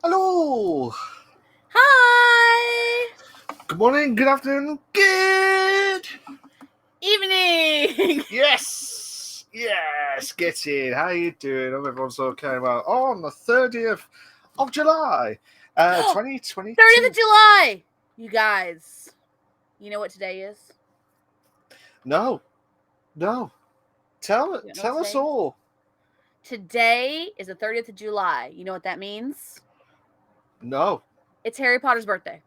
Hello. Hi. Good morning, good afternoon, good Evening. Yes, get in. How you doing? Hope everyone's okay. Well, on the 30th of July, 2022. 30th of July. You guys, you know what today is? No. Tell us all. Today is the 30th of July. You know what that means? No. It's Harry Potter's birthday.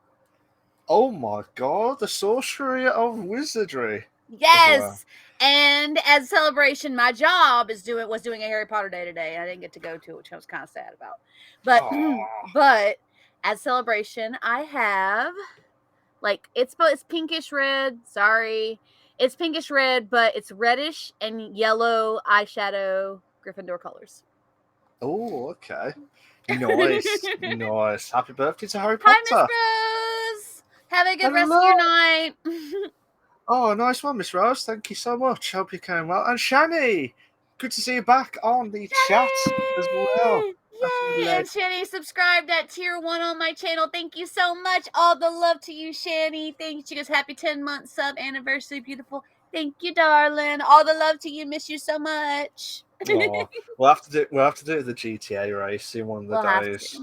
Oh my God, the sorcery of wizardry. Yes. Well. And as a celebration, my job was doing a Harry Potter day today, and I didn't get to go to it, which I was kind of sad about. But as celebration, I have it's pinkish red. Sorry. It's pinkish red, but it's reddish and yellow eyeshadow Gryffindor colors. Oh, okay. Nice. Happy birthday to Harry Potter. Hi, Miss Rose. Have a good rest of your night. Oh, nice one, Miss Rose. Thank you so much. Hope you came well. And Shani, good to see you back on the chat as well. Yay! And Shani subscribed at tier 1 on my channel. Thank you so much. All the love to you, Shani. Thank you. She goes, happy 10-month sub anniversary. Beautiful. Thank you, darling. All the love to you. Miss you so much. Oh, we'll have to do the GTA race in one of the days.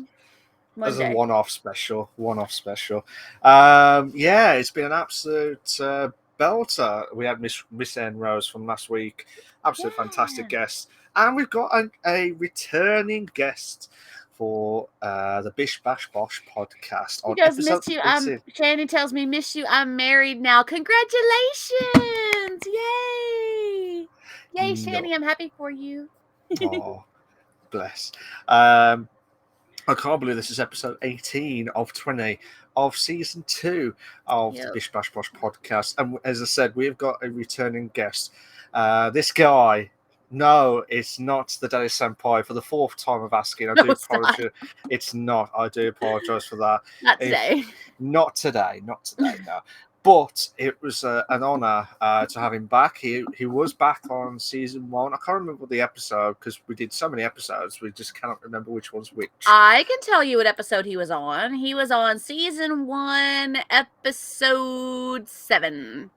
As a one-off special. Yeah, it's been an absolute belter. We had Miss Anne Rose from last week. Absolute fantastic guest. And we've got a returning guest for the Bish Bash Bosh podcast. He goes, miss you. Shani tells me, miss you. I'm married now. Congratulations! Yay! Yay, Shani! I'm happy for you. Oh, bless. I can't believe this is episode 18 of 20 of season 2 of the Bish Bash Bosh podcast. And as I said, we've got a returning guest. This guy, no, it's not the Daddy Senpai for the 4th time of asking. I do apologize. It's not. I do apologize for that. Not today. Not today, no. But it was an honor to have him back. He was back on season 1. I can't remember the episode because we did so many episodes. We just cannot remember which one's which. I can tell you what episode he was on. He was on season 1, episode 7.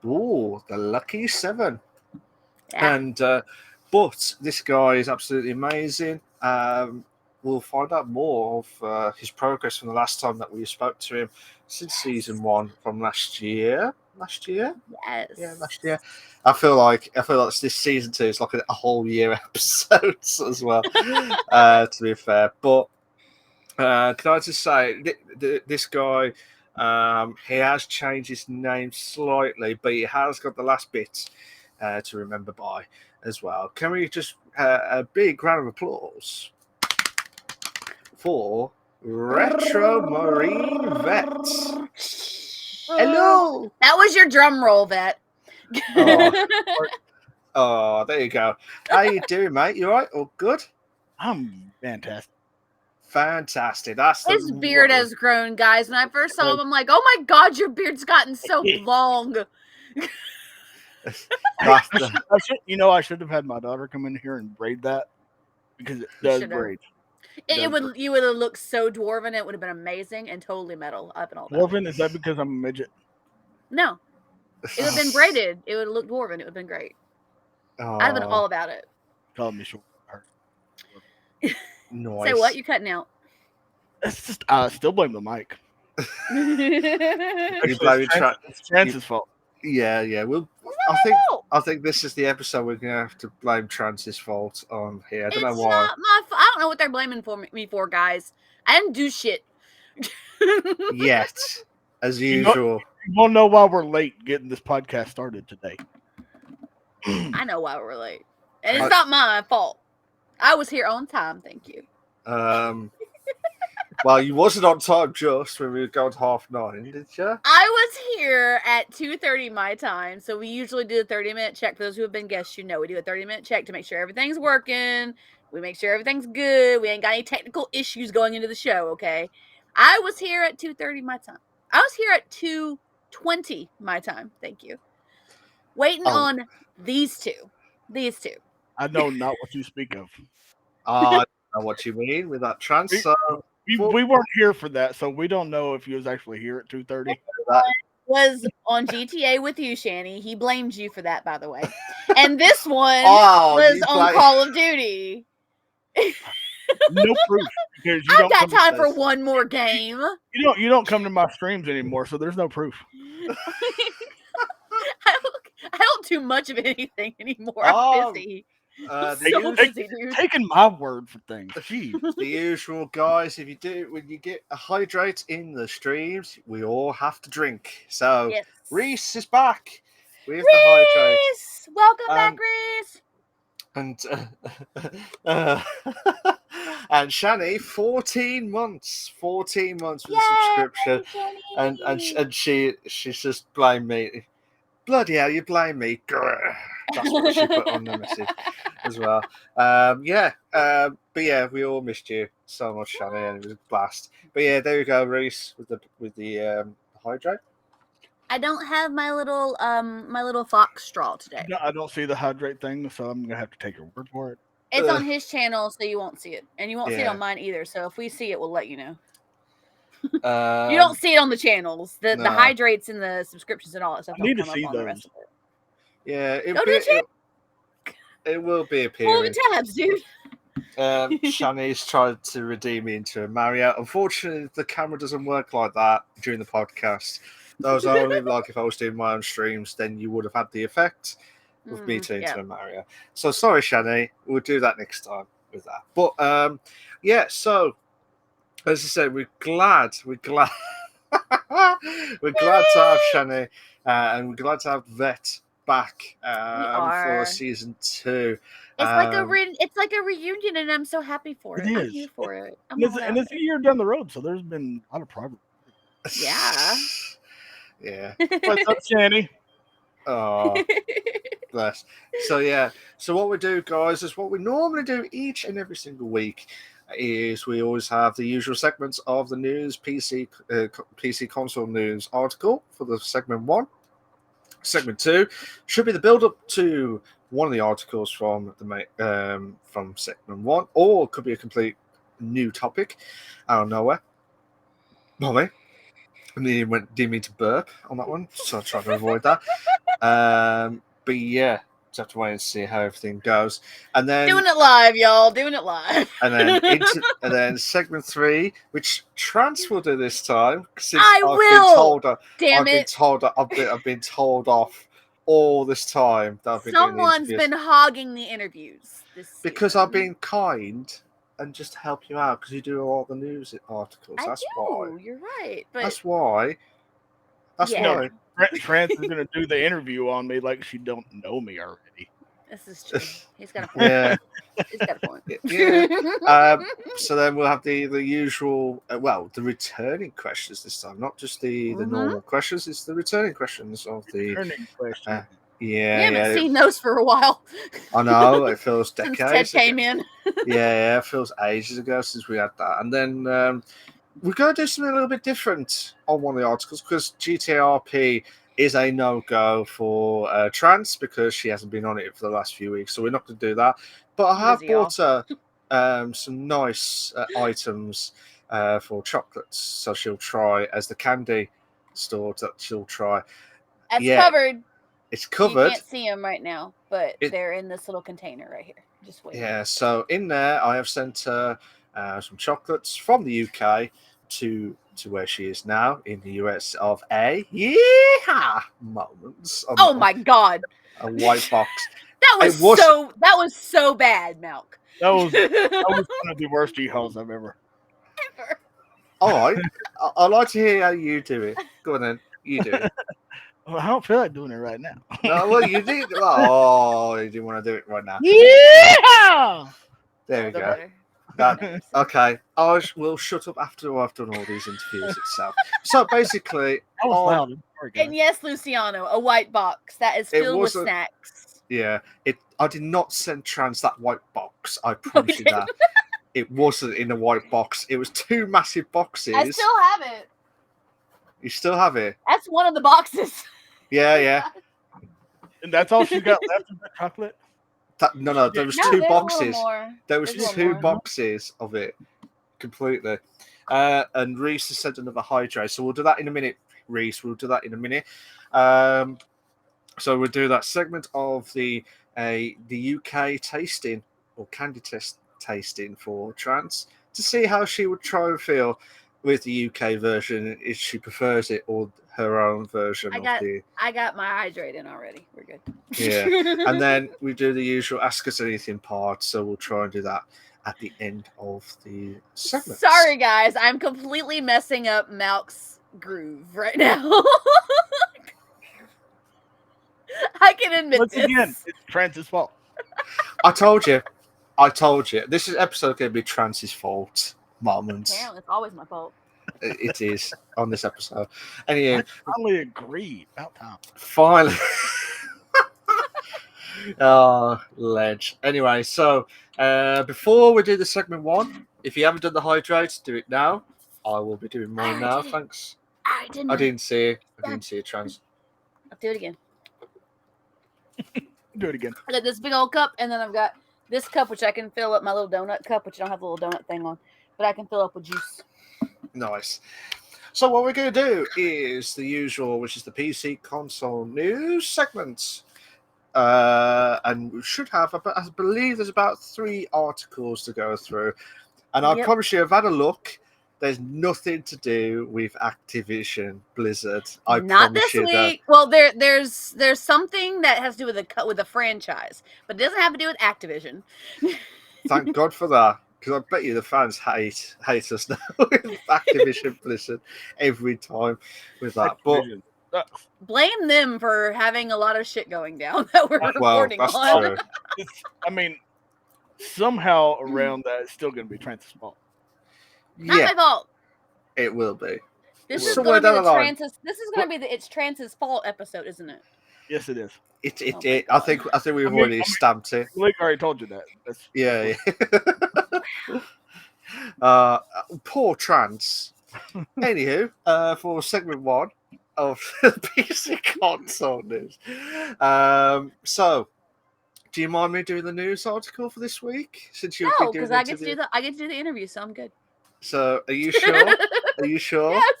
Ooh, the lucky 7. Yeah. And but this guy is absolutely amazing. We'll find out more of his progress from the last time that we spoke to him since season 1 from last year. Yes. Yeah, last year. I feel like this season 2 is like a whole year episodes as well. To be fair, but can I just say this guy? He has changed his name slightly, but he has got the last bit to remember by as well. Can we just a big round of applause for Retro Marine Vet? Hello. That was your drum roll, Vet. Oh, there you go. How you doing, mate? You all right? All good? I'm fantastic. That's his beard has grown, guys. When I first saw him, I'm like, oh my God, your beard's gotten so long. I should have had my daughter come in here and braid that because it does braid. You would have looked so dwarven. It would have been amazing and totally metal up and all that. Dwarven? Is that because I'm a midget? No. It would have been braided. It would have looked dwarven. It would have been great. I'd have been all about it. Call me short. Nice. Say what? You cutting out? It's just still blame the mic. You Actually, blame it's Chance's fault. Yeah. Well, I think this is the episode we're gonna have to blame Trance's fault on here. I don't know It's why. not my fault. I don't know what they're blaming me for, guys. I didn't do shit. Yet, as You know- usual. You won't know why we're late getting this podcast started today. I know why we're late. And it's not my fault. I was here on time, thank you. Well, you wasn't on time just when we were going to 9:30, did you? I was here at 2:30 my time, so we usually do a 30-minute check. For those who have been guests, you know we do a 30-minute check to make sure everything's working. We make sure everything's good. We ain't got any technical issues going into the show, okay? I was here at 2:30 my time. I was here at 2:20 my time, thank you. Waiting on these two. These two. I know not what you speak of. I don't know what you mean with that Trance. We weren't here for that, so we don't know if you was actually here at 2:30. Was on GTA with you, Shani. He blamed you for that, by the way. And this one was on Call of Duty. No proof because you I've don't got come to time for this. one more game. You don't come to my streams anymore, so there's no proof. I don't do much of anything anymore. I'm busy. I'm so busy, dude. Taking my word for things. Jeez. The usual, guys. If you do, when you get a hydrate in the streams, we all have to drink. So Yes. Reese is back with the hydrate. Welcome back, Reese. And and Shani, 14 months with the subscription, and she's just blamed me. Bloody hell, you blame me. Grr. That's what she put on the message as well. But yeah, we all missed you so much, Shani, and it was a blast. But yeah, there you go, Reese, with the hydrate. I don't have my little fox straw today. No, I don't see the hydrate thing, so I'm gonna have to take your word for it. It's on his channel, so you won't see it, and you won't see it on mine either. So if we see it, we'll let you know. You don't see it on the channels, the hydrates and the subscriptions and all that stuff. I need to see those. Yeah, it will be appearing. All the tabs, dude. Shani's tried to redeem me into a Mario. Unfortunately, the camera doesn't work like that during the podcast. That was only like if I was doing my own streams, then you would have had the effect of me turning into a Mario. So sorry, Shani. We'll do that next time with that. But so as I said, we're glad we're glad to have Shani, and we're glad to have Vet back for season 2. It's like a reunion, and I'm so happy for it. I'm here for it. And it's a year down the road, so there's been a lot of progress. Yeah. Yeah. What's up, Shani? Oh, bless. So what we do, guys, is what we normally do each and every single week. Is we always have the usual segments of the news, PC console news article for the segment 1. Segment 2 should be the build-up to one of the articles from from segment 1, or it could be a complete new topic out of nowhere. Mommy, I didn't mean to burp on that one, so I tried to avoid that. But yeah, just have to wait and see how everything goes. And then doing it live, y'all. Doing it live. And then segment 3, which Trance will do this time. Since I've been told off all this time that I've been Someone's been hogging the interviews this season. Because I've been kind and just help you out because you do all the news articles. That's why. You're right. But That's why. Why. Trance is going to do the interview on me like she don't know me already. This is true. He's got a point. Yeah. He's got a point. Yeah. So then we'll have the usual, the returning questions this time, not just the normal questions. It's the returning questions of the returning questions. We haven't seen those for a while. I know, it feels decades. Since Ted came in. Yeah, it feels ages ago since we had that. And then we're going to do something a little bit different on one of the articles because GTRP is a no-go for Trance because she hasn't been on it for the last few weeks. So we're not going to do that. But I have bought her some nice items for chocolates. So she'll try as the candy store that she'll try. It's covered. It's covered. You can't see them right now, but they're in this little container right here. Just wait. Yeah, so in there I have sent her some chocolates from the UK to where she is now in the US of A. Yeah, moments. On Oh my god, a white box. that was so bad, Milk. That was one of the worst e-hauls I've ever. All right, I'd like to hear how you do it. Go on then, you do it. Well, I don't feel like doing it right now. No, well, you did. Oh, you didn't want to do it right now. Yeah. There we That's go. better. Okay, we'll shut up after I've done all these interviews itself. So basically, That was loud. Sorry, guys. And yes, Luciano, a white box that is filled with snacks. yeah, I did not send Trans that white box. I promise you that. It wasn't in a white box. It was two massive boxes. I still have it. You still have it? That's one of the boxes. Yeah. And that's all she got left of the chocolate? No, there was No, two there's boxes. There was There's two more. boxes of it, completely. And Reese has sent another hydrate, so we'll do that in a minute. Reese, we'll do that in a minute. So we'll do that segment of the UK tasting or candy test tasting for Trans to see how she would try and feel with the UK version, if she prefers it or her own version I got my hydrate in already. We're good. Yeah. And then we do the usual ask us anything part, so we'll try and do that at the end of the segment. Sorry guys, I'm completely messing up Malk's groove right now. I can admit Once this. again, it's Trans's fault. I told you. This is episode going to be Trans's fault. Moments. Apparently, it's always my fault. It is on this episode. Anyway, I finally agree. About time. finally. Oh, ledge. Anyway, so before we do the segment one, if you haven't done the hydrate, do it now. I will be doing mine now. Thanks. I didn't see it, Trans. I'll do it again. Do it again. I got this big old cup, and then I've got this cup, which I can fill up my little donut cup, which I don't have the little donut thing on, but I can fill up with juice. Nice. So what we're going to do is the usual, which is the PC console news segment. And we should have, I believe there's about 3 articles to go through. And I promise you, I've had a look. There's nothing to do with Activision Blizzard. Not this week. Well, there's something that has to do with the franchise, but it doesn't have to do with Activision. Thank God for that, because I bet you the fans hate us now with Activision Blizzard every time with that. But blame them for having a lot of shit going down that we're reporting that's on. True. I mean, somehow around that, it's still going to be Trans's fault. Not my fault. It will be. This is going to be the Trans's. This is going to be the it's Trans's fault episode, isn't it? Yes, it is. I think we've already stamped it. Blake already told you that. Yeah. Poor Trans. Anywho, for segment 1 of the PC console news. So, do you mind me doing the news article for this week? Since you've been doing because I get to do the interview, so I'm good. So, are you sure? Are you sure? Yes.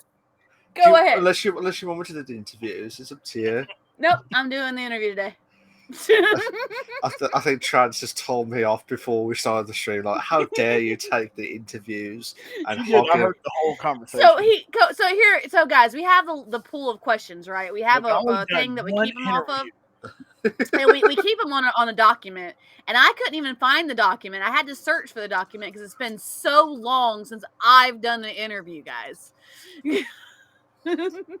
Go ahead. Unless you want me to do the interviews, it's up to you. Nope, I'm doing the interview today. I think Trans just told me off before we started the stream. Like, how dare you take the interviews and I heard the whole conversation. So guys, we have the pool of questions, right? We have a thing that we keep them off of. And we keep them on a document, and I couldn't even find the document. I had to search for the document because it's been so long since I've done the interview, guys.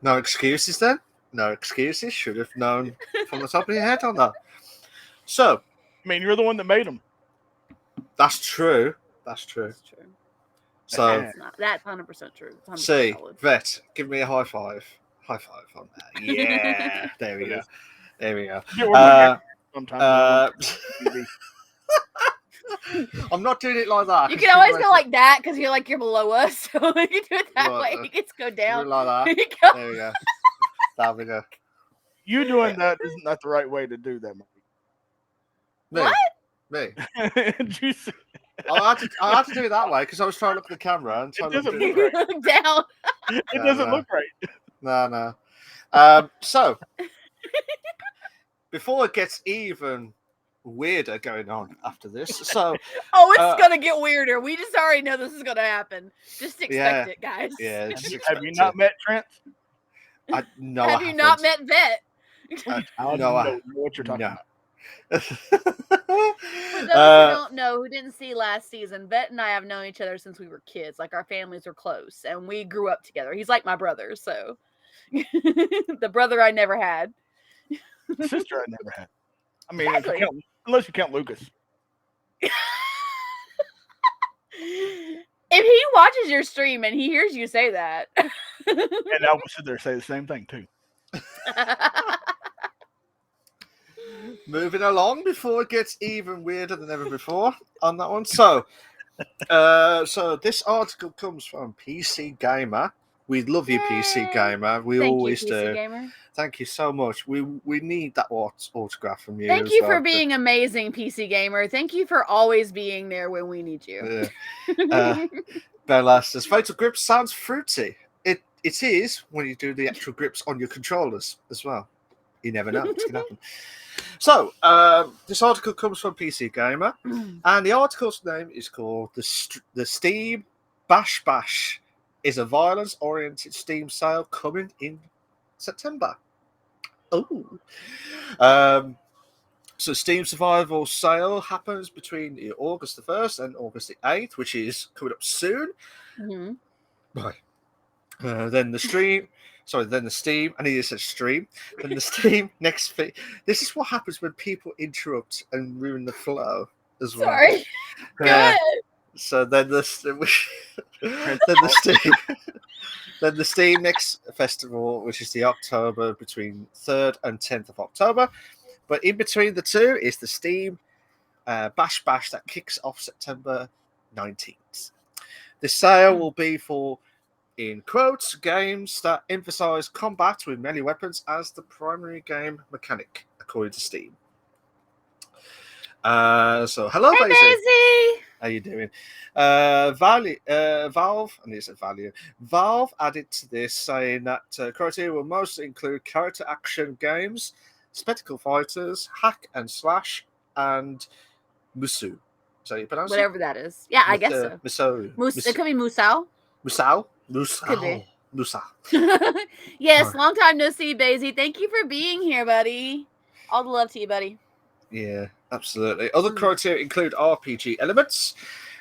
No excuses then? No excuses. Should have known from the top of your head on that. So, I mean, you're the one that made them. That's true. That's true. So, that's 100% true. 100% see, solid. Vet, give me a high five. High five on that. Yeah. There we go. There we go. I'm not doing it like that. You can always go like that because you're below us. So you can do it that way. Like, You can go down. like that. There you go. There we go. There we go. You doing that isn't the right way to do that, Me? What? Me? Juicy. I had to do it that way because I was trying to look at the camera and It doesn't look Look down. It doesn't look right. No. So before it gets even weirder going on after this. So, Oh, it's gonna get weirder. We just already know this is gonna happen. Just expect it, guys. Yeah, just Have you not met Trent? No, Have I you not met Vet? I no, know what you're talking no. about. For those who don't know, who didn't see last season, Vet and I have known each other since we were kids. Like, our families were close, and we grew up together. He's like my brother, so the brother I never had. The sister I never had. I mean, Exactly. unless you count Lucas. If he watches your stream and he hears you say that, And I will sit there and say the same thing too. Moving along before it gets even weirder than ever before on that one. So, so this article comes from PC Gamer. We love you, PC Gamer. We always you, PC do. Gamer. Thank you so much. We need that autograph from you. Thank you for being amazing, PC Gamer. Thank you for always being there when we need you. Bella says, Fatal Grips sounds fruity. It is when you do the actual grips on your controllers as well. You never know what's going to happen. So, this article comes from PC Gamer, and the article's name is called The Steam Bash Bash is a violence-oriented Steam sale coming in September. Oh. So Steam Survival Sale happens between August the 1st and August the 8th, which is coming up soon. Mm-hmm. Right. Then the Steam, I need to say stream. Then the Steam next feed. This is what happens when people interrupt and ruin the flow as well. Sorry. Good. So then the Steam next festival, which is the October between 3rd and 10th of October. But in between the two is the Steam Bash Bash that kicks off September 19th. The sale will be for, in quotes, games that emphasize combat with melee weapons as the primary game mechanic, according to Steam. So hello, hey, Daisy. How you doing? Valve, and it's a value. Valve added to this, saying that criteria will mostly include character action games, spectacle fighters, hack and slash, and Musu. So you pronounce whatever that is. Yeah, I guess so. Musou. It could be Musou. Musou. Could be. Musou. Yes, long time no see, Daisy. Thank you for being here, buddy. All the love to you, buddy. Yeah, absolutely. Other criteria include RPG elements,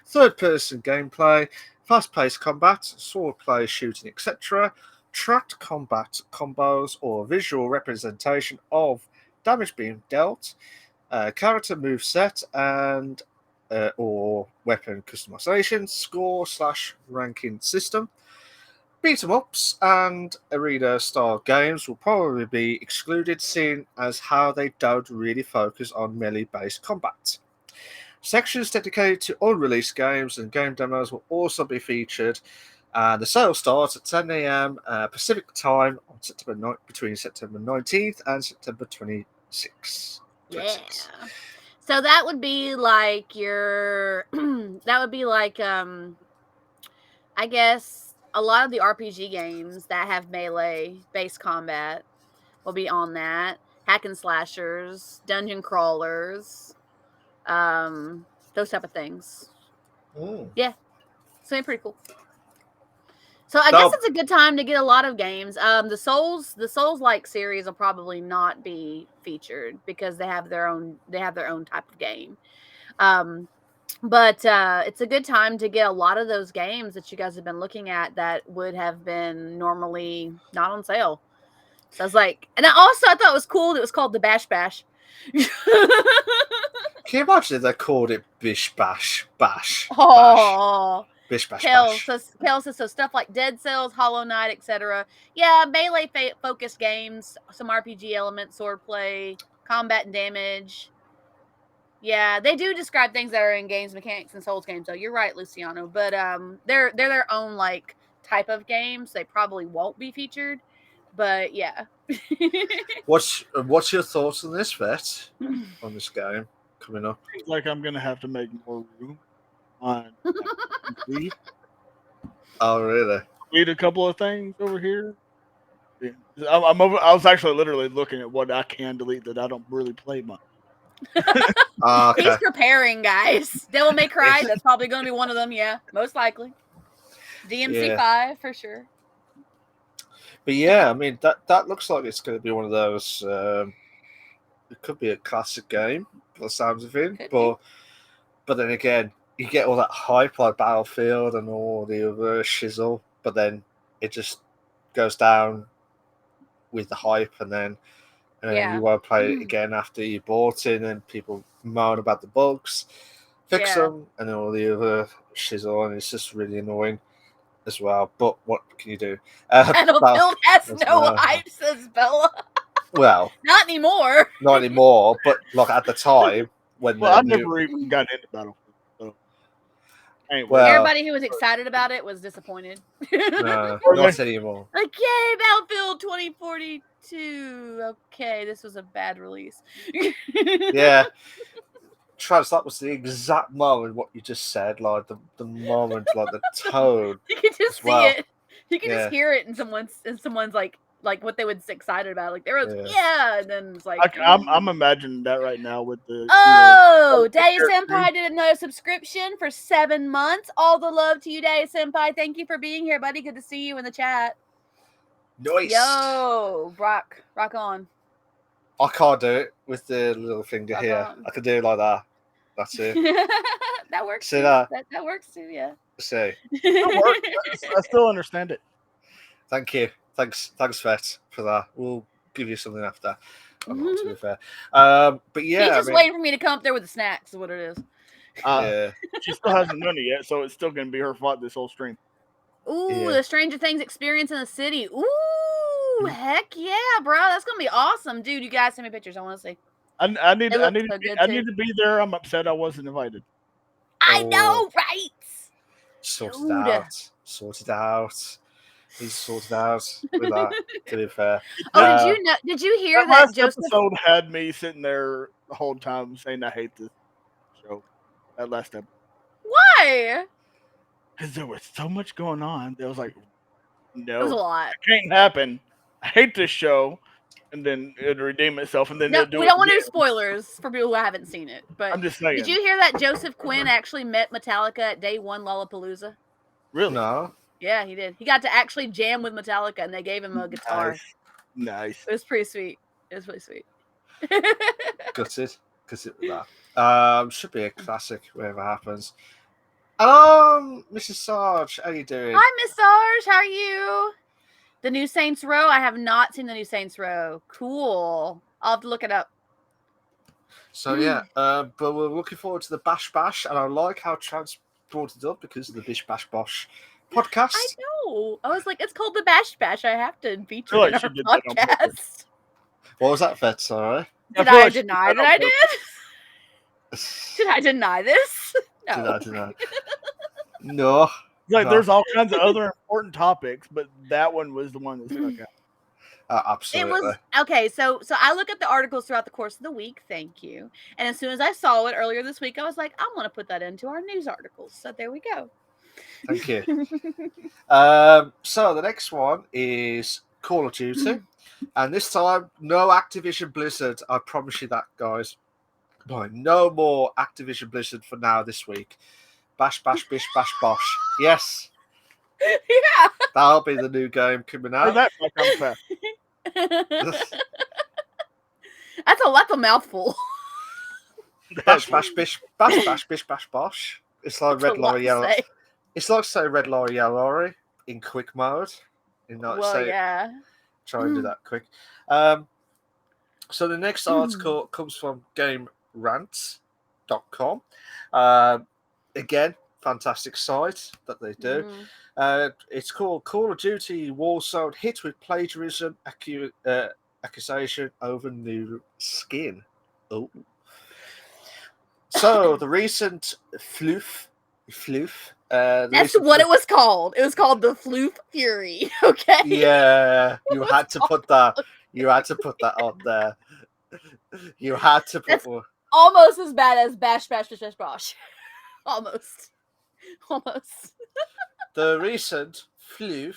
third-person gameplay, fast-paced combat, sword play, shooting, etc., tracked combat combos or visual representation of damage being dealt, character move set, and or weapon customization, score/ranking system. Beat 'em ups and arena-style games will probably be excluded, seeing as how they don't really focus on melee-based combat. Sections dedicated to unreleased games and game demos will also be featured. The sale starts at 10 a.m. Pacific time on between September 19th and September 26th. Yeah. So that would be like your. That would be like I guess a lot of the RPG games that have melee-based combat will be on that. Hack and slashers, dungeon crawlers, those type of things. Yeah, so it's pretty cool. So I guess it's a good time to get a lot of games. The Souls-like series will probably not be featured because they have their own type of game. But it's a good time to get a lot of those games that you guys have been looking at that would have been normally not on sale. So I was like, and I thought it was cool that it was called the Bash Bash. Can you imagine if they called it Bish Bash Bash? Oh, Bish Bash Bash. So stuff like Dead Cells, Hollow Knight, etc. Yeah, melee focused games, some RPG elements, swordplay, combat and damage. Yeah, they do describe things that are in games mechanics and Souls games, though. You're right, Luciano. But they're their own like type of games. They probably won't be featured. But yeah. What's your thoughts on this, Vet? On this game coming up? Seems like I'm gonna have to make more room on complete. Oh, really? Read a couple of things over here. I was actually literally looking at what I can delete that I don't really play much. Okay. He's preparing, guys. Devil May Cry. Yes. That's probably going to be one of them. Yeah, most likely. DMC5 for sure. But yeah, I mean that looks like it's going to be one of those. It could be a classic game, by the sounds of it. Could But then again, you get all that hype like Battlefield and all the other shizzle, but then it just goes down with the hype, and then Yeah. you won't play it again after you bought it, and people moan about the bugs, fix Yeah. them, and all the other shizzle, and it's just really annoying as well. But what can you do? Battlefield has that's no no- hype, says Bella. Well, Not anymore. not anymore, but like at the time when Well, I the new, never even got into Battlefield. So. Anyway, Well, Everybody who was excited about it was disappointed. no, Okay. not anymore. Like, yay, Battlefield 2042. Okay, this was a bad release. Yeah. Travis, that was the exact moment what you just said, like the moment, like the tone. You can just as see well. it. You can Yeah. just hear it in someone's like what they would be excited about. Like there was Yeah. and then it's like I'm imagining that right now with the. oh, Daddy character. Senpai did another subscription for 7 months. All the love to you, Daddy Senpai. Thank you for being here, buddy. Good to see you in the chat. Nice. Yo, rock on. I can't do it with the little finger Rock here. on. I can do it like that. That's it. That works. See too. that? That works too. Yeah. See. It works. I still understand it. Thank you. Thanks, Vet, for that. We'll give you something after. Oh, not to be fair. But yeah, He's just I mean, waiting for me to come up there with the snacks. Is what it is. yeah. She still hasn't done it yet, so it's still going to be her fault this whole stream. Ooh, Yeah. the Stranger Things experience in the city. Ooh, heck yeah, bro. That's gonna be awesome, dude. You guys send me pictures. I want to see. I need It looks to so be, good, I too. need to be there. I'm upset I wasn't invited. I Oh. know, right? Sorted Dude. out. Sorted out. He's sorted out with that, to be fair. Oh, did you hear That that last Joseph? episode had me sitting there the whole time saying I hate this show. That last episode. Why? Because there was so much going on. It was like, It was a no, lot. it can't happen. I hate this show. And then it'll redeem itself. And then No, it'll do we it don't want to do again. spoilers for people who haven't seen it. But I'm just saying. did you hear that Joseph Quinn actually met Metallica at day 1 Lollapalooza? Really? No. Yeah, he did. He got to actually jam with Metallica, and they gave him a guitar. Nice. It was pretty sweet. It was really sweet. Gutted. Gutted with that. Should be a classic, whatever happens. Mrs. Sarge, how you doing? Hi, Miss Sarge. How are you? The new Saints Row? I have not seen the new Saints Row. Cool. I'll have to look it up. So yeah, but we're looking forward to the Bash Bash, and I like how Trans brought it up because of the Bish Bash Bosh podcast. I know. I was like, it's called the Bash Bash. I have to feature feel it like in she our did that on purpose. podcast. What was that, Vet? Sorry. Did feel I like she deny did that on I purpose. did? Did I deny this? No. Did I? No. Like, No. there's all kinds of other important topics, but that one was the one that stuck out. Absolutely. It was okay. So I look at the articles throughout the course of the week. Thank you. And as soon as I saw it earlier this week, I was like, I'm going to put that into our news articles. So there we go. Thank you. So the next one is Call of Duty, and this time no Activision Blizzard. I promise you that, guys. Boy, no more Activision Blizzard for now this week. Bash Bash Bish Bash Bosh. Yes, Yeah. that'll be the new game coming How's out. that fuck I'm fast? That's a mouthful. Bash Bash Bish Bash Bash Bish Bash Bosh. It's like That's a Red lot Lorry to Yellow. say. It's like say Red Lorry Yellow Lorry in quick mode. Well, yeah. Try and do that quick. So the next article comes from GameRant.com. Again, fantastic site that they do. It's called Call of Duty Warzone hit with plagiarism accusation over new skin. Oh. So the recent floof. That's what it was called. It was called the Floof Fury. Okay. Yeah, you had to put that. You had to put that on there. You had to put. That's almost as bad as Bash Bash Bish Bash Bosh. Almost. The recent Floof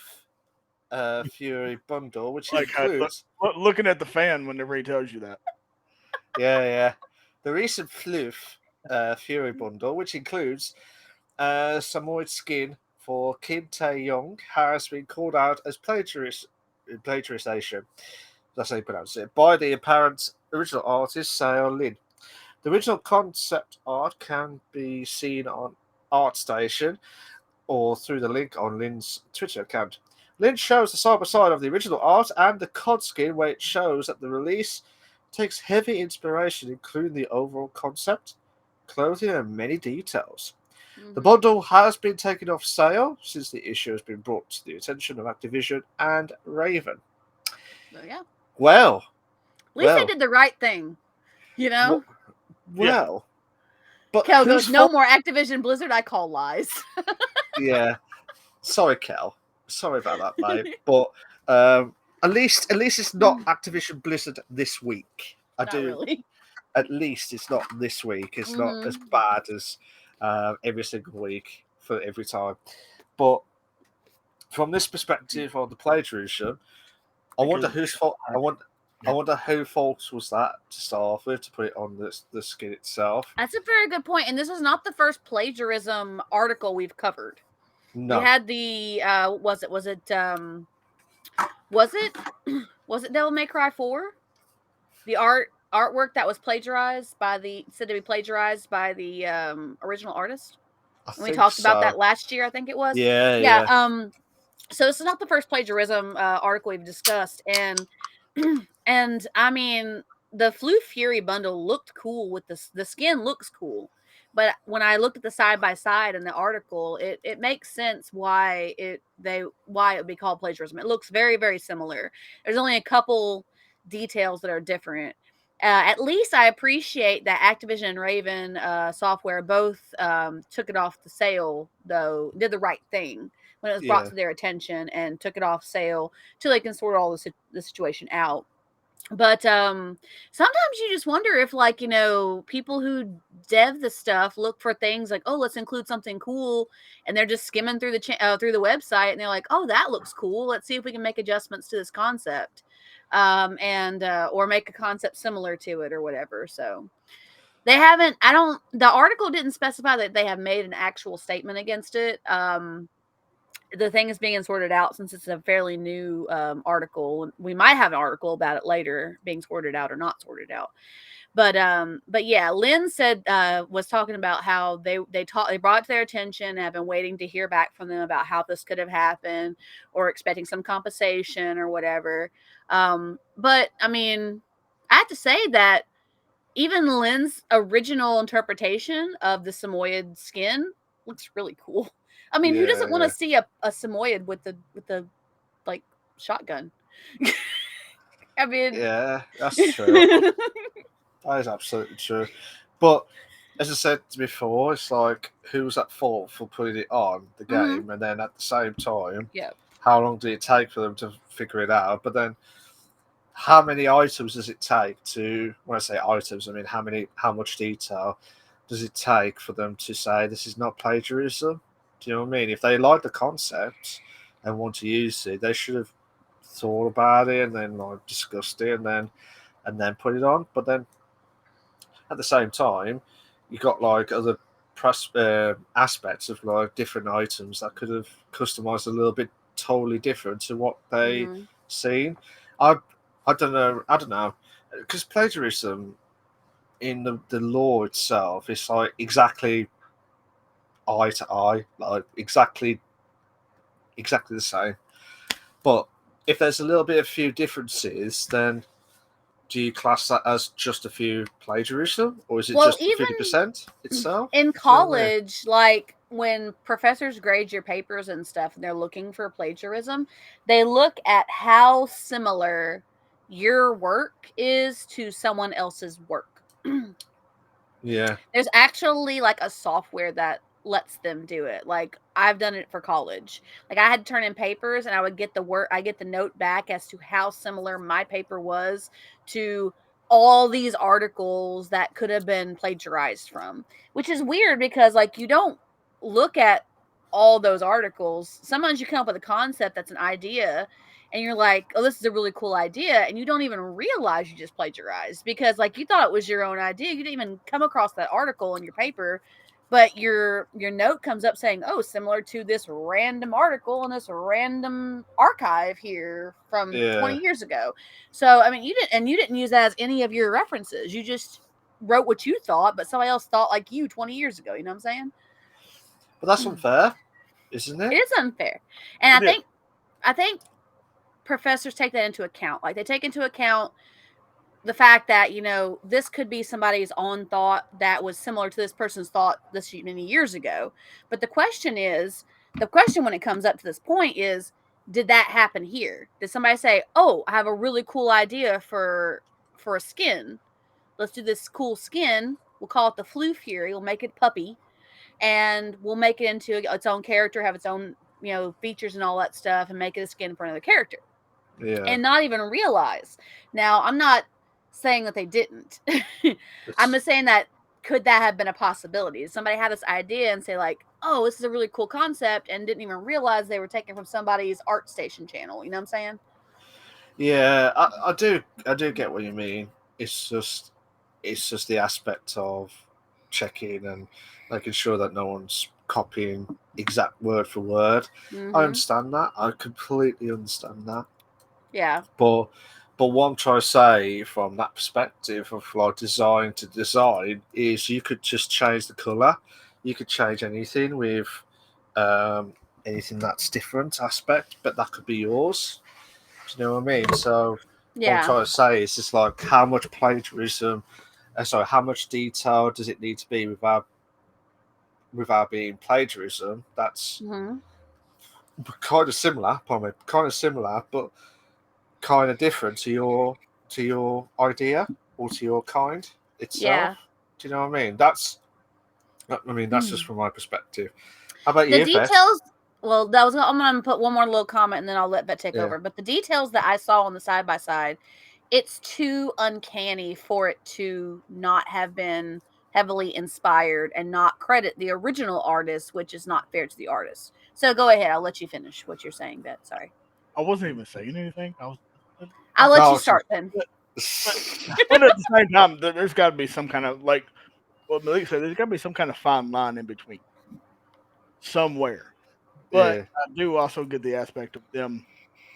Fury bundle, which Like, includes. looking at the fan whenever he tells you that. Yeah. The recent Floof Fury bundle, which includes Samoyed skin for Kim Tae-young, has been called out as plagiarization, that's how you pronounce it, by the apparent original artist Seo Lin. The original concept art can be seen on ArtStation or through the link on Lin's Twitter account. Lin shows the side by side of the original art and the COD skin, where it shows that the release takes heavy inspiration, including the overall concept, clothing, and many details. The bundle has been taken off sale since the issue has been brought to the attention of Activision and Raven. So, yeah. Well, At least they did the right thing, you know? Well, but Kel whose goes, no fault? more Activision Blizzard, I call lies. Yeah, sorry, Kel. Sorry about that, mate. But at least it's not Activision Blizzard this week. Not really. At least it's not this week. It's not as bad as every single week for every time. But from this perspective on the plagiarism, I wonder whose fault. I wonder who fault was that to start off with to put it on the skin itself. That's a very good point. And this is not the first plagiarism article we've covered. No. We had the was it Devil May Cry 4? The artwork that was plagiarized by said to be plagiarized by the original artist. And we talked about that last year, I think it was. Yeah. So this is not the first plagiarism article we've discussed, and and I mean the Flu Fury bundle looked cool with the skin looks cool, but when I looked at the side by side in the article, it makes sense why it would be called plagiarism. It looks very, very similar. There's only a couple details that are different. At least I appreciate that Activision and Raven Software both took it off the sale, though, did the right thing when it was brought to their attention and took it off sale till they can sort all the situation out. But sometimes you just wonder if, like, you know, people who dev the stuff look for things like, oh, let's include something cool, and they're just skimming through through the website, and they're like, oh, that looks cool. Let's see if we can make adjustments to this concept, or make a concept similar to it or whatever. So they haven't. The article didn't specify that they have made an actual statement against it. The thing is being sorted out since it's a fairly new article. We might have an article about it later being sorted out or not sorted out. But yeah, Lynn said was talking about how they brought it to their attention and have been waiting to hear back from them about how this could have happened or expecting some compensation or whatever. But I mean, I have to say that even Lynn's original interpretation of the Samoyed skin looks really cool. I mean, who doesn't want to see a Samoyed with the like shotgun? I mean, yeah, that's true. That is absolutely true. But as I said before, it's like who's at fault for putting it on the game, and then at the same time, how long did it take for them to figure it out? But then, how many items does it take to? When I say items, I mean how much detail does it take for them to say this is not plagiarism? Do you know what I mean? If they like the concept and want to use it, they should have thought about it and then like discussed it and then put it on. But then at the same time, you got like other aspects of like different items that could have customized a little bit totally different to what they seen. I don't know, because plagiarism in the law itself is like exactly eye to eye, like exactly the same. But if there's a little bit of few differences, then do you class that as just a few plagiarism, or is it just 50% itself? In college, like when professors grade your papers and stuff, and they're looking for plagiarism, they look at how similar your work is to someone else's work. Yeah. There's actually like a software that lets them do it. Like I've done it for college. Like I had to turn in papers and I would get the note back as to how similar my paper was to all these articles that could have been plagiarized from, which is weird because like you don't look at all those articles. Sometimes you come up with a concept that's an idea and you're like, oh, this is a really cool idea, and you don't even realize you just plagiarized because like you thought it was your own idea. You didn't even come across that article in your paper, but your note comes up saying, oh, similar to this random article in this random archive here from 20 years ago. So I mean, you didn't use that as any of your references. You just wrote what you thought, but somebody else thought like you 20 years ago. You know what I'm saying? But that's unfair, isn't it? It is unfair, and I think professors take that into account. Like they take into account the fact that, you know, this could be somebody's own thought that was similar to this person's thought this many years ago. But the question when it comes up to this point is, did that happen here? Did somebody say, oh, I have a really cool idea for a skin. Let's do this cool skin. We'll call it the Flu Fury. We'll make it puppy. And we'll make it into its own character, have its own, you know, features and all that stuff, and make it a skin for another character. Yeah. And not even realize. Now, I'm not saying that they didn't. I'm just saying that could that have been a possibility? Somebody had this idea and say like, oh, this is a really cool concept, and didn't even realize they were taken from somebody's ArtStation channel. You know what I'm saying? Yeah, I do get what you mean. It's just the aspect of checking and making sure that no one's copying exact word for word. Mm-hmm. I understand that. I completely understand that. Yeah. But what I'm trying to say from that perspective of like design to design is you could just change the colour. You could change anything with anything that's different aspect, but that could be yours. Do you know what I mean? So what I'm trying to say is just like how much plagiarism, how much detail does it need to be without being plagiarism? That's kind of similar, but kind of different to your idea or to your kind itself. Yeah. Do you know what I mean? That's just from my perspective. How about the you? Details? Well, I'm gonna put one more little comment and then I'll let Bet take over. But the details that I saw on the side by side, it's too uncanny for it to not have been heavily inspired and not credit the original artist, which is not fair to the artist. So go ahead, I'll let you finish what you're saying, Bet. Sorry. I wasn't even saying anything. I'll let you start then. But at the same time, there's got to be some kind of like what Malik said. There's got to be some kind of fine line in between somewhere. But I do also get the aspect of them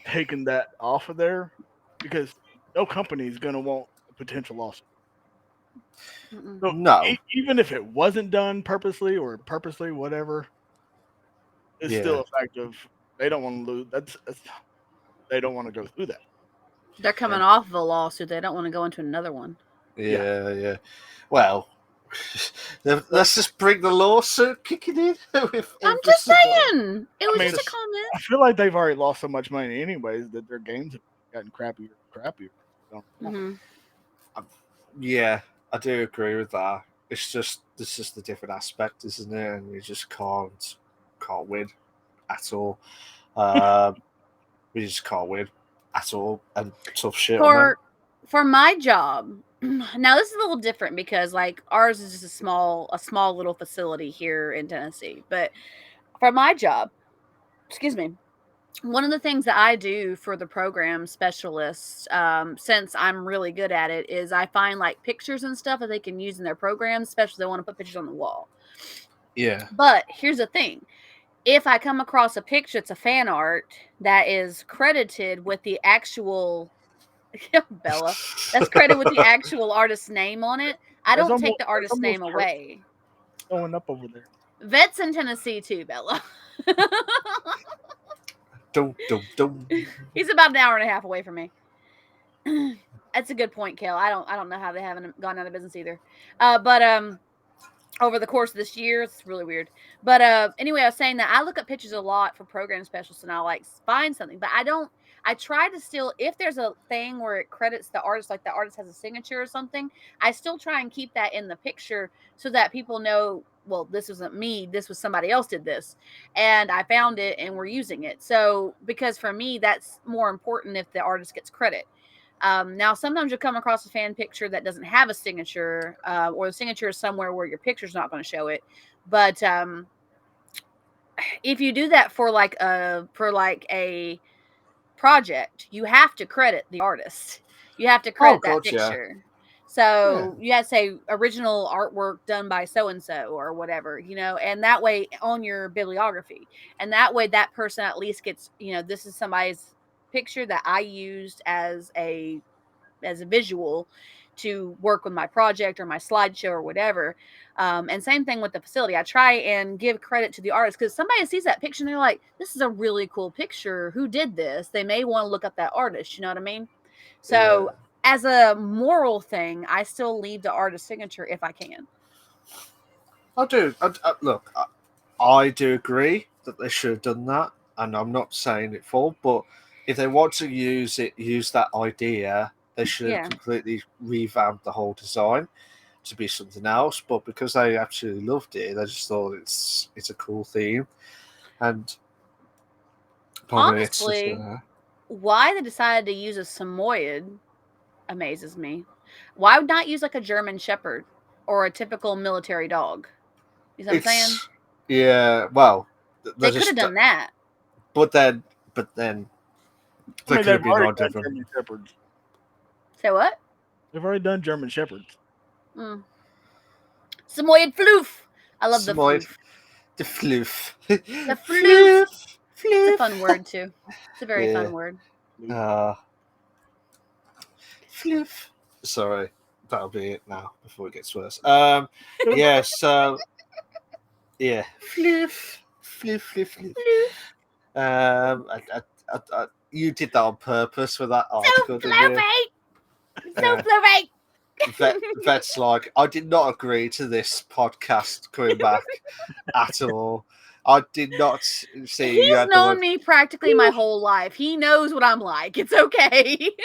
taking that off of there because no company is going to want a potential lawsuit. So no, even if it wasn't done purposely or purposely, whatever, it's still a fact of they don't want to lose. That's they don't want to go through that. They're coming off of a lawsuit. They don't want to go into another one. Yeah. Well, let's just bring the lawsuit kicking in. I'm just saying. It was just a comment. I feel like they've already lost so much money anyways that their games have gotten crappier and crappier. Mm-hmm. Yeah, I do agree with that. It's just the different aspect, isn't it? And you just can't win at all. We just can't win at all, and tough shit on them. For my job, now this is a little different because like ours is just a small little facility here in Tennessee. But for my job, excuse me, one of the things that I do for the program specialists, since I'm really good at it, is I find like pictures and stuff that they can use in their programs, especially if they want to put pictures on the wall. Yeah. But here's the thing. If I come across a picture, it's a fan art that is credited with the actual Bella, that's credited with the actual artist's name on it, I don't take the artist's name away. Going up over there. Vet's in Tennessee too, Bella. He's about an hour and a half away from me. That's a good point, Kel. I don't know how they haven't gone out of business either. But over the course of this year, it's really weird. But anyway, I was saying that I look at pictures a lot for program specialists, and I like find something, but I try to still, if there's a thing where it credits the artist, like the artist has a signature or something, I still try and keep that in the picture so that people know, well, this wasn't me, this was somebody else did this, and I found it and we're using it. So because for me, that's more important if the artist gets credit. Now, sometimes you'll come across a fan picture that doesn't have a signature, or the signature is somewhere where your picture's not going to show it. But if you do that for like a project, you have to credit the artist. You have to credit that God, yeah. picture. So you have to say original artwork done by so and so or whatever, and that way on your bibliography, and that way that person at least gets, this is somebody's picture that I used as a visual to work with my project or my slideshow or whatever. And same thing with the facility. I try and give credit to the artist, because somebody sees that picture and they're like, this is a really cool picture. Who did this? They may want to look up that artist. You know what I mean? So as a moral thing, I still leave the artist signature if I can. I do. Look, I do agree that they should have done that, and I'm not saying it for, but if they want to use that idea, they should have completely revamped the whole design to be something else. But because they absolutely loved it, they just thought it's a cool theme. And honestly, why they decided to use a Samoyed amazes me. Why not use like a German Shepherd or a typical military dog? You know what I'm saying? Yeah, well, they could have done that. But then they could have been all different. German Shepherds. Say what? They've already done German Shepherds. Samoyed floof. I love the floof. The floof. The floof. It's a fun word too. It's a very fun word. Floof. Sorry, that'll be it now before it gets worse. Yeah. So yeah, floof. You did that on purpose with that article, didn't you? So floofy. Vet's like, I did not agree to this podcast coming back at all. I did not see. He's known me practically my whole life. He knows what I'm like. It's okay.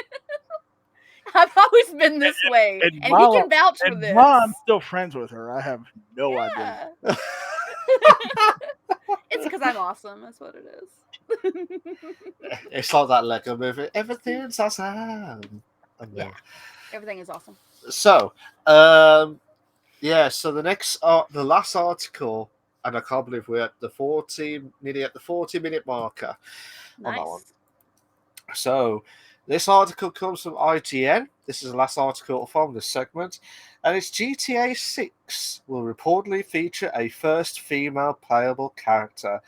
I've always been this way, and he can vouch for this. While I'm still friends with her, I have no idea. It's because I'm awesome. That's what it is. It's like that Lego movie. Everything's awesome. Yeah, everything is awesome. So, so the last article, and I can't believe we're at the 40-minute marker on that one. So, this article comes from IGN. This is the last article from this segment, and it's GTA 6 will reportedly feature a first female playable character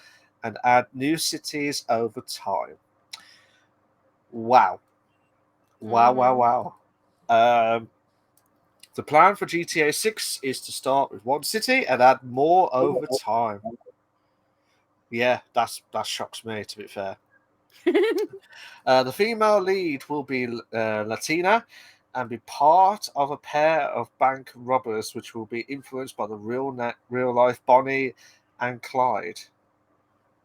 and add new cities over time. Wow. Wow. The plan for GTA 6 is to start with one city and add more over time. Yeah, that shocks me, to be fair. The female lead will be Latina and be part of a pair of bank robbers, which will be influenced by the real life Bonnie and Clyde.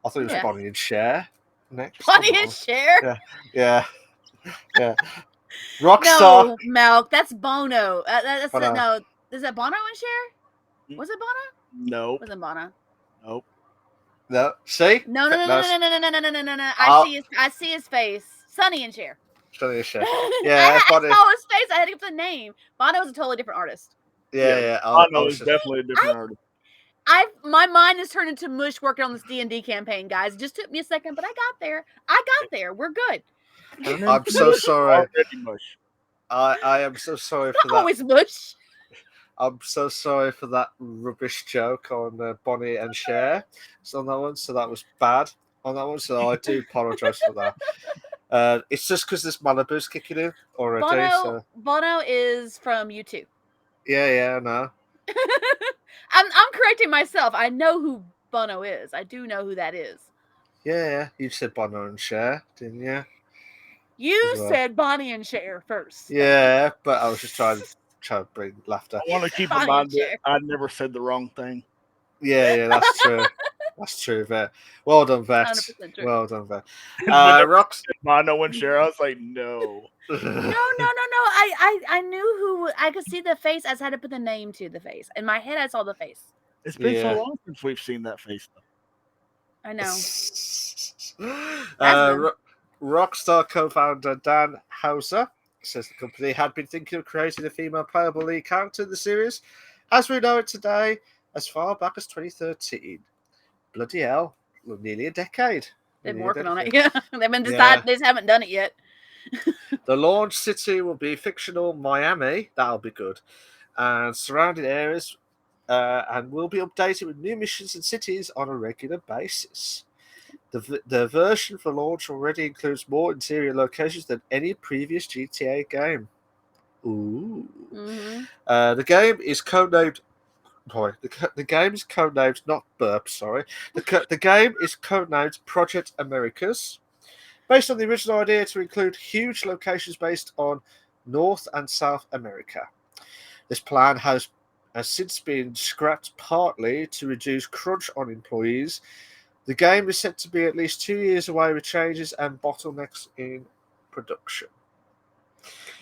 I thought it was Bonnie and Cher next. Bonnie and Cher? Yeah. Rockstar. No, Malk, that's Bono. No, is that Bono and Cher? Was it Bono? No. Wasn't Bono? Nope. No. See? No. I see his face. Sonny and Cher. Sonny and Cher. Yeah, I saw his face. I had to get the name. Bono's a totally different artist. Yeah. Bono is definitely a different artist. My mind has turned into mush working on this D&D campaign, guys. It just took me a second, but I got there. We're good. I'm so sorry. I am so sorry for that. Always mush. I'm so sorry for that rubbish joke on Bonnie and Cher on that one. So that was bad on that one. So I do apologise for that. It's just because this Malibu's kicking in already. Bono is from U2. Yeah, I know. I'm correcting myself. I know who Bono is. I do know who that is. Yeah. You said Bono and Cher, didn't you? You said Bonnie and Cher first. Yeah, but I was just trying to bring laughter. I want to keep in mind that I never said the wrong thing. Yeah, that's true. That's true, Vet. Well done, Vet. Well done, Vet. Rox. Bono and Cher. I was like, no. No. I knew who. I could see the face. I just had to put the name to the face. In my head, I saw the face. It's been so long since we've seen that face, though. I know. Rockstar co-founder Dan Houser says the company had been thinking of creating a female playable lead character in the series as we know it today as far back as 2013. Bloody hell, nearly a decade. They've been need working on it. anything. Yeah, they've been decided. They just haven't done it yet. The launch city will be fictional Miami. That'll be good. And surrounding areas, and will be updated with new missions and cities on a regular basis. The version for launch already includes more interior locations than any previous GTA game. Ooh. Mm-hmm. The game is codenamed. Sorry, the game is codenamed not burp. Sorry, the game is codenamed Project Americas, based on the original idea to include huge locations based on North and South America. This plan has since been scrapped partly to reduce crunch on employees. The game is set to be at least 2 years away with changes and bottlenecks in production.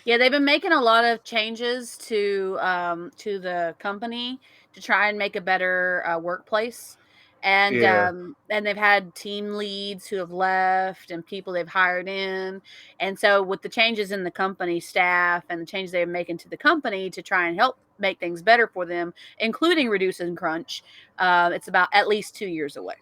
Yeah, they've been making a lot of changes to the company to try and make a better workplace, and they've had team leads who have left and people they've hired in, and so with the changes in the company staff and the changes they're making to the company to try and help make things better for them, including reducing crunch, it's about at least 2 years away.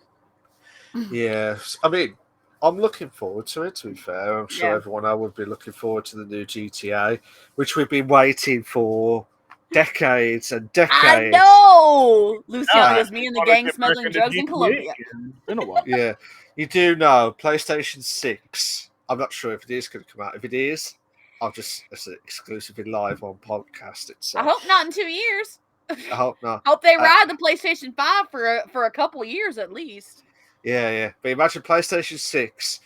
Yes, I mean, I'm looking forward to it, to be fair. I'm sure everyone else would be looking forward to the new GTA, which we've been waiting for decades and decades. I know! Luciana goes, me and the gang smuggling drugs in Colombia. It's been a while. Yeah, you do know PlayStation 6. I'm not sure if it is going to come out. If it is, I'll just it's exclusively live on podcast itself. I hope not in 2 years. I hope not. Hope they ride the PlayStation 5 for a couple of years at least. Yeah. But imagine PlayStation 6.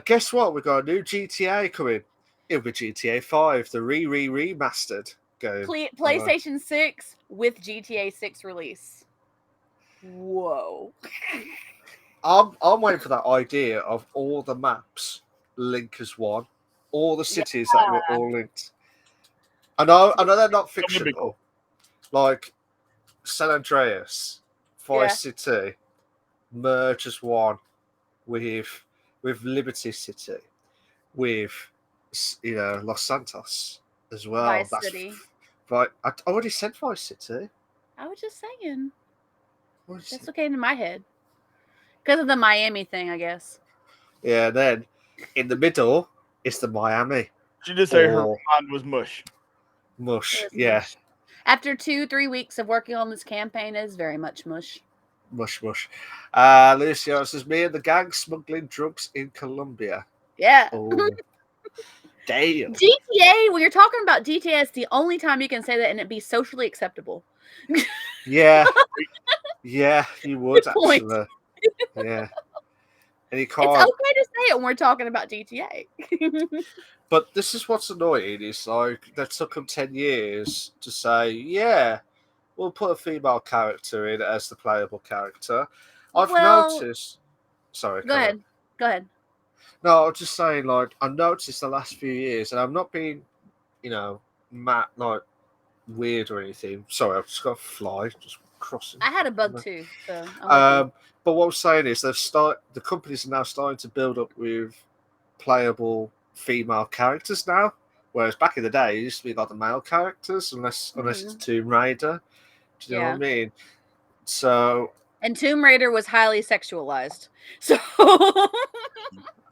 Guess what? We've got a new GTA coming. It'll be GTA 5, the remastered game. PlayStation 6 with GTA 6 release. Whoa. I'm waiting for that idea of all the maps link as one. All the cities that were all linked. I know they're not fictional. Like San Andreas, Vice City, merge as one with Liberty City, with Los Santos as well. Vice City. Right, I already said Vice City. I was just saying. That's what came to my head because of the Miami thing, I guess. Yeah. Then in the middle is the Miami. She did say her mind was mush. Mush. Yeah. Mush. After 2-3 weeks of working on this campaign, it is very much mush. Mush. Lucio says, me and the gang smuggling drugs in Colombia. Yeah. Oh, damn. GTA, when you're talking about GTA, it's the only time you can say that and it be socially acceptable. Yeah. Yeah, you would actually. Yeah. And you can't... It's okay to say it when we're talking about GTA. But this is what's annoying. It's like that took them 10 years to say, yeah, we'll put a female character in as the playable character. I've noticed. Sorry. Go ahead. No, I was just saying, like, I've noticed the last few years, and I'm not being, like weird or anything. Sorry, I've just got a fly just crossing. I had a bug too. So. But what I'm saying is, the companies are now starting to build up with playable female characters now, whereas back in the day it used to be like the male characters, unless it's Tomb Raider. Do you know what I mean? So, and Tomb Raider was highly sexualized. So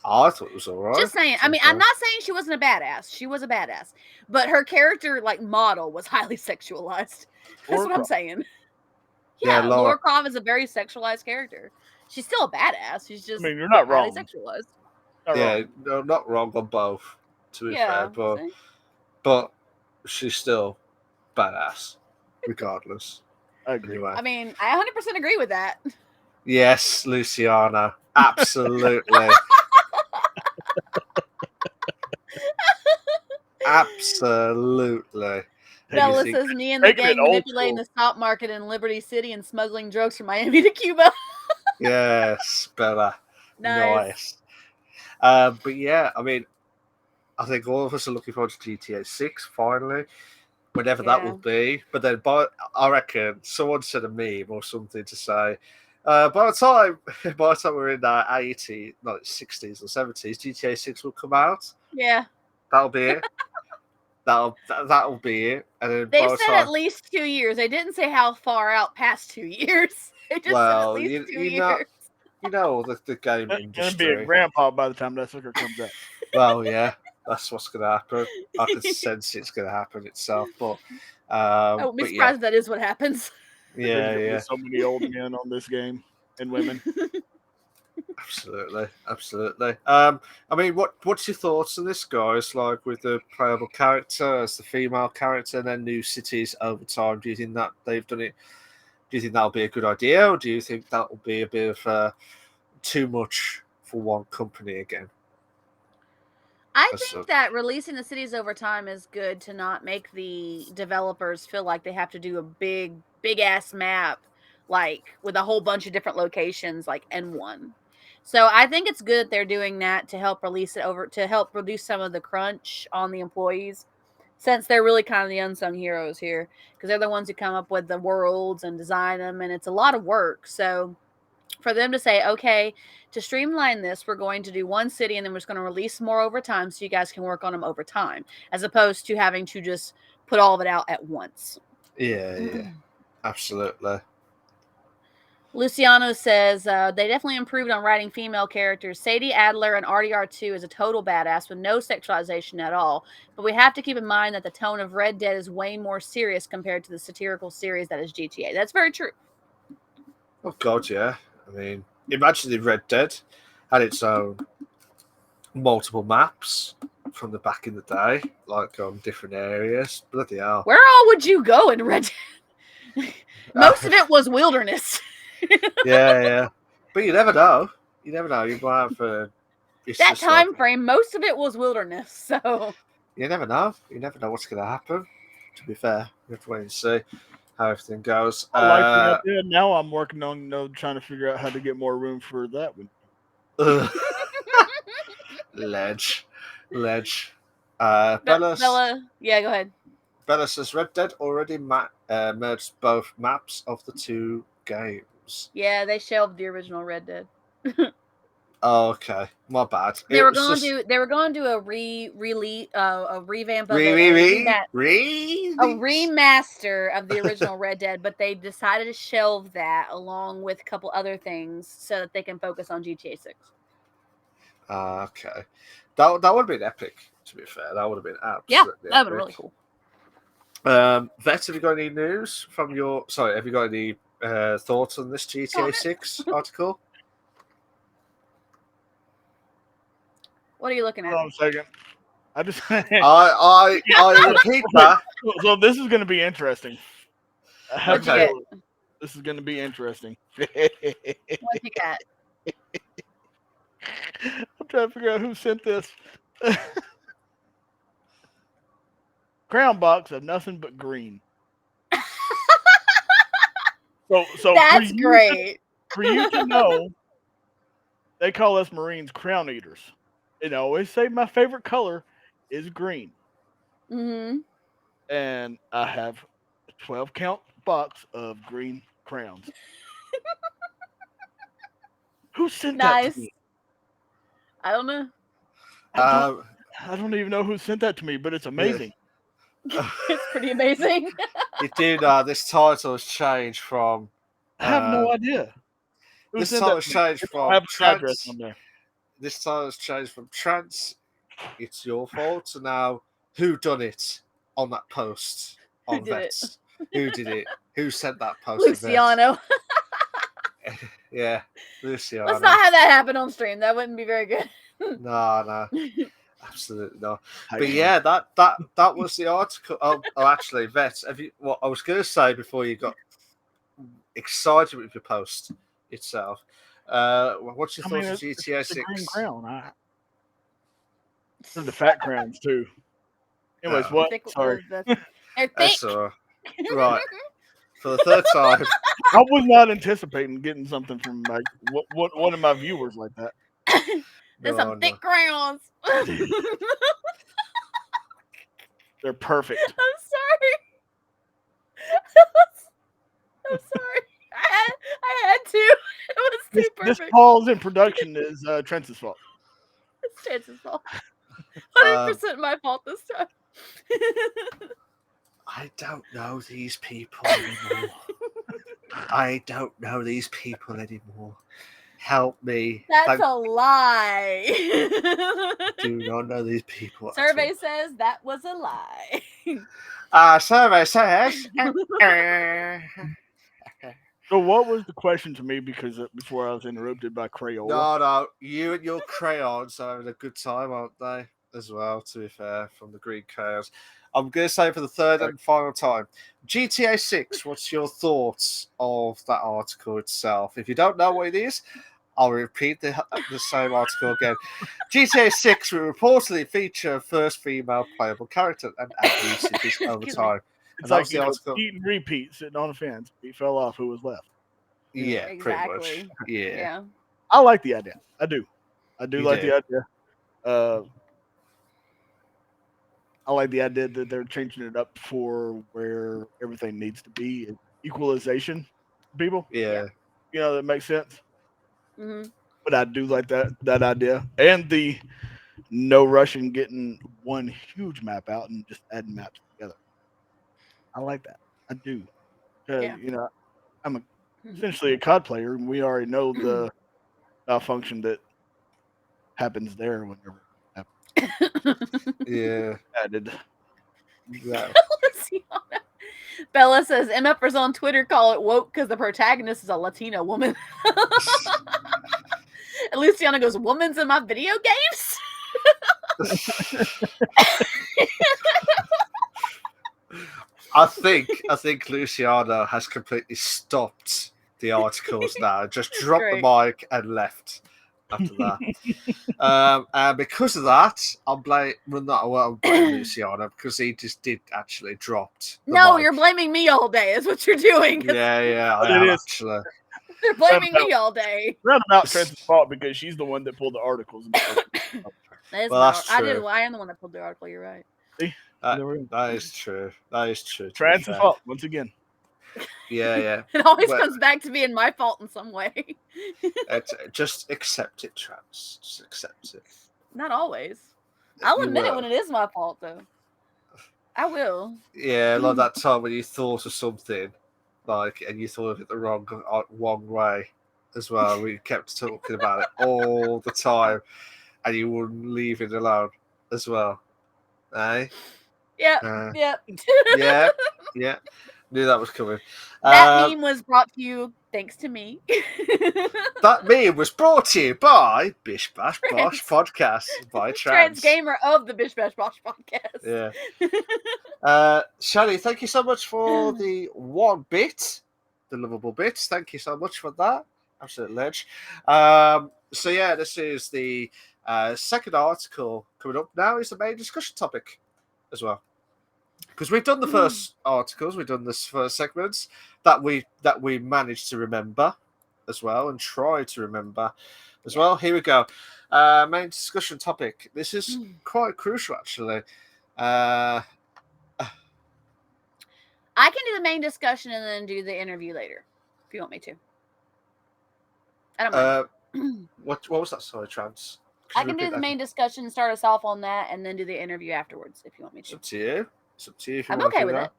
I thought it was all right. Just saying. I mean, I'm not saying she wasn't a badass. She was a badass, but her character, like model, was highly sexualized. That's what I'm saying. Yeah, Lara Croft is a very sexualized character. She's still a badass. She's just, you're not wrong. Sexualized. No, not wrong on both. To be fair, but she's still badass, regardless. I agree. Anyway. I mean, I 100% agree with that. Yes, Luciana, absolutely. Absolutely. Bella says, me and the gang manipulating the stock market in Liberty City and smuggling drugs from Miami to Cuba. Yes, Bella. Nice. But yeah, I mean, I think all of us are looking forward to GTA 6 finally, whenever that will be. But then, I reckon someone said a meme or something to say, by the time we're in our 60s or 70s, GTA 6 will come out. Yeah. That'll be it. That'll be it. And then they said at least 2 years. They didn't say how far out past 2 years. They just said at least 2 years. the game You're gonna be a industry. grandpa by the time that sucker comes out. Well, yeah, that's what's going to happen. I can sense it's going to happen itself. But I wouldn't be but surprised if that is what happens. There's gonna be yeah, so many old men on this game and women. absolutely. I mean, what's your thoughts on this, guys? Like with the playable character as the female character, and then new cities over time. Do you think that they've done it? Do you think that'll be a good idea, or do you think that will be a bit of too much for one company again? I think that releasing the cities over time is good to not make the developers feel like they have to do a big ass map, like with a whole bunch of different locations, like in one. So I think it's good that they're doing that to help release it over, to help reduce some of the crunch on the employees, since they're really kind of the unsung heroes here, because they're the ones who come up with the worlds and design them, and it's a lot of work. So for them to say, okay, to streamline this, we're going to do one city and then we're just going to release more over time so you guys can work on them over time, as opposed to having to just put all of it out at once. Yeah, absolutely. Luciano says they definitely improved on writing female characters. Sadie Adler and RDR2 is a total badass with no sexualization at all. But we have to keep in mind that the tone of Red Dead is way more serious compared to the satirical series that is GTA. That's very true. Oh God, yeah. I mean, imagine if Red Dead had its own multiple maps from the back in the day, like on different areas. Bloody hell. Where all would you go in Red Dead? Most of it was wilderness. yeah. But you never know. You might have that time frame, most of it was wilderness. So you never know. You never know what's going to happen. To be fair, we have to wait and see how everything goes. I like the idea. Now I'm working on trying to figure out how to get more room for that one. Ledge. Bella, yeah, go ahead. Bella says Red Dead already merged both maps of the two games. Yeah, they shelved the original Red Dead. Oh, okay, my bad. They were going to do a revamp of a remaster of the original Red Dead, but they decided to shelve that along with a couple other things so that they can focus on GTA 6. Okay, that would have been epic. To be fair, that would have been absolutely that would have been really cool. Vet, have you got any news from your? Sorry, have you got any thoughts on this GTA 6 article? What are you looking at? Hold on a second. I just I repeat that. So this is going to be interesting. Okay. This is going to be interesting. What you got? I'm trying to figure out who sent this. Crown box of nothing but green. So that's great. For you to know, they call us Marines crown eaters. And I always say my favorite color is green. Mm-hmm. And I have a 12 count box of green crowns. Who sent that to me? I don't know. I don't even know who sent that to me, but it's amazing. Yeah. It's pretty amazing. You do know this title has changed from. I have no idea. This title has changed from. I have an address on there. This title has changed from Trance, it's your fault, to now who done it on that post on Vets. Who did it? Who sent that post? Luciano. Yeah, Luciano. Let's not have that happen on stream. That wouldn't be very good. No. Absolutely not. But yeah, that was the article. Oh, actually, Vet, have you? What I was going to say before you got excited with your post itself. What's your thoughts on GTA 6? Green crown. And the fat crowns too. Anyways, what? Sorry. They're thick. Right. For the third time. I was not anticipating getting something from like what one of my viewers like that. There's some thick crowns. They're perfect. I'm sorry. I had to. It was too perfect. This pause in production is Trent's fault. It's Trent's fault. 100% my fault this time. I don't know these people anymore. Help me. That's a lie. Do not know these people. Survey says that was a lie. Survey says. So what was the question to me? Because before I was interrupted by Crayola. No, you and your crayons are having a good time, aren't they? As well, to be fair, from the green crayons. I'm going to say for the third and final time, GTA 6, what's your thoughts of that article itself? If you don't know what it is, I'll repeat the same article again. GTA 6 will reportedly feature first female playable character and add usage over time. It's like the article. Eat and repeat, sitting on a fence. He fell off. Who was left? Yeah, exactly. Pretty much. Yeah. I like the idea. I do like the idea. I like the idea that they're changing it up for where everything needs to be. Equalization, people. Yeah. That makes sense. Mm-hmm. But I do like that idea, and the no rushing, getting one huge map out and just adding maps together. I like that. I do. I'm essentially a COD player, and we already know the malfunction that happens there whenever it happens. Yeah. Added. Yeah. Bella says MFers on Twitter call it woke because the protagonist is a Latina woman. And Luciana goes, "Woman's in my video games." I think Luciana has completely stopped the articles now. Just dropped the mic and left after that. And because of that, I'm blaming Luciana because he just did actually dropped. No, you're blaming me all day. Is what you're doing. Yeah, I am actually. You're blaming me all day. Roundabout Trent's fault because she's the one that pulled the articles. That's true. I am the one that pulled the article. You're right. See? That is true. That is true. Trent's fault once again. Yeah. It always comes back to being my fault in some way. Just accept it, Trans. Just accept it. Not always. I'll admit it when it is my fault, though. I will. Yeah, like that time when you thought of something, and you thought of it the wrong way as well. We kept talking about it all the time, and you wouldn't leave it alone as well. Eh? Yep. Yeah. Knew that was coming. That meme was brought to you thanks to me. That meme was brought to you by Bish Bash Bosh Podcast by Trans Gamer of the Bish Bash Bosh Podcast. Yeah. Shelley, thank you so much for the 1 bit, the lovable bits. Thank you so much for that. Absolute ledge. So yeah, this is the second article coming up now. Is the main discussion topic as well. Because we've done the first articles, we've done the first segments that we managed to remember as well and try to remember as well. Here we go. Main discussion topic. This is quite crucial, actually. I can do the main discussion and then do the interview later, if you want me to. I don't mind. What was that? Sorry, Trans. I can do the main discussion, start us off on that, and then do the interview afterwards, if you want me to. It's up to you. It's up to you if you I'm want okay to do with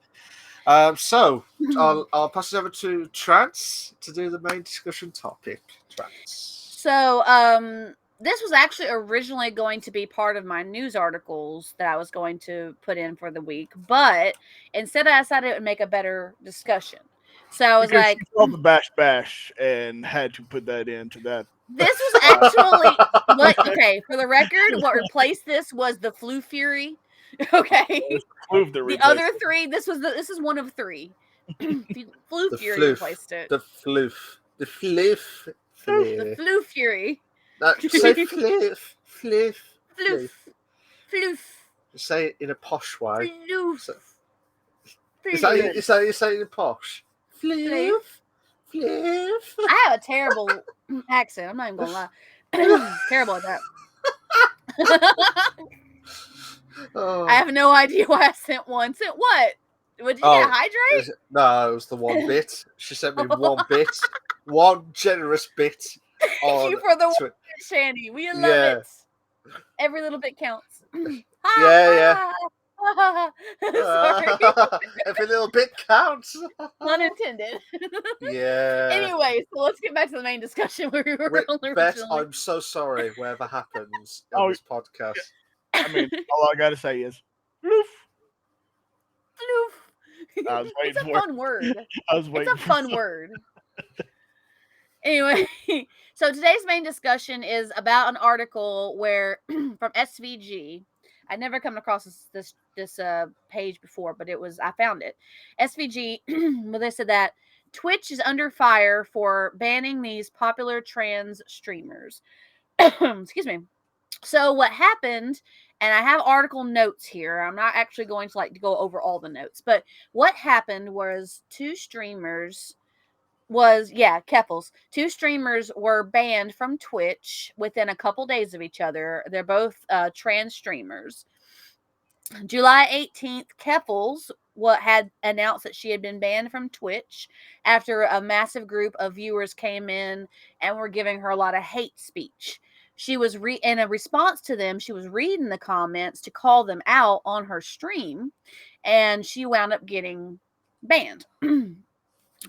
that. it. So I'll pass it over to Trans to do the main discussion topic. Trans. So this was actually originally going to be part of my news articles that I was going to put in for the week, but instead I decided it would make a better discussion. So I was like, she saw the bash and had to put that into that. This was actually okay. For the record, what replaced this was the Flu Fury. Okay. The other 3. This is one of 3. Flu Fury replaced it. The floof. The floof. The Flu Fury. Say floof. Floof. Floof. Floof. Say it in a posh way. Floof. Is that you say it in posh? Floof. Floof. I have a terrible accent. I'm not even gonna lie. Terrible at that. I have no idea why I sent one. Sent what? Did you get hydrate? No, it was the 1 bit. She sent me 1 bit. 1 generous bit. Thank you for the 1 bit, Shandy. We love it. Every little bit counts. Yeah. Sorry. Every little bit counts. Pun intended. Yeah. Anyway, so let's get back to the main discussion where we were on Beth, originally. I'm so sorry whatever happens on this podcast. I mean, all I gotta say is, floof. Floof. I was waiting It's a for it. fun word. I was waiting It's a for fun word. Anyway, so today's main discussion is about an article where from SVG. I'd never come across this page before, but I found it. SVG, well, they said that Twitch is under fire for banning these popular trans streamers. Excuse me. So what happened, and I have article notes here. I'm not actually going to go over all the notes, but what happened was Keffels. Two streamers were banned from Twitch within a couple days of each other. They're both trans streamers. July 18th, Keffels had announced that she had been banned from Twitch after a massive group of viewers came in and were giving her a lot of hate speech. She was in a response to them, she was reading the comments to call them out on her stream, and she wound up getting banned.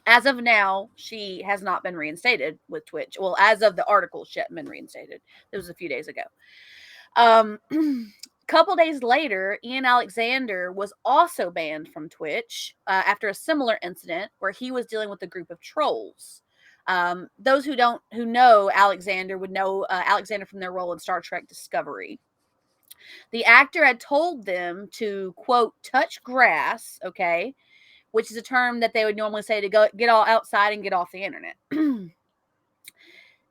As of now, she has not been reinstated with Twitch. Well, as of the article, she hadn't been reinstated. It was a few days ago. Couple days later, Ian Alexander was also banned from Twitch after a similar incident where he was dealing with a group of trolls. Those who know Alexander would know Alexander from their role in Star Trek Discovery. The actor had told them to, quote, touch grass, okay, which is a term that they would normally say to go get all outside and get off the internet.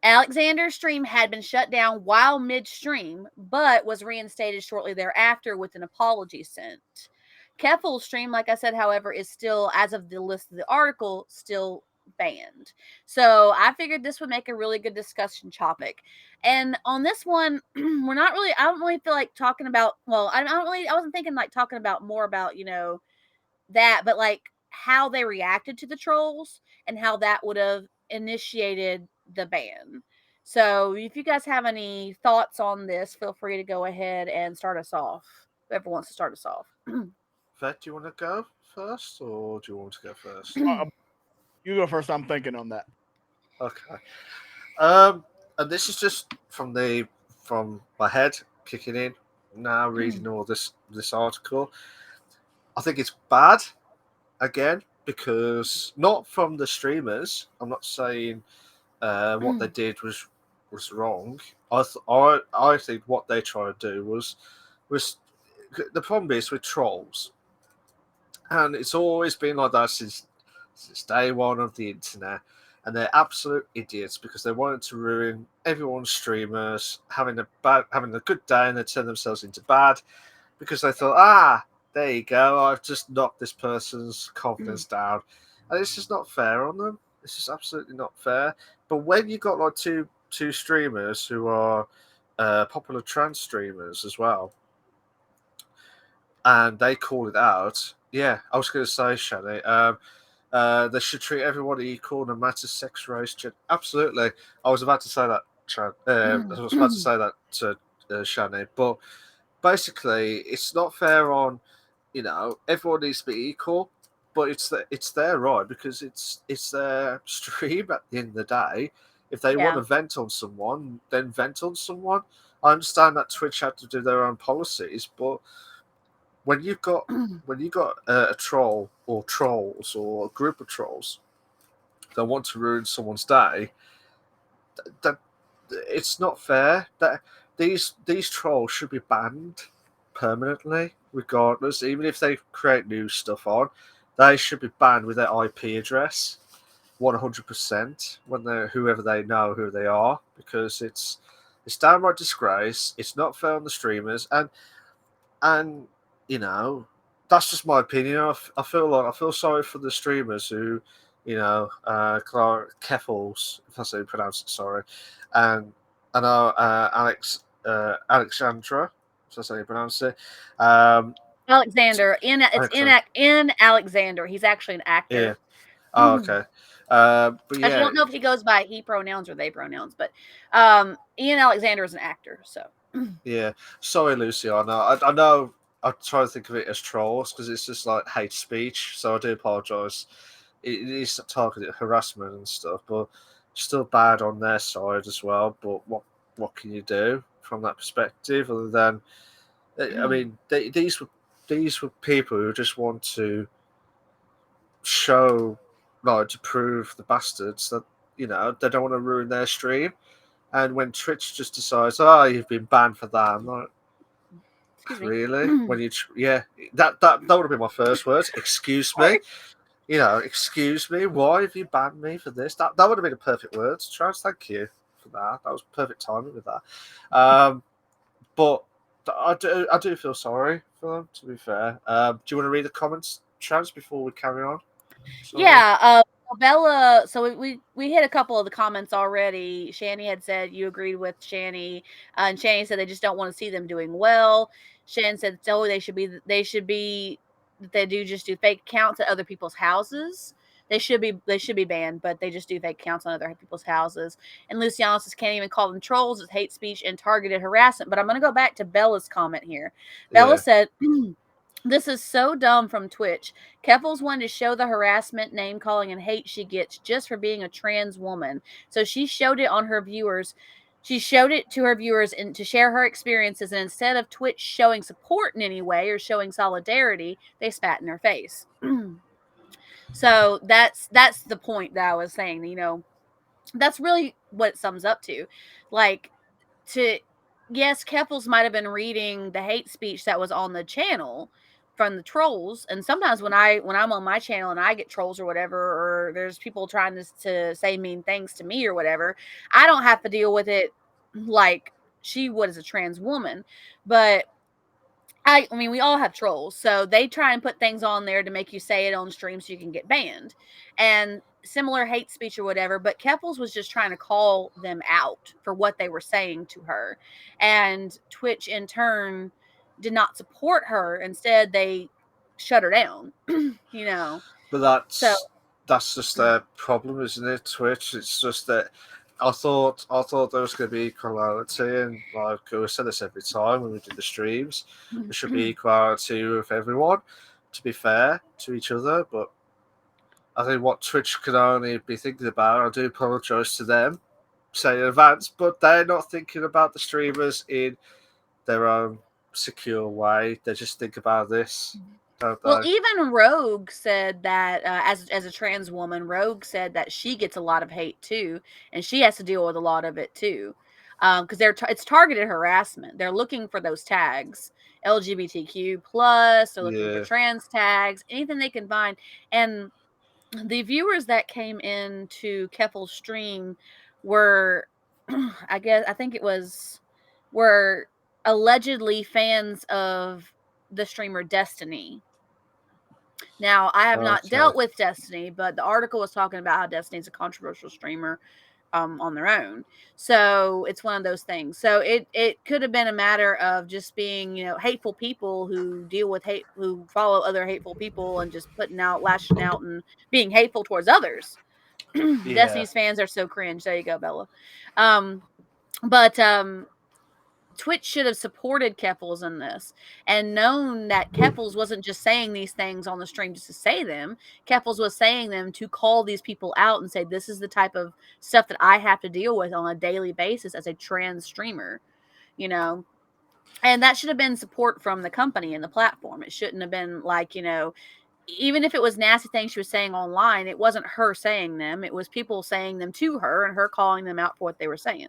Alexander's stream had been shut down while midstream, but was reinstated shortly thereafter with an apology sent. Keffel's stream, like I said, however, is still, as of the list of the article, still banned. So I figured this would make a really good discussion topic. And on this one, I don't really feel like talking about, I wasn't thinking like talking about more about, that, but like how they reacted to the trolls and how that would have initiated the ban. So if you guys have any thoughts on this, feel free to go ahead and start us off. Whoever wants to start us off. Vet, do you want to go first, or do you want to go first? You go first. I'm thinking on that. Okay. And this is just from my head kicking in now, reading all this article. I think it's bad, again, because not from the streamers. I'm not saying what they did was wrong. I think what they tried to do was the problem is with trolls, and it's always been like that since day one of the internet. And they're absolute idiots because they wanted to ruin everyone's streamers having a good day, and they turn themselves into bad because they thought, there you go, I've just knocked this person's confidence down. And it's just not fair on them. It's just absolutely not fair. But when you got like two streamers who are popular trans streamers as well, and they call it out, I was going to say, Shani, they should treat everyone equal, no matter sex, race, gender. Absolutely. I was about to say that, I was about to say that to Shani, but basically, it's not fair on, everyone needs to be equal, but it's their right because it's their stream at the end of the day. If they want to vent on someone, then vent on someone. I understand that Twitch had to do their own policies, but when you've got a troll or trolls or a group of trolls that want to ruin someone's day, that it's not fair. That these trolls should be banned permanently, regardless. Even if they create new stuff on, they should be banned with their IP address, 100%. When they're whoever they know who they are, because it's downright disgrace. It's not fair on the streamers, and that's just my opinion. I feel sorry for the streamers who, Clara Keffels, if that's how you pronounce it, sorry, and I know Alexandra, if that's how you pronounce it. Alexander in Alexander. He's actually an actor. Yeah. Oh, okay. But I don't know if he goes by he pronouns or they pronouns, but Ian Alexander is an actor. So yeah. Sorry, Lucy. I know I try to think of it as trolls because it's just like hate speech. So I do apologise. It is targeted harassment and stuff, but still bad on their side as well. But what can you do from that perspective other than I mean these were people who just want to show, like, to prove the bastards that they don't want to ruin their stream. And when Twitch just decides, oh, you've been banned for that, I'm like, Excuse me. really? When you, yeah, that would have been my first words. Excuse me, excuse me. Why have you banned me for this? That would have been a perfect words. Charles, thank you for that. That was perfect timing with that. But I do feel sorry for them. To be fair, do you want to read the comments, Charles, before we carry on? Sorry. Yeah, Bella. So we hit a couple of the comments already. Shani had said you agreed with Shani, and Shani said they just don't want to see them doing well. Shan said, "Oh, they should be they just do fake accounts at other people's houses. They should be banned, but they just do fake accounts on other people's houses." And Luciano says, "Can't even call them trolls. It's hate speech and targeted harassment." But I'm going to go back to Bella's comment here. Bella said. This is so dumb from Twitch. Keffels wanted to show the harassment, name calling, and hate she gets just for being a trans woman. So she showed it on her viewers. She showed it to her viewers and to share her experiences. And instead of Twitch showing support in any way or showing solidarity, they spat in her face. So that's the point that I was saying. That's really what it sums up to. Like, yes, Keffels might have been reading the hate speech that was on the channel from the trolls, and sometimes when I'm on my channel and I get trolls or whatever, or there's people trying to say mean things to me or whatever, I don't have to deal with it like she would as a trans woman. But I mean, we all have trolls, so they try and put things on there to make you say it on stream so you can get banned, and similar hate speech or whatever. But Keffels was just trying to call them out for what they were saying to her, and Twitch in turn did not support her. Instead, they shut her down. But So that's just their problem, isn't it? Twitch. It's just that I thought there was going to be equality, and like we said this every time when we do the streams, there should be equality with everyone. To be fair to each other, but I think what Twitch can only be thinking about, I do apologise to them, say in advance, but they're not thinking about the streamers in their own secure way. They just think about this. Well, even Rogue said that as a trans woman, Rogue said that she gets a lot of hate too, and she has to deal with a lot of it too, because it's targeted harassment. They're looking for those tags, LGBTQ plus. They're looking for trans tags, anything they can find. And the viewers that came into Keffel's stream were, I think it were allegedly fans of the streamer Destiny. Now, I have not dealt with Destiny, but the article was talking about how Destiny's a controversial streamer on their own. So it's one of those things. So it could have been a matter of just being, hateful people who deal with hate, who follow other hateful people and just lashing out and being hateful towards others. Destiny's fans are so cringe. There you go, Bella. But Twitch should have supported Keffels in this and known that Keffels wasn't just saying these things on the stream just to say them. Keffels was saying them to call these people out and say, this is the type of stuff that I have to deal with on a daily basis as a trans streamer, and that should have been support from the company and the platform. It shouldn't have been like, even if it was nasty things she was saying online, it wasn't her saying them. It was people saying them to her and her calling them out for what they were saying.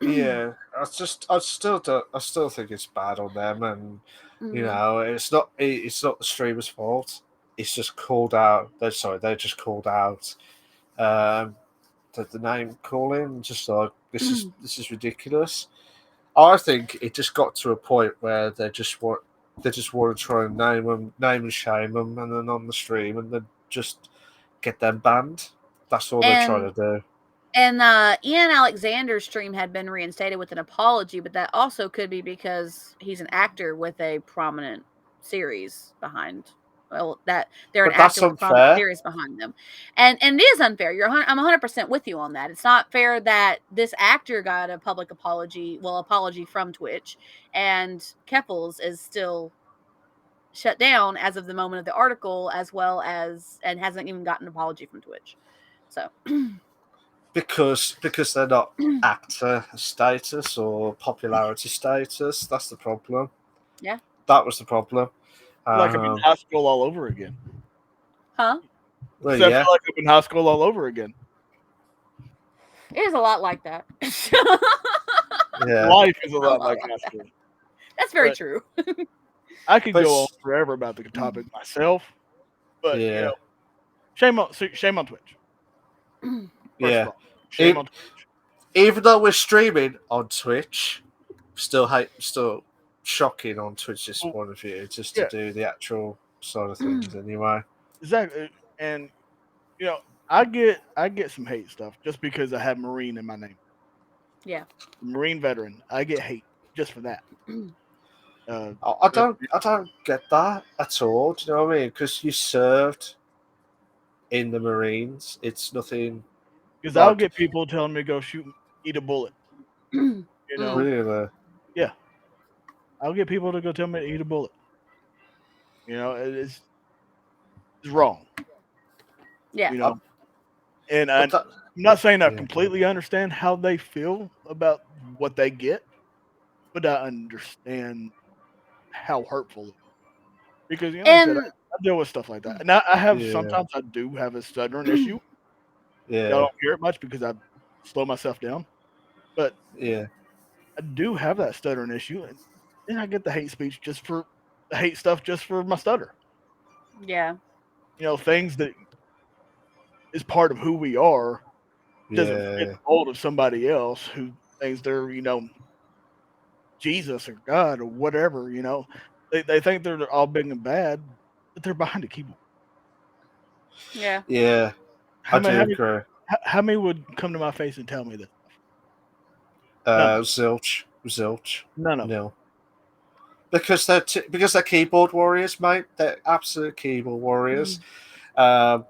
Yeah, I still think it's bad on them, and it's not the streamer's fault. It's just called out. They just called out the name calling. Just like this is ridiculous. I think it just got to a point where they just want to try and name and shame them, and then on the stream, and then just get them banned. That's all they're trying to do. And Ian Alexander's stream had been reinstated with an apology, but that also could be because he's an actor with a prominent series behind. Well, that they're an actor with a prominent series behind them, and it is unfair. I'm 100% with you on that. It's not fair that this actor got a public apology from Twitch, and Keffels is still shut down as of the moment of the article, as well as, and hasn't even gotten an apology from Twitch. So because they're not actor status or popularity status. That's the problem. Yeah. That was the problem. Like I'm in high school all over again. Huh? Well, So I yeah. feel like I'm in high school all over again. It is a lot like that. Yeah. Life is a lot like high school. That's very But true. I could But go on forever about the topic myself, but you yeah, know, shame on Twitch. First yeah. of all, shame on Twitch. Even though we're streaming on Twitch, still shocking on Twitch's Well, point of view, just yeah. to do the actual side of things anyway. Exactly, and you know, I get some hate stuff just because I have Marine in my name. Yeah. Marine veteran. I get hate just for that. I don't get that at all. Do you know what I mean? Because you served in the Marines. It's nothing. Because I'll Like, get people telling me to go shoot, eat a bullet. You know, really. yeah. I'll get people to go tell me to eat a bullet. You know, it's wrong. Yeah. You know, and But I'm not saying I yeah. completely understand how they feel about what they get, but I understand how hurtful it is. Because you know, like I said, And I deal with stuff like that, and I have Yeah. sometimes I do have a stuttering issue. I Yeah. don't hear it much because I slow myself down, but Yeah. I do have that stuttering issue, and then I get the hate speech just for the hate stuff just for my stutter. yeah. You know, things that is part of who we are doesn't fit Yeah. the mold of somebody else who thinks they're, you know, Jesus or God or whatever, you know. They think they're all big and bad, but they're behind a keyboard. Yeah. Yeah. I do agree. How many would come to my face and tell me this? None. Zilch. None of them. No. Because they're keyboard warriors, mate. They're absolute keyboard warriors. I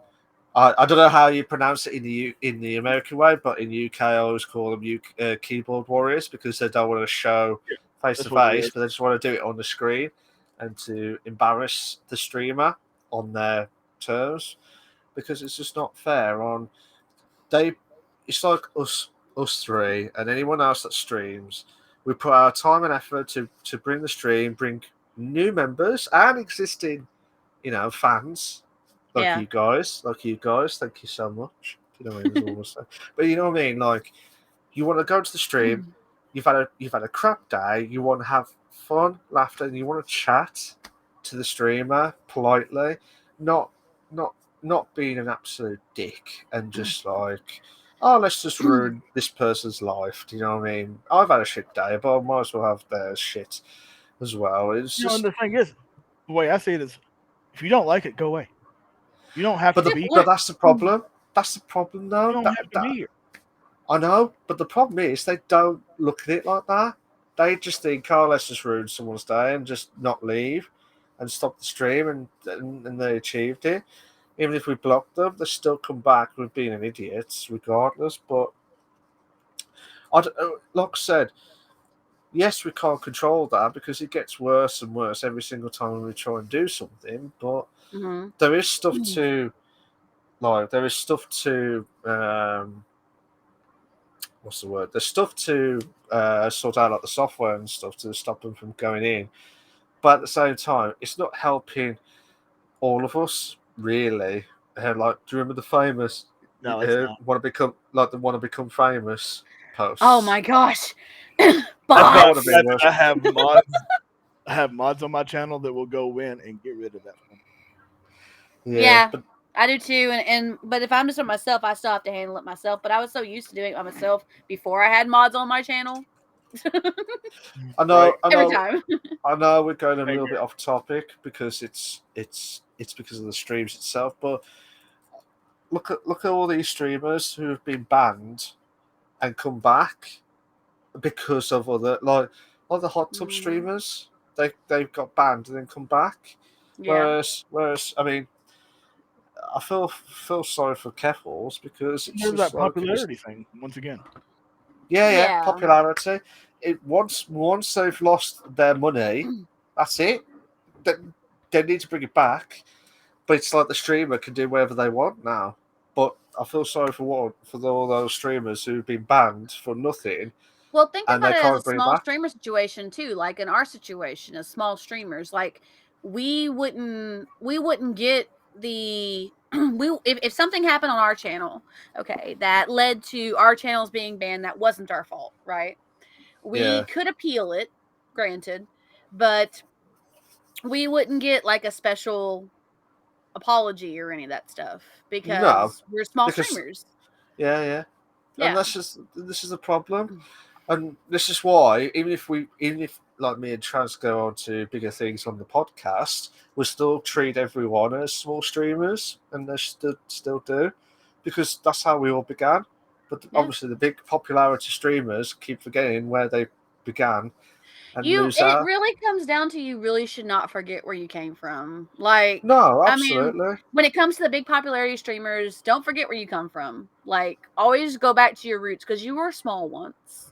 don't know how you pronounce it in the American way, but in UK I always call them keyboard warriors because they don't want to show face to that's what it face, is. but they just want to do it on the screen and to embarrass the streamer on their terms because it's just not fair. It's like us three and anyone else that streams. We put our time and effort to bring the stream, bring new members and existing, fans like you guys. Thank you so much. You know what I mean? There's almost but you know what I mean? Like, you want to go to the stream, you've had a crap day, you want to have fun, laughter, and you want to chat to the streamer politely, not being an absolute dick and just like, oh, let's just ruin this person's life. Do you know what I mean? I've had a shit day, but I might as well have their shit as well. It's You know, just. and the thing is, the way I see it is, if you don't like it, go away. You don't have to be. But that's the problem. That's the problem, though. You don't have to be here. I know, but the problem is they don't look at it like that. They just think, oh, let's just ruin someone's day and just not leave and stop the stream, and they achieved it. Even if we blocked them, they still come back with being an idiot, regardless. But like I said, yes, we can't control that because it gets worse and worse every single time we try and do something. But there is stuff to, what's the word? There's stuff to sort out, like the software and stuff, to stop them from going in. But at the same time, it's not helping all of us really. Like, do you remember the famous No, it's not. want to become famous posts? Oh my gosh. I Bots. have mods. I have mods on my channel that will go in and get rid of that for me. Yeah, but I do too. But if I'm just on myself, I still have to handle it myself. But I was so used to doing it by myself before I had mods on my channel. I know. Every time. I know we're going a little bit off topic because it's because of the streams itself. But look at all these streamers who have been banned and come back because of other like the hot tub streamers. They've got banned and then come back. Yeah. Whereas I mean, I feel sorry for Keffals because it's There's just that like, popularity thing once again. Yeah, popularity. Once they've lost their money, that's it. they need to bring it back, but it's like the streamer can do whatever they want now. But I feel sorry for all those streamers who've been banned for nothing. Well, think And about they it can't as a bring it small back. streamer situation too. Like in our situation, as small streamers, like we wouldn't get the if something happened on our channel, okay, that led to our channels being banned, that wasn't our fault, right? We could appeal it, granted, but we wouldn't get like a special apology or any of that stuff because we're small streamers. Yeah. And this is the problem. Mm. And this is why, even if like me and Trans go on to bigger things on the podcast, we still treat everyone as small streamers, and they still do, because that's how we all began. But obviously, the big popularity streamers keep forgetting where they began, and lose out. It really comes down to, you really should not forget where you came from. Like, no, absolutely. I mean, when it comes to the big popularity streamers, don't forget where you come from. Like, always go back to your roots, because you were small once.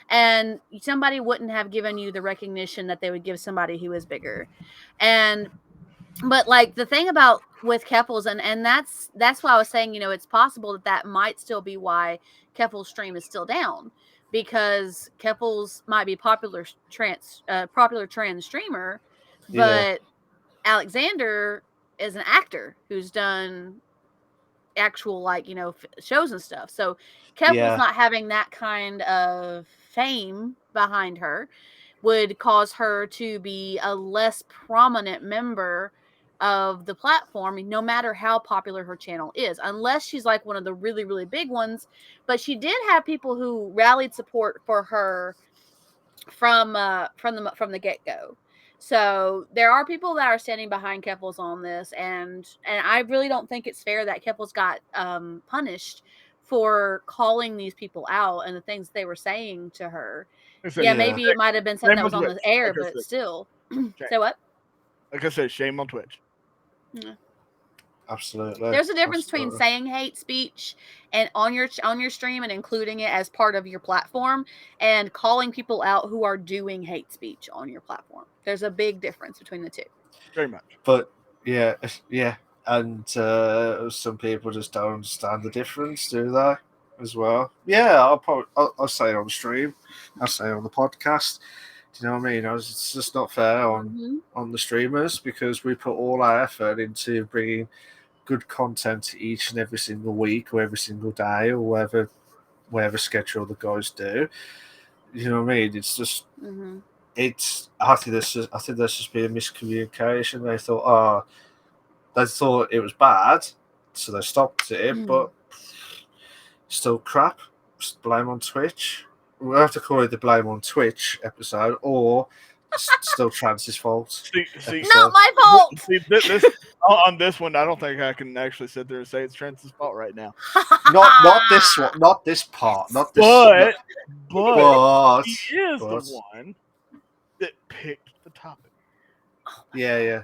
And somebody wouldn't have given you the recognition that they would give somebody who is bigger. But like the thing about with Keffels, and that's why I was saying, it's possible that might still be why Keffels' stream is still down, because Keffels might be popular trans streamer, but Alexander is an actor who's done actual shows and stuff. So Keffels not having that kind of fame behind her would cause her to be a less prominent member of the platform, no matter how popular her channel is, unless she's like one of the really, really big ones. But she did have people who rallied support for her from the get-go. So there are people that are standing behind Keffels on this, and I really don't think it's fair that Keffels got punished for calling these people out and the things they were saying to her. Maybe it might have been something that was on the air, but still. Say what? Like I said, shame on Twitch. Yeah. Absolutely. There's a difference between saying hate speech and on your stream and including it as part of your platform, and calling people out who are doing hate speech on your platform. There's a big difference between the two. Very much. But yeah, and some people just don't understand the difference, do they? As well. Yeah, I'll say it on stream. I'll say it on the podcast. Do you know what I mean? It's just not fair on the streamers, because we put all our effort into bringing good content each and every single week or every single day or whatever schedule the guys do. You know what I mean? It's just I think there's just been a miscommunication. They thought it was bad, so they stopped it, but still crap. Just blame on Twitch. We'll have to call it the blame on Twitch episode, or still Trance's fault. See, not my fault. See, this on this one, I don't think I can actually sit there and say it's Trance's fault right now. not this one, not this part, not this. But he is the one that picked the topic. Yeah.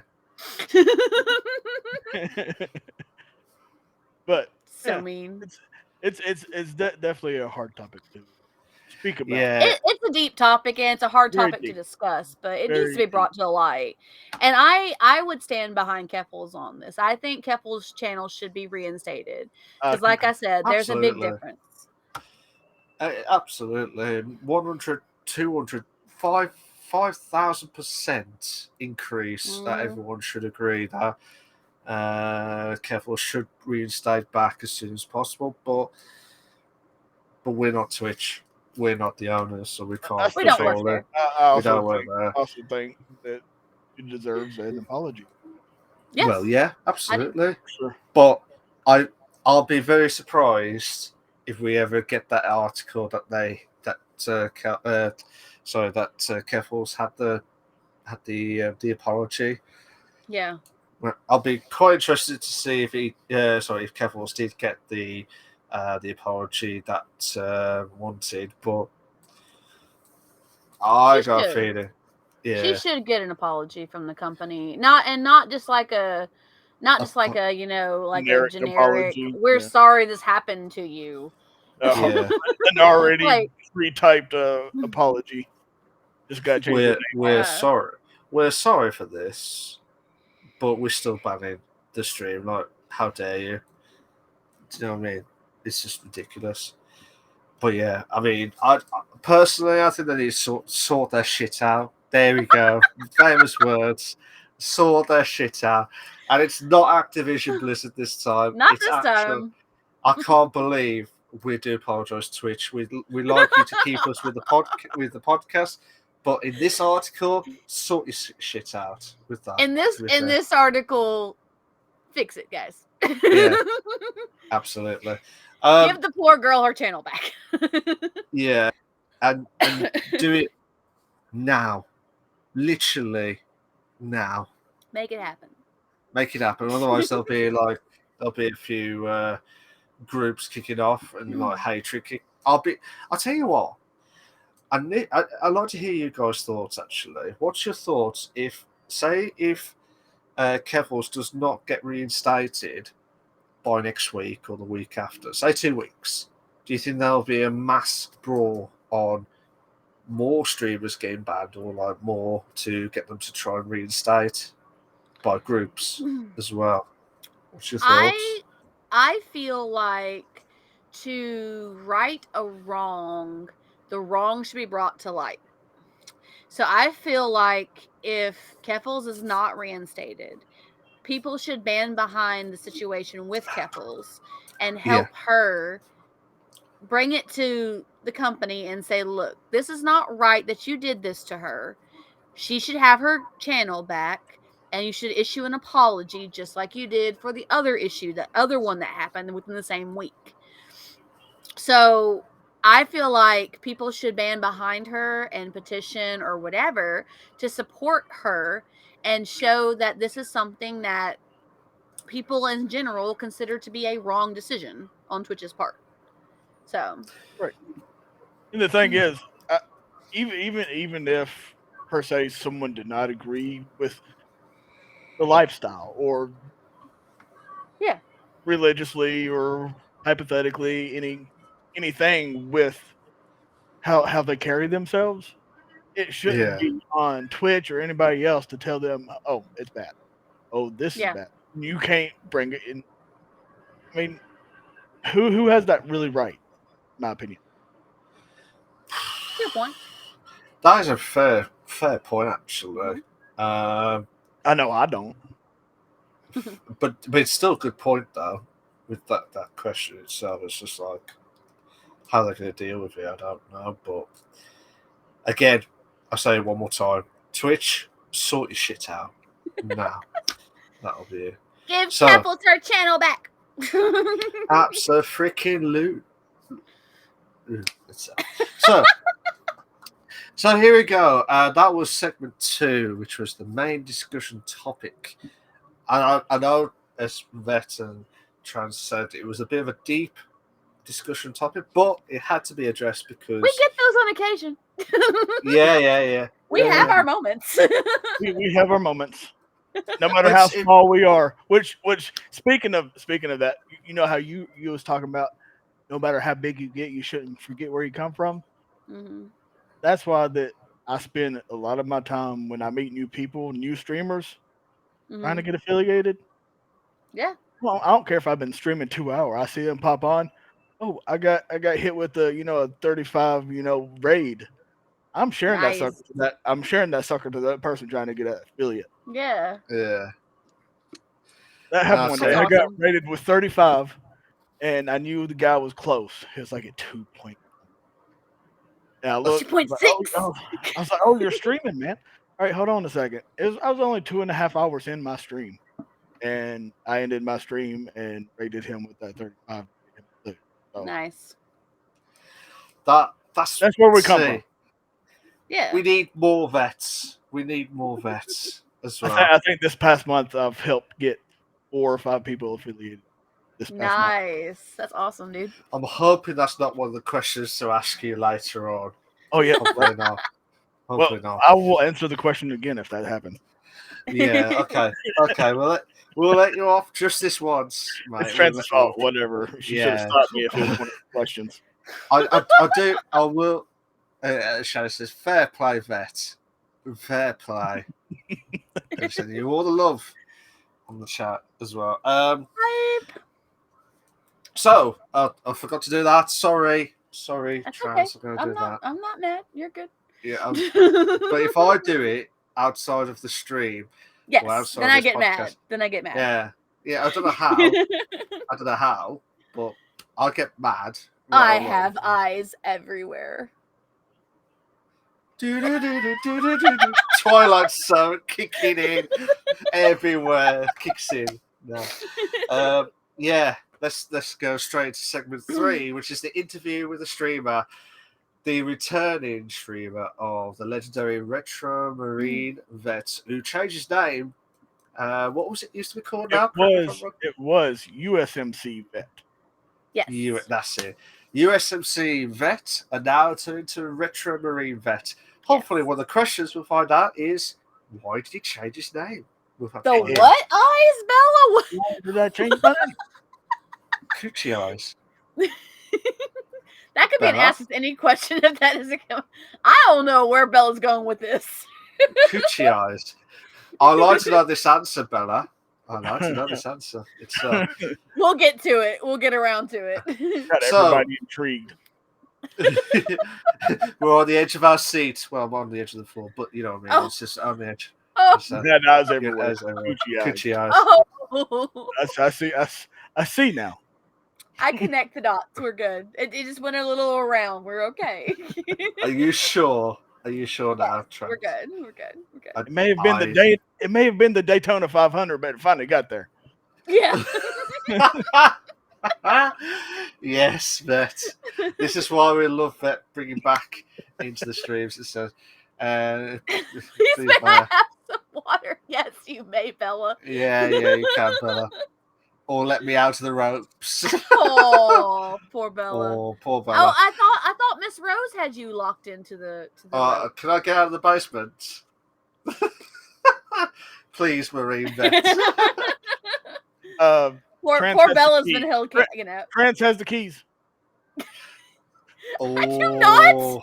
But so mean. It's definitely a hard topic to speak about. Yeah, it's a deep topic, and it's a hard topic to discuss, but it needs to be brought to light. And I would stand behind Keffels on this. I think Keffels' channel should be reinstated, because, like I said, there's a big difference. Absolutely, 100, 200, 5,000% increase that everyone should agree that Keffels should reinstate back as soon as possible. But we're not Twitch. We're not the owners, so we can't control it. I also think that it deserves an apology. Yes. Well, yeah, absolutely. Sure. But I'll be very surprised if we ever get that article that Keffels had the apology. Yeah. Well, I'll be quite interested to see if if Keffels did get the apology that wanted, but I got a feeling. Yeah, she should get an apology from the company, not just like a generic apology. We're sorry this happened to you. An already pre-typed apology. Just got to change. We're sorry. We're sorry for this. but we're still banning the stream. Like, how dare you? Do you know what I mean? It's just ridiculous. But yeah, I mean, I personally, I think they need to sort their shit out. There we go. Famous words. Sort their shit out. And it's not Activision Blizzard this time. Not it's this time. I can't believe we do apologise, Twitch. We like you to keep us with the podcast, but in this article, sort your shit out with that. In this article, fix it, guys. Yeah, absolutely. Give the poor girl her channel back. Yeah, and do it now, literally now. Make it happen. Make it happen. Otherwise, there'll be a few groups kicking off and like hatred kick. I'll tell you what. I'd like to hear you guys' thoughts. Actually, what's your thoughts if Kevels does not get reinstated by next week or the week after, say 2 weeks? Do you think there'll be a mass brawl on more streamers getting banned, or like more to get them to try and reinstate by groups as well? What's your thoughts? I feel like to right a wrong, the wrong should be brought to light. So I feel like if Keffels is not reinstated, people should band behind the situation with Keffels and help her bring it to the company and say, look, this is not right that you did this to her. She should have her channel back, and you should issue an apology just like you did for the other issue, the other one that happened within the same week. So I feel like people should band behind her and petition or whatever to support her and show that this is something that people in general consider to be a wrong decision on Twitch's part. So, right. And the thing is, even if per se someone did not agree with the lifestyle or religiously or hypothetically anything with how they carry themselves, it shouldn't be on Twitch or anybody else to tell them, oh, it's bad. Oh, this is bad. You can't bring it in. I mean, who has that really right, in my opinion? Good point. That is a fair point, actually. I know I don't. but it's still a good point, though, with that question itself. It's just like, how they're going to deal with it, I don't know. But again, I say it one more time. Twitch, sort your shit out now. That'll be it. Give Keffels her channel back. Absolutely. So here we go. That was segment 2, which was the main discussion topic. And I know, as Vet and Trans said, it was a bit of a deep discussion topic, but it had to be addressed because we get those on occasion. Yeah. We have our moments. we have our moments, no matter how small we are. Which speaking of that, you know how you was talking about, no matter how big you get, you shouldn't forget where you come from. Mm-hmm. That's why I spend a lot of my time when I meet new people, new streamers, trying to get affiliated. Yeah. Well, I don't care if I've been streaming 2 hours. I see them pop on. Oh, I got hit with a 35 raid. I'm sharing that sucker to that. I'm sharing that sucker to that person trying to get an affiliate. Yeah. Yeah. That happened one day. I got raided with 35, and I knew the guy was close. He was like at 2.0. And I looked. 2.6. I was like, "Oh, you're streaming, man." All right, hold on a second. I was only 2.5 hours in my stream, and I ended my stream and rated him with that 35. So nice. That's where we come from. Yeah. We need more vets. As well. I think this past month I've helped get 4 or 5 people affiliated. This past month. That's awesome, dude. I'm hoping that's not one of the questions to ask you later on. Oh yeah. Hopefully not. Hopefully not. I will answer the question again if that happens. Yeah. Okay. We'll let you off just this once, mate. It's Francis' fault. Whatever. She should have stopped me if it was one of the questions. I will. Shannon says, "Fair play, vet. Fair play." I'm sending you all the love. on the chat as well. Hype. So I forgot to do that. Sorry, That's Trans. okay. I'm gonna do that. I'm not mad. You're good. Yeah, but if I do it outside of the stream, yes, or outside then I this get podcast, mad. Then I get mad. Yeah. I don't know how. I don't know how, but I'll get mad. I have eyes everywhere. Twilight Zone kicking in everywhere, kicks in. No. Yeah, let's go straight to segment 3, which is the interview with the streamer, the returning streamer of the legendary Retro Marine vet who changed his name. What was it used to be called now? It was USMC vet. Yes. That's it. USMC vet, and now turned to Retro Marine vet. Hopefully, one of the questions we'll find out is, why did he change his name? The what eyes, Bella? Why did I change my name? Coochie eyes. That could be an ask any question if that is a. I don't know where Bella's going with this. Coochie eyes. I'd like to know this answer, Bella. I'd like to know this answer. It's We'll get to it. We'll get around to it. Got everybody intrigued. We're on the edge of our seat. Well, I'm on the edge of the floor, but you know what I mean. It's just on the edge. Oh, that eyes everywhere. Coochie eyes. Oh. I see now. I connect the dots. We're good. It just went a little around. We're okay. Are you sure? Are you sure now? We're good. It may have been It may have been the Daytona 500, but it finally got there. Yeah. Yes, Vet. This is why we love Vet bringing back into the streams. It says, please may I have some water? Yes, you may, Bella. Yeah, you can, Bella. Or let me out of the ropes. Oh, poor Bella. Oh, poor Bella. Oh, I thought Miss Rose had you locked into the rope. Can I get out of the basement? Please, Marine Vet. Poor Bella's been held kicking out. Trans has the keys. Oh. I do not.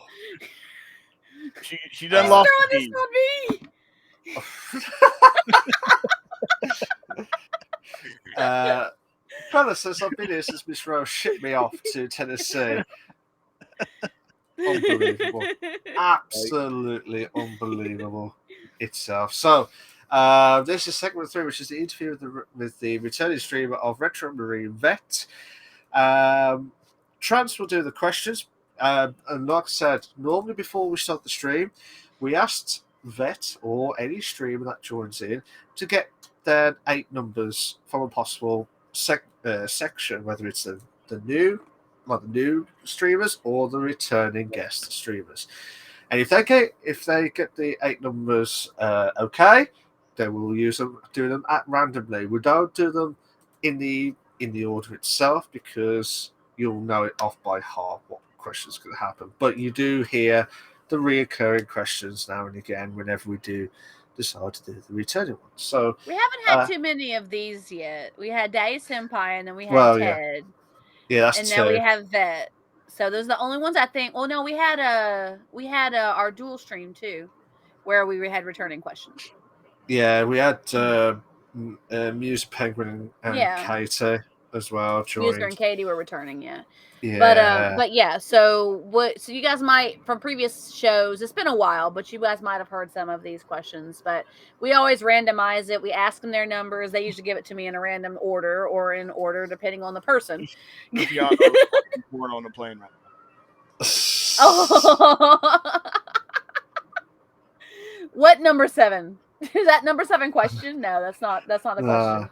She done lost the this keys. on me. Bella says, I've been here since Miss Rose shipped me off to Tennessee. Unbelievable. Absolutely unbelievable itself. So, this is segment 3, which is the interview with the returning streamer of Retro Marine Vet. Trans will do the questions. And like I said, normally before we start the stream, we asked Vet or any streamer that joins in to get their 8 numbers from a possible section, whether it's the new streamers or the returning guest streamers. And if they get the 8 numbers okay, then we'll do them randomly. We don't do them in the order itself because you'll know it off by heart what questions going to happen. But you do hear the reoccurring questions now and again whenever we do decide to do the returning ones. So we haven't had too many of these yet. We had Daddy Senpai, and then we had Ted. Yeah, that's and now we have Vet. So those are the only ones I think. Well, no, we had our dual stream too, where we had returning questions. Yeah, we had Muse, Penguin, and Katie as well joined. Muse and Katie were returning, yeah. But yeah. So you guys might, from previous shows, it's been a while, but you guys might have heard some of these questions. But we always randomize it. We ask them their numbers. They usually give it to me in a random order or in order depending on the person. Y'all born on the plane right now. Oh. What number 7? Is that number 7 question? No, that's not the question.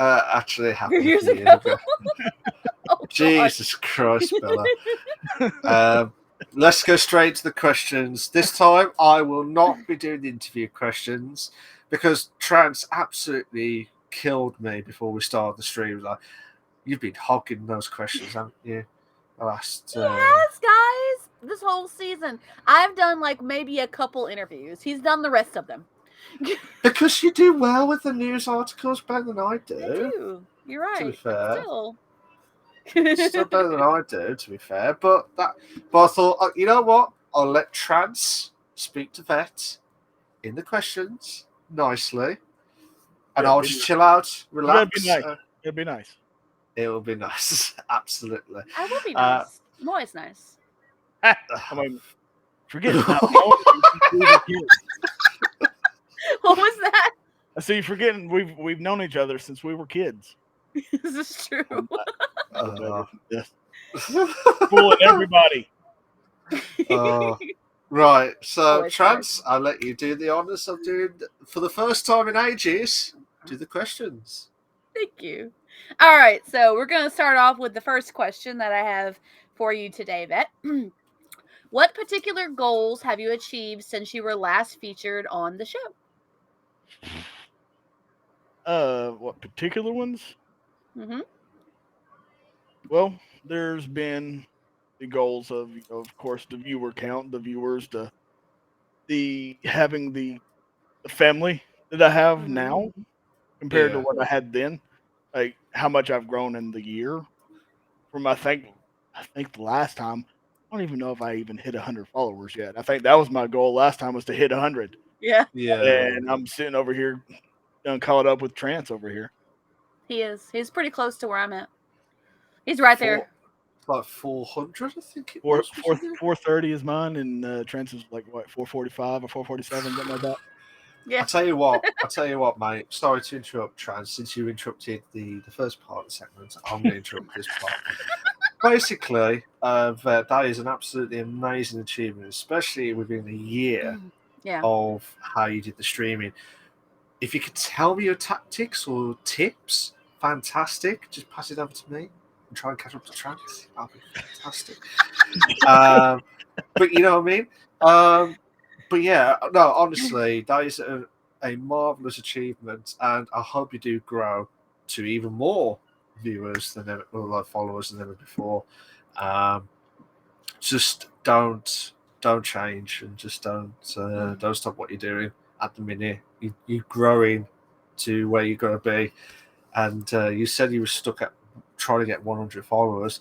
Actually happened years ago. Oh, Jesus Christ, Bella. Let's go straight to the questions. This time I will not be doing the interview questions because Trans absolutely killed me before we started the stream. Like, you've been hogging those questions, haven't you? Yes, guys. This whole season, I've done like maybe a couple interviews. He's done the rest of them. Because you do well with the news articles better than I do. I do. You're right. To be fair. Still better than I do, to be fair. But I thought, you know what? I'll let Trans speak to Vet in the questions, nicely, and Yeah, I'll just chill out, relax. That'd be nice. It'd be nice. It will be nice, absolutely. I will be nice. I'm always nice. I mean, forget not knowing you since we were kids. What was that? I see you forgetting we've known each other since we were kids. This is true. Yes. Fooling everybody. Right, so Always Trance, I'll let you do the honours of doing, for the first time in ages, do the questions. Thank you. All right, so we're going to start off with the first question that I have for you today, Vet. What particular goals have you achieved since you were last featured on the show? What particular ones? Mm-hmm. Well, there's been the goals of course, the viewer count, the viewers, the having the family that I have Mm-hmm. now compared to Yeah. what I had then. Like how much I've grown in the year. From I think the last time, I don't even know if I even hit 100 followers yet. I think that was my goal last time, was to hit 100. Yeah, Yeah. And I'm sitting over here, caught up with Trance over here. he is. He's pretty close to where I'm at. He's right there. Like 400, I think it was. 430 is mine, and Trance is like what, 445 or 447, something like that. Yeah. I'll tell you what, mate. Sorry to interrupt, Trans. Since you interrupted the first part of the segment, I'm going to interrupt this part. Basically, that is an absolutely amazing achievement, especially within a year Yeah. of how you did the streaming. If you could tell me your tactics or tips, fantastic. Just pass it over to me and try and catch up to Trans. That'll be fantastic. But you know what I mean? But yeah, no, honestly, that is a marvelous achievement, and I hope you do grow to even more viewers than ever, or like followers than ever before. Just don't change, and just don't stop what you're doing at the minute. You're growing to where you're going to be, and you said you were stuck at trying to get 100 followers.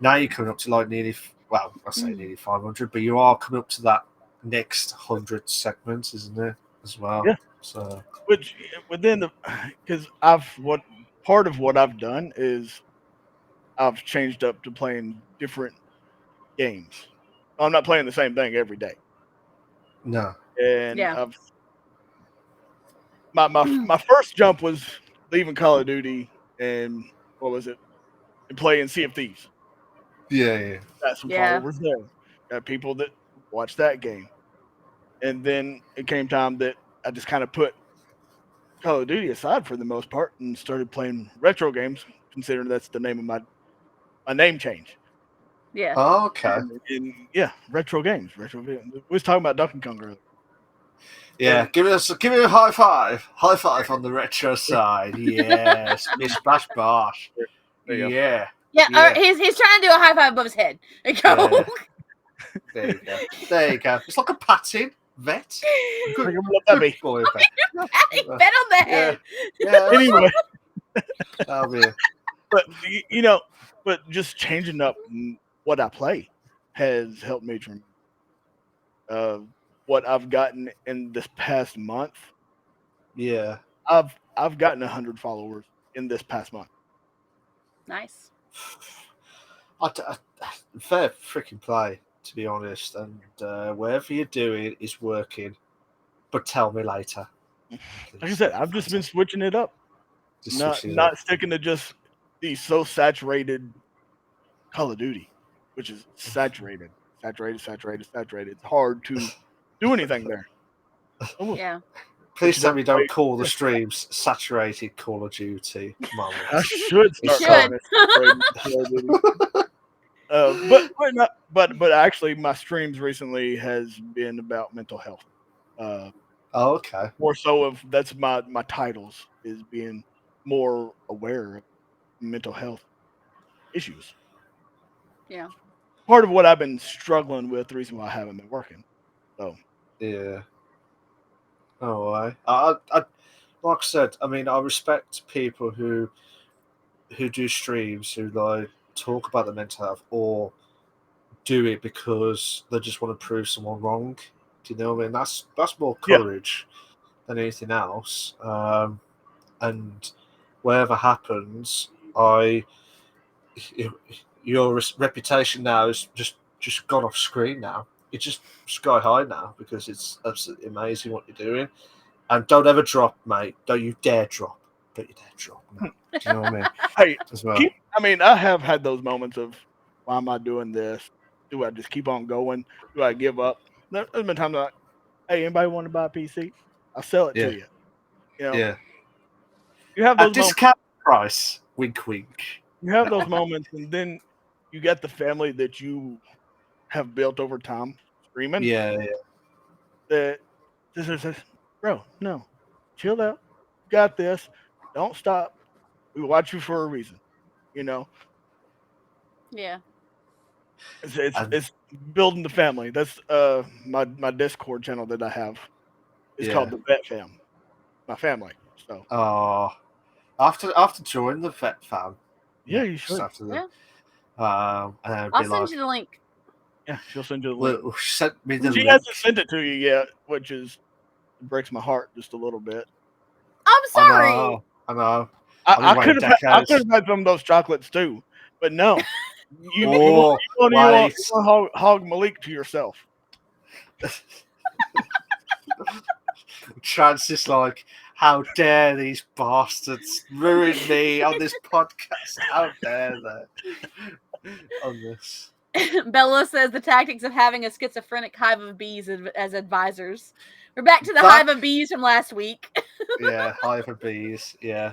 Now you're coming up to like nearly, well, I say nearly 500, but you are coming up to that next 100 segments, isn't it, as well? Yeah. So Which within the, because part of what I've done is I've changed up to playing different games. I'm not playing the same thing every day. no. And Yeah. I've my first jump was leaving Call of Duty and what was it? And playing Sea of Thieves. Yeah. Got some Yeah. followers there. Got people that watch that game. And then it came time that I just kind of put Call of Duty aside for the most part and started playing retro games, considering that's the name of my name change. Yeah. Oh, okay. And yeah, retro games. We was talking about Donkey Kong earlier. Yeah, give me a high five. High five on the retro side. Yes. Bish, bash, bosh. There you go. Yeah. Yeah. All right, he's trying to do a high five above his head. There you go. Yeah. There you go. There you go. It's like a patting, Vet. Good, Good boy, Vet. Patting Bet on the head. Yeah. Anyway, That'll be it. but but just changing up what I play has helped me tremendously. What I've gotten in this past month, Yeah. I've gotten 100 followers in this past month. Nice. Fair freaking play, to be honest. And whatever you're doing is working. But tell me later. Like I said, I've just been switching it up. Not sticking to just the so saturated Call of Duty, which is saturated. It's hard to do anything there. Yeah. Please tell me don't call the streams saturated Call of Duty. Come on. I should start calling it saturated. But actually, my streams recently has been about mental health. Okay. More so of that's my titles is being more aware of mental health issues. Yeah. Part of what I've been struggling with, the reason why I haven't been working. So yeah. Oh, I like I said, I mean, I respect people who do streams who like talk about the mental health or do it because they just want to prove someone wrong. Do you know what I mean? That's more courage than anything else. And whatever happens, your reputation now is just gone off screen now. It's just sky high now because it's absolutely amazing what you're doing. And don't ever drop, mate. Don't you dare drop. Don't you dare drop. No. Do you know what I mean? Hey, As well. I have had those moments of, why am I doing this? Do I just keep on going? Do I give up? There's been times like, hey, anybody want to buy a PC? I'll sell it to you. You know, Yeah. you have At those moments. discount price. Wink, wink. You have those moments, and then you get the family that you have built over time screaming. Yeah. That this is, bro, no, chill out. You got this. Don't stop. We watch you for a reason. You know, Yeah. it's building the family. That's my Discord channel that I have. It's called the Vet Fam. My family. So after joining the Vet Fam. Yeah, you should. After the, I'll send you the link. Yeah, she'll send you the link. Well, sent me the She link. hasn't sent it to you yet, which breaks my heart just a little bit. I'm sorry. I know. I could have had some of those chocolates too, but no. You want to hog Malik to yourself. Trans is like, how dare these bastards ruin me on this podcast? How dare they on this? Bella says the tactics of having a schizophrenic hive of bees as advisors. We're back to the hive of bees from last week. Yeah, hive of bees. Yeah.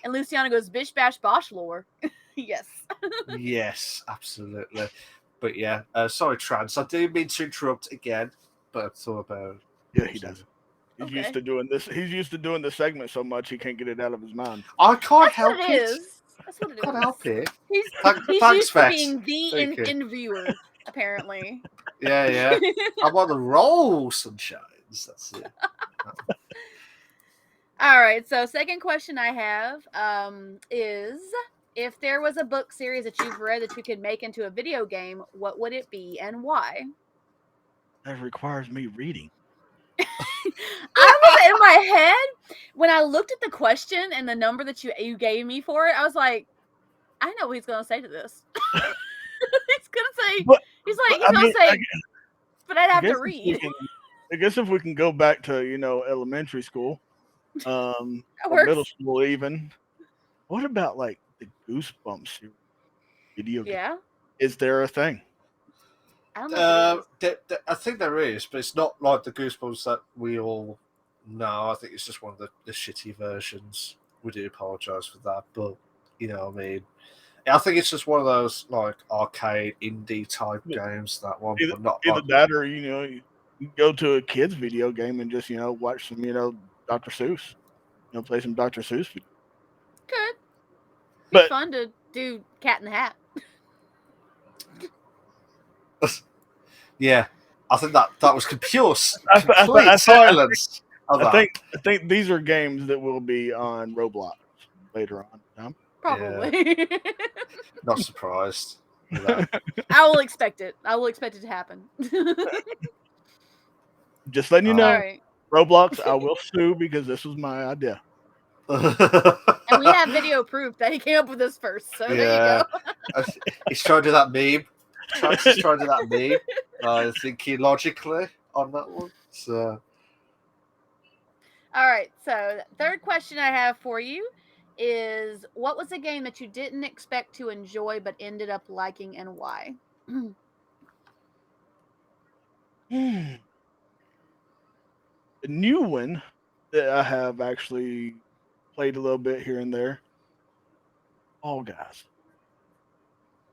And Luciana goes, Bish Bash Bosh lore. Yes. Yes, absolutely. But yeah, sorry, Trans. I do mean to interrupt again, but I thought about. Yeah, he does. He's used to doing this. He's used to doing this segment so much he can't get it out of his mind. I can't help it. That's what it is. Can't help it. He's Thanks, used to Vet. being the interviewer, apparently. Yeah. I'm on the roll, sunshines. That's it. All right. So, second question I have is, if there was a book series that you've read that you could make into a video game, what would it be and why? That requires me reading. I was in my head when I looked at the question and the number that you gave me for it. I was like, I know what he's gonna say to this. He's gonna say, but I'd have to read. I guess if we can go back to elementary school, middle school even. What about like the Goosebumps video game? Yeah. Is there a thing? I don't know. I think there is, but it's not like the Goosebumps that we all know. I think it's just one of the shitty versions. We do apologise for that, but you know what I mean. I think it's just one of those like arcade indie type games. That one, either, but not either that or you go to a kids video game and just watch some Dr. Seuss, play some Dr. Seuss. Good. But it's fun to do Cat in the Hat. Yeah, I think that was pure silence. I think these are games that will be on Roblox later on. Probably. Yeah. Not surprised. I will expect it. I will expect it to happen. Just letting you know, right. Roblox, I will sue because this was my idea. And we have video proof that he came up with this first. So there you go. He's trying to do that meme. He's trying to do that meme. I think logically on that one. So. All right. So the third question I have for you is, what was a game that you didn't expect to enjoy but ended up liking, and why? The new one that I have actually played a little bit here and there. All Guys.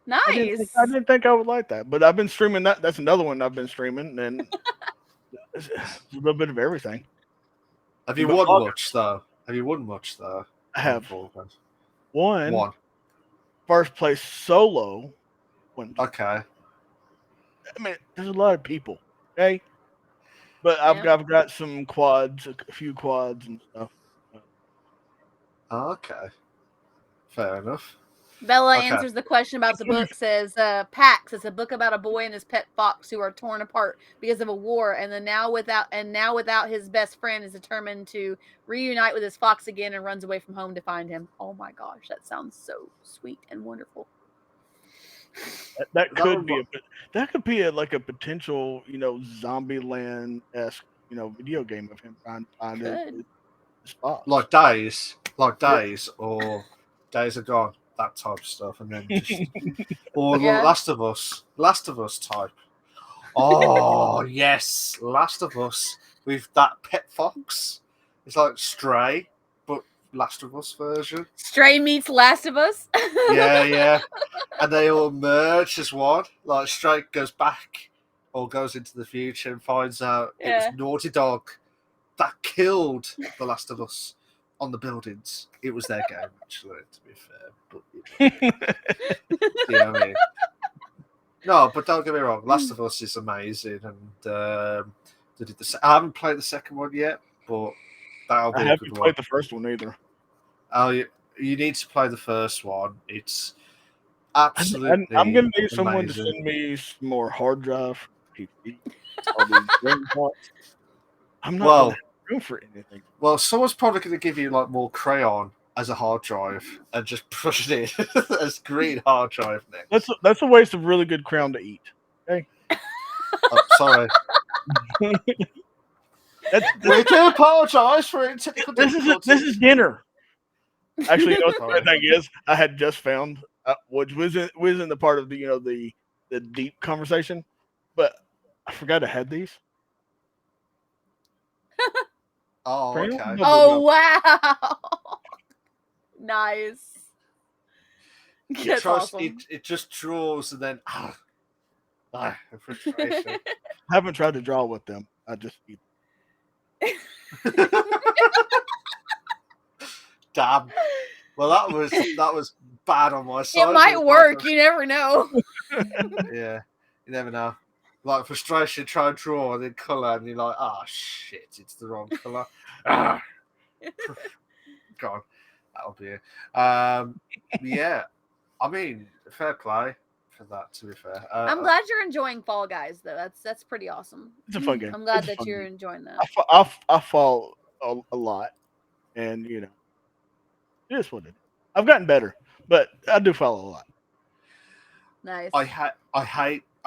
Nice. I didn't think I would like that, but I've been streaming that. That's another one I've been streaming, and it's a little bit of everything. Have you won much though? I have one first place solo. Okay. I mean, there's a lot of people. Okay. But I've got some quads, a few quads and stuff. Okay. Fair enough. Bella Okay. answers the question about the book. Says Pax. It's a book about a boy and his pet fox who are torn apart because of a war, and now without his best friend, is determined to reunite with his fox again and runs away from home to find him. Oh my gosh, that sounds so sweet and wonderful. That could be like a potential, Zombieland-esque, video game of him trying to find his fox. Like Days, or Days Are Gone, that type of stuff, and then just or Last of Us type. Oh yes, Last of Us with that pet fox. It's like Stray, but Last of Us version. Stray meets Last of Us. Yeah, and they all merge as one. Like Stray goes back or goes into the future and finds out it was Naughty Dog that killed The Last of Us on the buildings. It was their game, actually, to be fair. But yeah, I mean, no, but don't get me wrong. Last of Us is amazing, and I haven't played the second one yet, but that'll be a good one. I haven't played the first one either. Oh, you need to play the first one. It's absolutely. I'm going to need someone to send me some more hard drive. I'm not room for anything. Well, someone's probably going to give you like more crayon as a hard drive and just push it in as green hard drive next. That's a waste of really good crayon to eat. Okay. Oh, sorry. We do apologise for it. This is dinner. Actually, you know what the thing is? I had just found, which wasn't the part of the deep conversation, but I forgot I had these. Oh, okay. Oh, wow. Nice. That's awesome. It just draws and then frustration. I haven't tried to draw with them. I just eat them. Damn. Well, that was bad on my side. It might work. You never know. Yeah, you never know. Like frustration, try and draw and then colour, and you're like, shit, it's the wrong colour. God, that'll be it. Yeah, I mean, fair play for that. To be fair, I'm glad you're enjoying Fall Guys, though. That's pretty awesome. It's a fun game. I'm glad that you're enjoying that. I fall a lot, and it is what it is. I've gotten better, but I do fall a lot. Nice.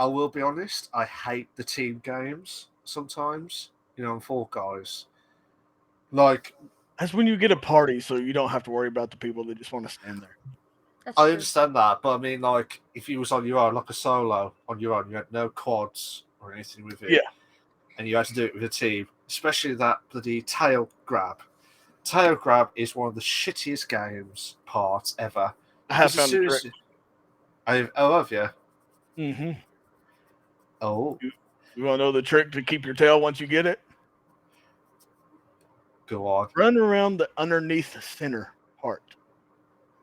I will be honest, I hate the team games sometimes, on Fall Guys. Like, that's when you get a party, so you don't have to worry about the people that just want to stand there. I understand that, but I mean, like, if you was on your own, like a solo on your own, you had no quads or anything with it. Yeah. And you had to do it with a team, especially that bloody tail grab. Tail grab is one of the shittiest parts ever. I have found the trick. Have you? Mm-hmm. Oh. You want to know the trick to keep your tail once you get it? Go on. Run around the underneath center part.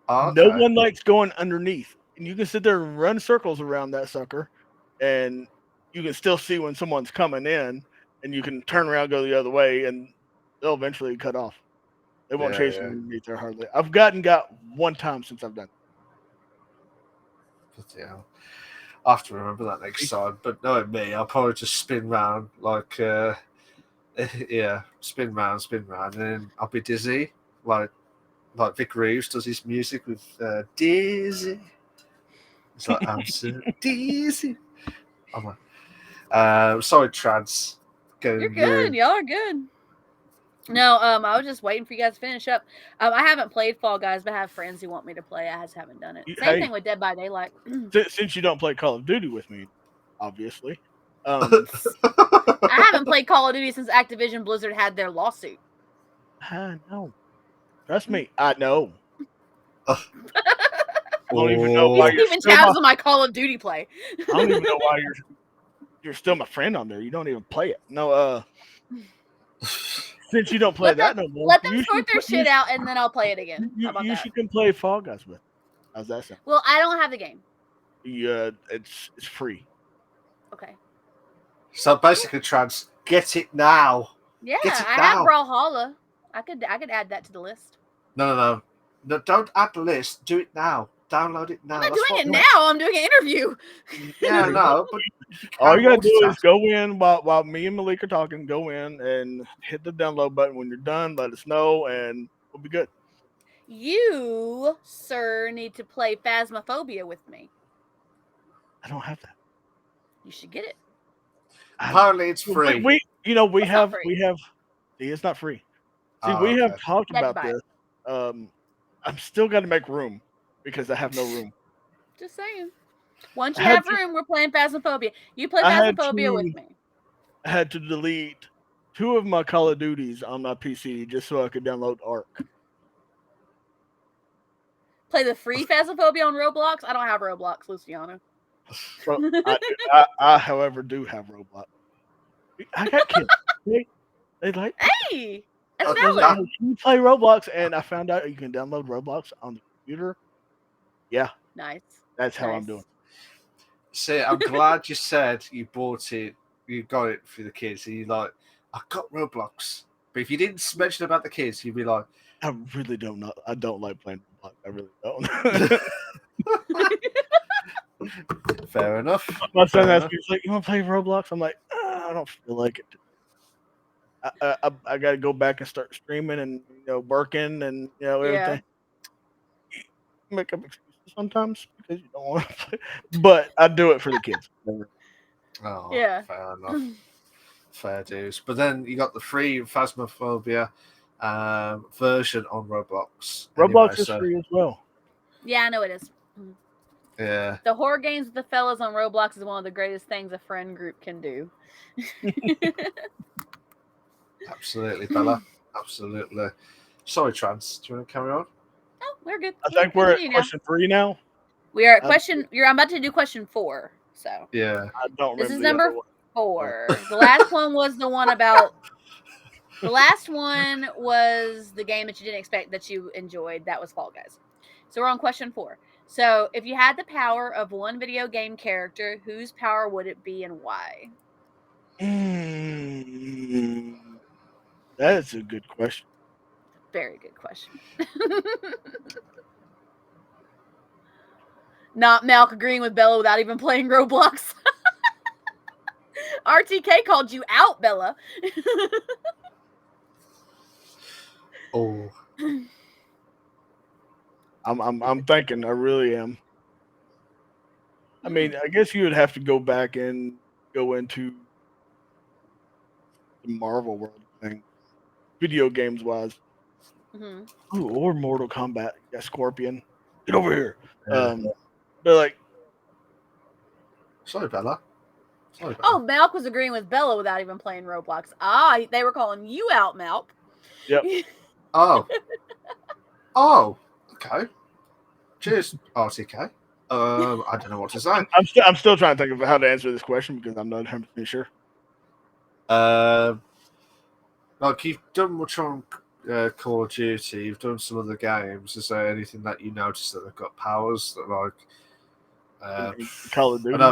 Okay. No one likes going underneath. And you can sit there and run circles around that sucker, and you can still see when someone's coming in, and you can turn around, go the other way, and they'll eventually cut off. They won't chase you underneath there hardly. I've got one time since I've done it. Yeah. I have to remember that next time. But knowing me, I'll probably just spin round like spin round, and then I'll be dizzy, like Vic Reeves does his music with dizzy. It's like I'm so dizzy. I'm like, sorry, Trans. You're good. Y'all are good. No, I was just waiting for you guys to finish up. I haven't played Fall Guys, but I have friends who want me to play. I just haven't done it. Same thing with Dead by Daylight. Since you don't play Call of Duty with me, obviously. I haven't played Call of Duty since Activision Blizzard had their lawsuit. I know. Trust me, I know. I don't even know why you're keeping tabs on my Call of Duty play. I don't even know why you're still my friend on there. You don't even play it. No, since you don't play that no more, let them sort their shit out, and then I'll play it again. You should come play Fall Guys with. How's that sound? Well, I don't have the game. Yeah, it's free. Okay. So basically, Trans, get it now. Yeah, I have Brawlhalla. I could add that to the list. No, don't add the list. Do it now. download it now. I'm not That's doing it what- now. I'm doing an interview. Yeah, no, but All you gotta do is multitask. go in while me and Malik are talking. Go in and hit the download button. When you're done, let us know, and we'll be good. You, sir, need to play Phasmophobia with me. I don't have that. You should get it. Apparently, it's free. We It's not free. See, it's not free. See, Oh, we have okay. talked You have to about buy it. this. I'm still got to make room because I have no room. Just saying. Once you I had have to- room, we're playing Phasmophobia. You play I had Phasmophobia to- with me. I had to delete 2 of my Call of Duties on my PC just so I could download Ark. Play the free Phasmophobia on Roblox. I don't have Roblox, Luciano. Bro, I, however, do have Roblox. I got kids. They like. Hey, that's Okay, valid. yeah. Can you play Roblox? And I found out you can download Roblox on the computer. Yeah, Nice. that's how I'm Nice. doing. See, I'm glad you said you bought it. You got it for the kids. And you're like, I got Roblox. But if you didn't mention about the kids, you'd be like, I really don't know. I don't like playing Roblox. I really don't. fair enough. My son Fair asked enough. me, he's like, "You want to play Roblox?" I'm like, I don't feel like it. I got to go back and start streaming and working and everything. Make up excuses sometimes because you don't want to play, but I do it for the kids. Oh, Yeah. fair enough. Fair dues. But then you got the free Phasmophobia version on Roblox. Roblox is free as well. Yeah, I know it is. Yeah. The horror games with the fellas on Roblox is one of the greatest things a friend group can do. Absolutely, Bella. Absolutely. Sorry, Trans. Do you want to carry on? Oh, we're good. I think we're at Continue now. question 3 now. We are at question. I'm about to do question 4. So Yeah. I don't remember. this is the other number one. 4. The last one was the one about. The last one was the game that you didn't expect that you enjoyed. That was Fall Guys. So we're on question 4. So if you had the power of one video game character, whose power would it be and why? That is a good question. Very good question. Not Malk agreeing with Bella without even playing Roblox. RTK called you out, Bella. Oh. I'm thinking. I really am. I mean, I guess you would have to go back and go into the Marvel world thing, video games wise. Mm-hmm. Ooh, or Mortal Kombat. Yeah, Scorpion. Get over here. Yeah. But like, Sorry, Bella. Sorry, Bella. Oh, Malk was agreeing with Bella without even playing Roblox. Ah, they were calling you out, Malk. Yep. Oh. Oh. Okay. Cheers, RTK. I don't know what to say. I'm still trying to think of how to answer this question because I'm not 100% sure. Like you've done much on Call of Duty, you've done some other games. Is there anything that you notice that they've got powers that Call of Duty.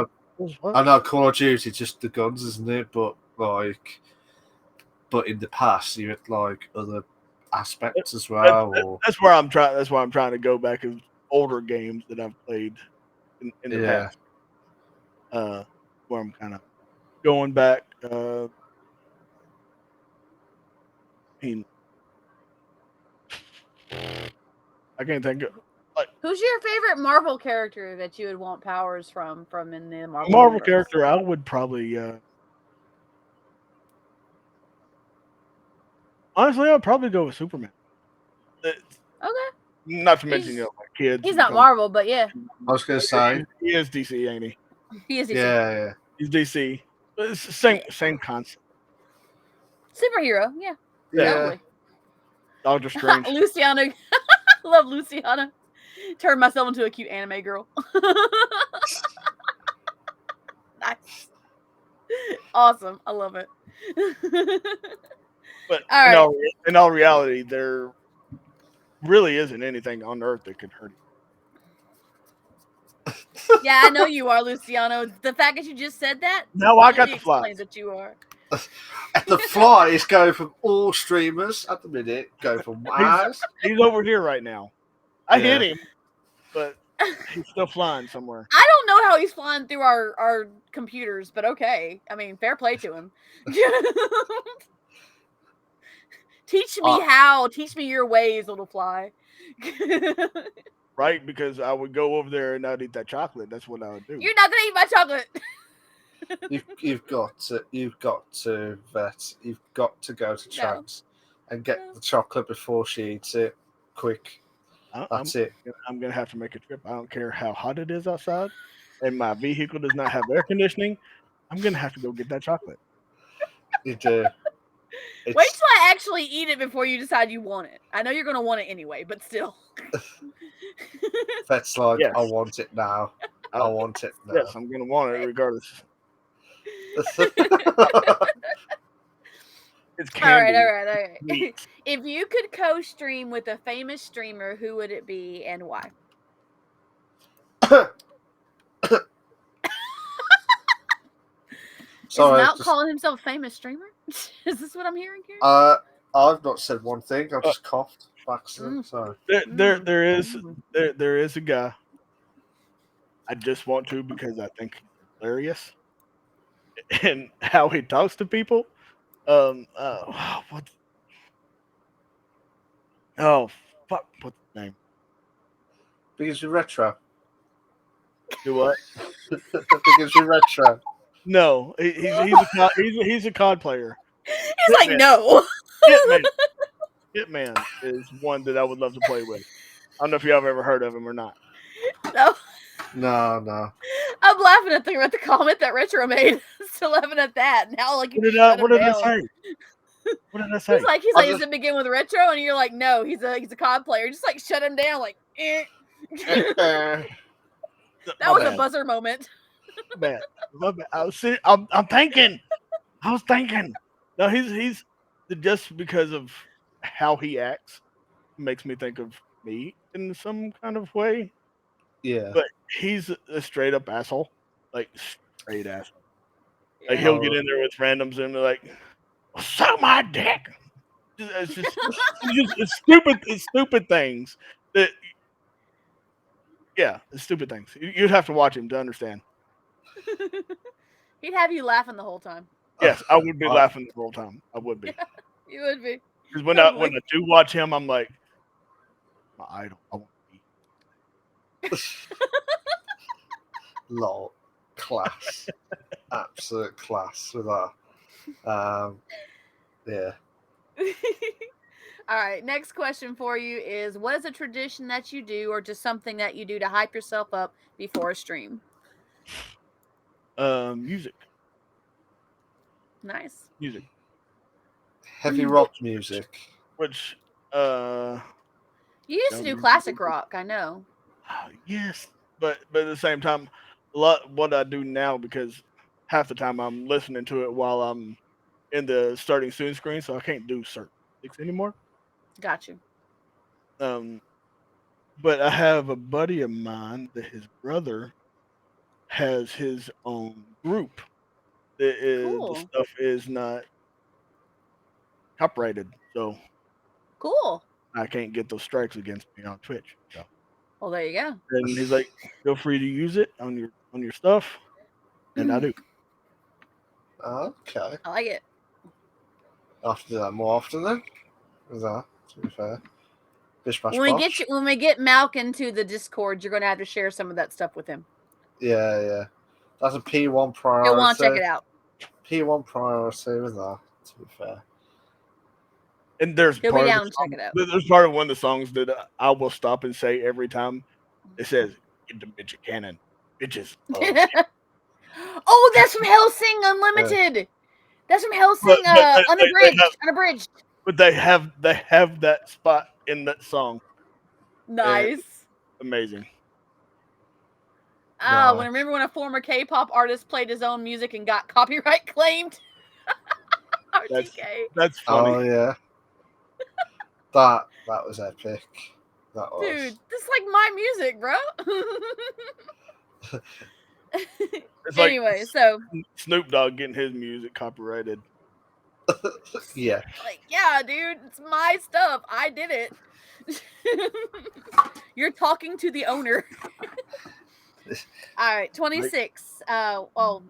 I know Call of Duty just the guns, isn't it? But in the past you had like other aspects as well. That's where I'm trying. That's why I'm trying to go back in older games that I've played in the past. Where I'm kind of going back. I mean, I can't think of Who's your favorite Marvel character that you would want powers from in the Marvel Marvel universe? character. I would probably honestly, I'd probably go with Superman. Okay. Not to mention my kids. He's not Marvel, but yeah, I was going to say he is DC, ain't he? he is DC. yeah. He's DC. But it's the same concept. Superhero. Yeah. Yeah. Totally. Doctor Strange. Luciano. Love Luciana. Turn myself into a cute anime girl. Nice. Awesome. I love it. But All right. in all reality, there really isn't anything on Earth that could hurt you. Yeah, I know you are, Luciano. The fact that you just said that. Now I got really the fly. explains that you are. The fly is going from all streamers at the minute. Go from Waz. He's over here right now. I hit him, but He's still flying somewhere. I don't know how he's flying through our computers, but okay. I mean, fair play to him. Teach me how. Teach me your ways, little fly. Right, because I would go over there and I'd eat that chocolate. That's what I would do. You're not gonna eat my chocolate. You've got to vet. You've got to go to Chag's and get the chocolate before she eats it. Quick. That's it. I'm gonna have to make a trip. I don't care how hot it is outside, and my vehicle does not have air conditioning. I'm gonna have to go get that chocolate. You do. Wait till I actually eat it before you decide you want it. I know you're gonna want it anyway, but still. Vet's like, Yes. I want it now. I want it now. Yes, I'm gonna want it regardless. It's candy. All right. If you could co-stream with a famous streamer, who would it be and why? Sorry, Is Mount calling himself a famous streamer? Is this what I'm hearing here? I've not said one thing. I've just coughed by accident. Sorry. There is a guy. I just want to because I think he's hilarious, and how he talks to people. What? Oh fuck! What's his name? Because you're retro. Do what? Because you're retro. No, he's a COD player. He's like, no. Hitman is one that I would love to play with. I don't know if y'all have ever heard of him or not. No. I'm laughing at the comment that Retro made. Still laughing at that. Now, like, What did I say? What did I say? He's like, does it begin with Retro? And you're like, no, he's a COD player. Just like shut him down, like, eh. That was a buzzer moment. Man, I'm thinking. I was thinking. No, he's just because of how he acts makes me think of me in some kind of way. Yeah. But he's a straight up asshole. Like straight asshole. Like he'll get in there with randoms and they're like, suck my dick. It's just it's stupid things. That it's stupid things. You'd have to watch him to understand. He'd have you laughing the whole time. Yes, I would be laughing the whole time. I would be. Yeah, you would be. Because when I do watch him, I'm like, my idol. I want to be. Lol. Class. Absolute class with that. Yeah. All right, next question for you is, what is a tradition that you do or just something that you do to hype yourself up before a stream? Music. Nice. Music. Heavy rock music. Which you used to do classic rock, I know. Yes, but at the same time, a lot what I do now, because half the time I'm listening to it while I'm in the starting soon screen, so I can't do certain things anymore. Got you. But I have a buddy of mine that his brother has his own group. The stuff is not copyrighted, so cool. I can't get those strikes against me on Twitch. So. Well, there you go. And he's like, feel free to use it on your stuff, and I do. Okay. I like it. I'll have to do that more often then. Is that, to be fair? Bish, bash, When bosh. when we get Malk into the Discord, you're going to have to share some of that stuff with him. Yeah. That's a P1 priority. You'll want to check it out. P1 priority with that, to be fair. And there's He'll part be of down to check it out. There's part of one of the songs that I will stop and say every time. It says, "Get the bitch a cannon, bitches." Oh, that's from Hellsing Unlimited. That's from Hellsing Unabridged. But they have that spot in that song. Nice. Amazing. Oh, remember when a former K-pop artist played his own music and got copyright claimed? RTK. That's funny. Oh yeah. That was epic. That was. Dude, this is like my music, bro. Anyway, so Snoop Dogg getting his music copyrighted. Yeah. Like, yeah, dude, it's my stuff. I did it. You're talking to the owner. All right, 26. Well,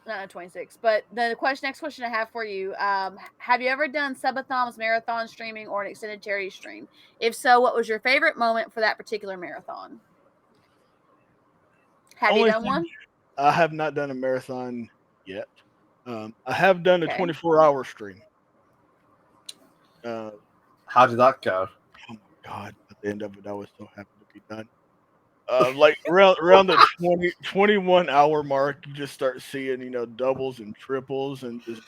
not 26, but the next question I have for you: have you ever done subathons, marathon streaming, or an extended charity stream? If so, what was your favorite moment for that particular marathon? Have you done one? I have not done a marathon yet. I have done a 24-hour stream. How did that go? Oh my god! At the end of it, I was so happy to be done. Like around the 21-hour mark, you just start seeing, doubles and triples, and just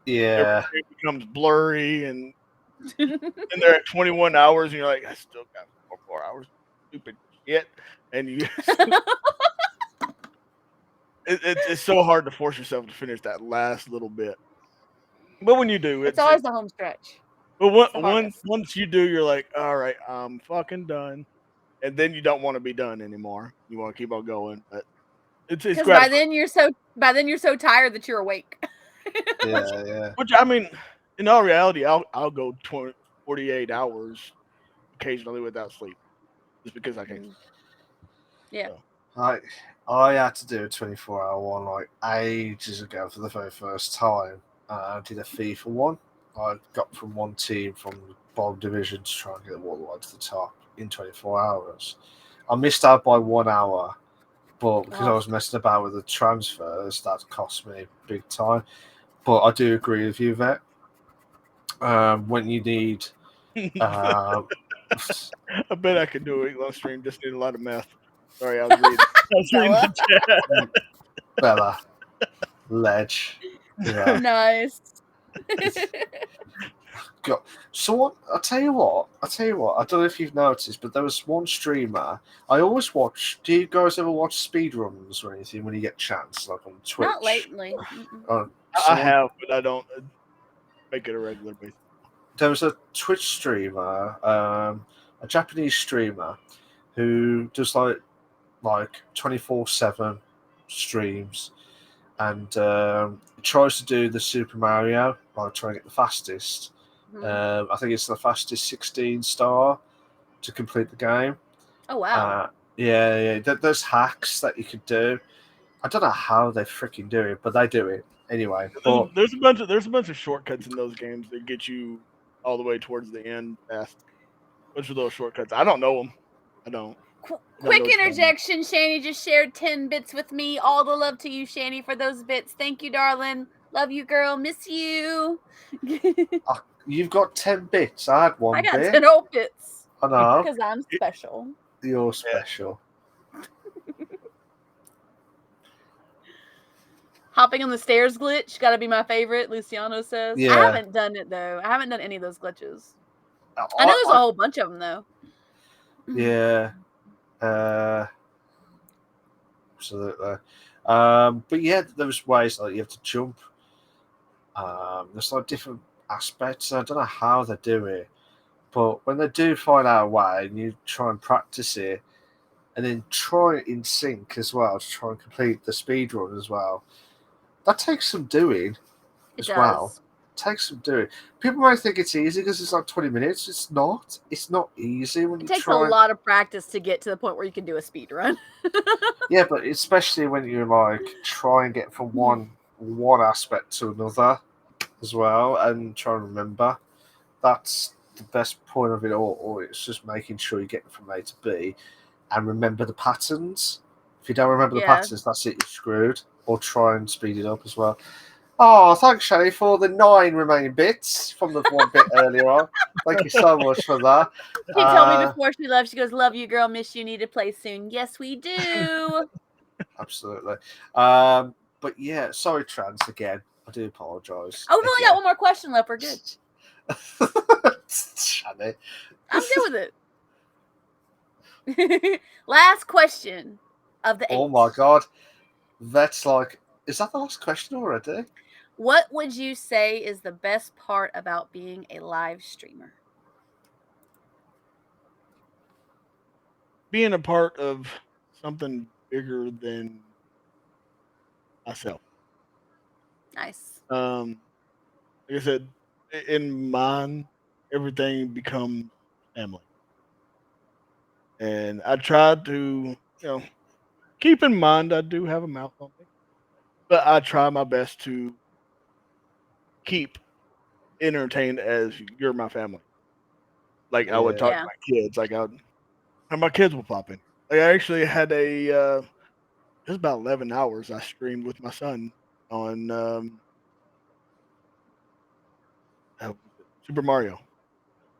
everything becomes blurry, and they're at 21 hours, and you're like, I still got 4 more hours, stupid shit, and you. It's so hard to force yourself to finish that last little bit, but when you do, it's always the home stretch. But once you do, you're like, all right, I'm fucking done, and then you don't want to be done anymore. You want to keep on going, but it's because by then you're so tired that you're awake. Which I mean, in all reality, I'll go 48 hours occasionally without sleep, just because I can. Yeah. So. I had to do a 24-hour one like ages ago for the very first time. I did a FIFA one. I got from one team from the bottom division to try and get them all the way to the top in 24 hours. I missed out by 1 hour, but because I was messing about with the transfers, that cost me big time. But I do agree with you, Vet. When you need... I bet I could do a long stream, just need a lot of math. Sorry, I was reading the chat. Bella. Ledge. Yeah. Nice. God. Someone, I'll tell you what. I don't know if you've noticed, but there was one streamer I always watch. Do you guys ever watch speedruns or anything when you get a chance, like on Twitch? Not lately. I have, but I don't make it a regular basis. There was a Twitch streamer, a Japanese streamer, who does like 24/7 streams, and tries to do the Super Mario, like trying to get the fastest. I think it's the fastest 16 star to complete the game. Oh wow! Yeah. There's hacks that you could do. I don't know how they freaking do it, but they do it anyway. But there's a bunch of shortcuts in those games that get you all the way towards the end fast. Which are those shortcuts? I don't know them. I don't. Quick interjection. Shani just shared 10 bits with me. All the love to you, Shani, for those bits. Thank you, darling. Love you, girl. Miss you. You've got 10 bits. I had 1 bit. I got 10 old bits. I know. Because I'm special. You're special. Hopping on the stairs glitch. Gotta be my favorite, Luciano says. Yeah. I haven't done it, though. I haven't done any of those glitches. I know there's a whole bunch of them, though. Yeah. Absolutely. But yeah, there's ways like you have to jump. There's like different aspects. I don't know how they do it, but when they do find out a way and you try and practice it and then try it in sync as well to try and complete the speed run as well, that takes some doing well. It takes some doing. People might think it's easy because it's like 20 minutes. It's not. It's not easy when it takes a lot of practice to get to the point where you can do a speed run. Yeah, but especially when you like try and get from one aspect to another as well and try and remember. That's the best point of it all. It's just making sure you get from A to B and remember the patterns. If you don't remember the patterns, that's it, you're screwed. Or try and speed it up as well. Oh, thanks, Shani, for the 9 remaining bits from the 1 bit earlier on. Thank you so much for that. She told me before she left, she goes, love you, girl, miss you, need to play soon. Yes, we do. Absolutely. But yeah, sorry, Trans, again. I do apologise. Oh, we've only got one more question left. We're good. Shani. I'm good with it. Last question of the 8. Oh my God. That's like, is that the last question already? What would you say is the best part about being a live streamer? Being a part of something bigger than myself. Nice. Like I said, in mine, everything becomes family. And I tried to, keep in mind I do have a mouth on me, but I try my best to keep entertained as you're my family. Like I would talk to Yeah. my kids, and my kids will pop in. Like I actually had it was about 11 hours I streamed with my son on Super Mario.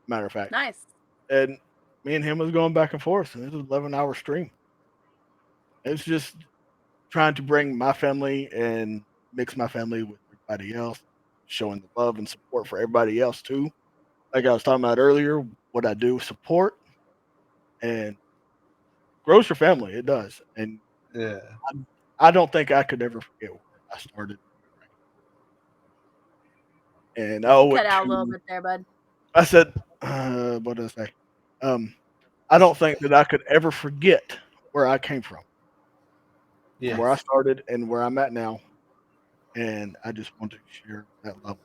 Matter of fact, Nice. and me and him was going back and forth, and it was an 11-hour stream. It's just trying to bring my family and mix my family with everybody else, showing the love and support for everybody else too. Like I was talking about earlier, what I do support and grows your family. It does, and Yeah. I don't think I could ever forget where I started. And I owe Cut it out a little to. bit there, bud. I said, what did I say? I don't think that I could ever forget where I came from, Yeah. where I started, and where I'm at now. And I just want to share that love.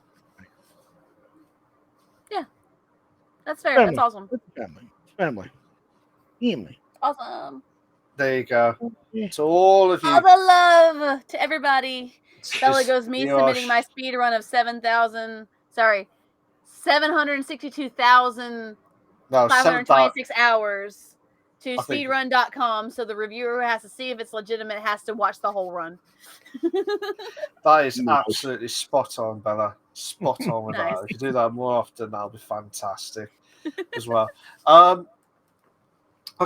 That's fair. Family. That's awesome. It's family. It's family. Family. Awesome. There you go. Yeah. To all of All you, the love to everybody. Bella it's goes me Josh. submitting my speed run of 762,526 No, 7,000. hours to I think speedrun.com. So the reviewer who has to see if it's legitimate has to watch the whole run. that is absolutely spot on, Bella. Spot on with Nice. that. If you do that more often, that'll be fantastic as well. I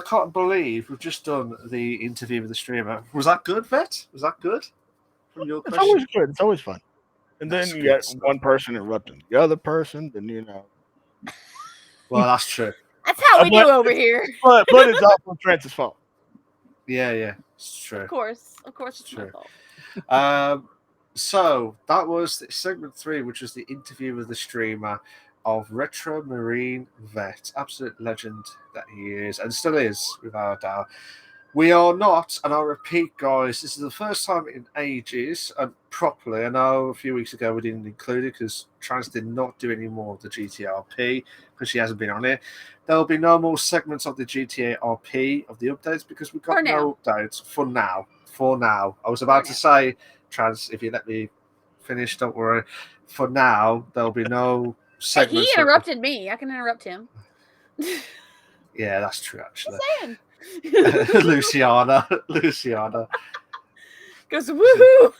can't believe we've just done the interview with the streamer. Was that good, Vet? Was that good? From your It's question? always good. It's always fun. And That's then you good got stuff. one person interrupting the other person. Then Well, that's true. That's how we do over here. But it's also Trance's fault. Yeah, it's true. Of course, it's my True. fault. So that was segment 3, which was the interview with the streamer of Retro Marine Vet. Absolute legend that he is, and still is, without a doubt. We are not, and I'll repeat, guys, this is the first time in ages, and properly. I know a few weeks ago we didn't include it because Trans did not do any more of the GTRP because she hasn't been on it. There'll be no more segments of the GTRP of the updates because we've got no updates for now. For now. I was about to say, Trans, if you let me finish, don't worry. For now, there'll be no segments. He interrupted me. I can interrupt him. Yeah, that's true, actually. Saying. Luciana goes woohoo.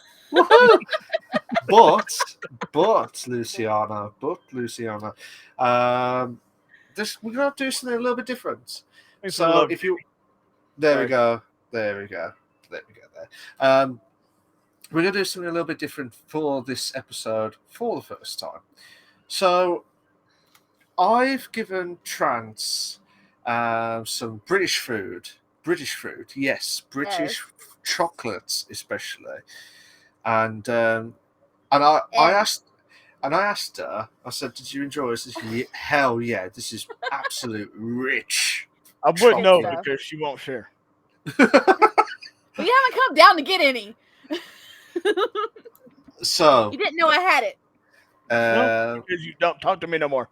but Luciana, we're gonna do something a little bit different. So if you, there we go. We're gonna do something a little bit different for this episode for the first time. So I've given Trance some British food. Yes, British chocolates especially. And I asked her. I said, "Did you enjoy this?" She said, "Hell yeah! This is absolute rich." I wouldn't know because she won't share. We haven't come down to get any. So you didn't know I had it. No, because you don't talk to me no more.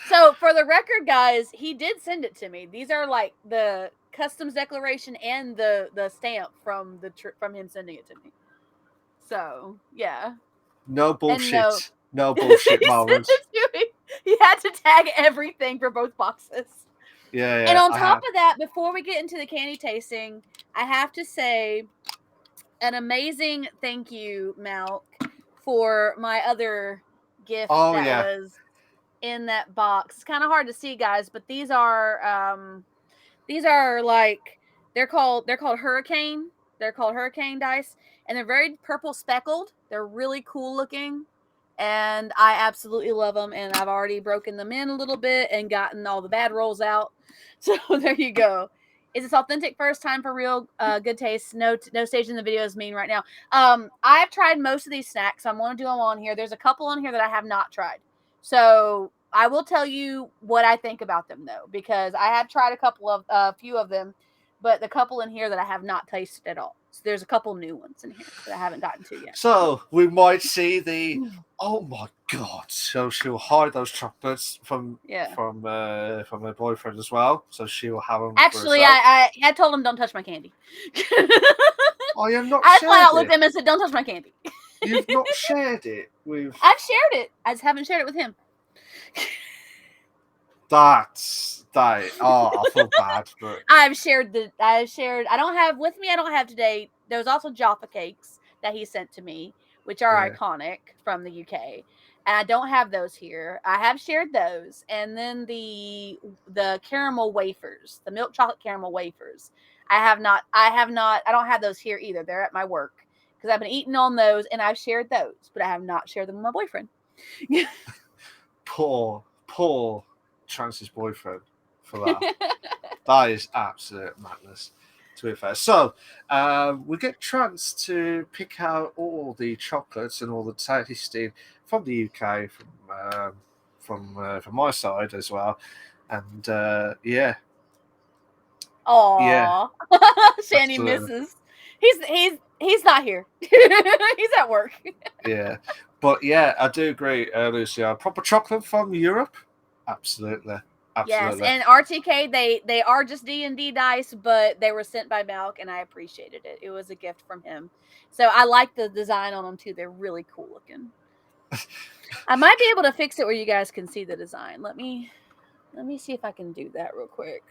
So for the record, guys, he did send it to me. These are like the customs declaration and the stamp from from him sending it to me. So yeah. No bullshit. No bullshit moments. He had to tag everything for both boxes. Yeah. And on top of that, before we get into the candy tasting, I have to say an amazing thank you, Malk, for my other gift was in that box. It's kind of hard to see, guys, but these are like they're called Hurricane. They're called Hurricane dice, and they're very purple speckled. They're really cool looking, and I absolutely love them. And I've already broken them in a little bit and gotten all the bad rolls out. So there you go. Is this authentic first time for real? Good taste. No stage in the video is mean right now. I've tried most of these snacks. I'm going to do them on here. There's a couple on here that I have not tried. So I will tell you what I think about them though, because I have tried a few of them, but the couple in here that I have not tasted at all. So there's a couple new ones in here that I haven't gotten to yet. So we might see the. Oh my god! So she'll hide those chocolates from her boyfriend as well. So she'll have them. Actually, for herself. I told him don't touch my candy. I am not. I flat out looked at him and said, "Don't touch my candy." You've not shared it with. I've shared it. I just haven't shared it with him. That's that. Oh, I feel bad, but I don't have with me. I don't have today. There's also Jaffa cakes that he sent to me, which are iconic from the UK. And I don't have those here. I have shared those, and then the caramel wafers, the milk chocolate caramel wafers. I don't have those here either. They're at my work because I've been eating on those, and I've shared those, but I have not shared them with my boyfriend. poor Trance's boyfriend for that. That is absolute madness, to be fair. So we get Trance to pick out all the chocolates and all the tasting from the UK, from my side as well, and yeah. Aww. Yeah. Shanny misses. He's not here. He's at work. Yeah, but yeah, I do agree, Lucia. Proper chocolate from Europe, absolutely. Yes, and RTK, they are just D&D dice, but they were sent by Malk, and I appreciated it. It was a gift from him, so I like the design on them too. They're really cool looking. I might be able to fix it where you guys can see the design. Let me see if I can do that real quick.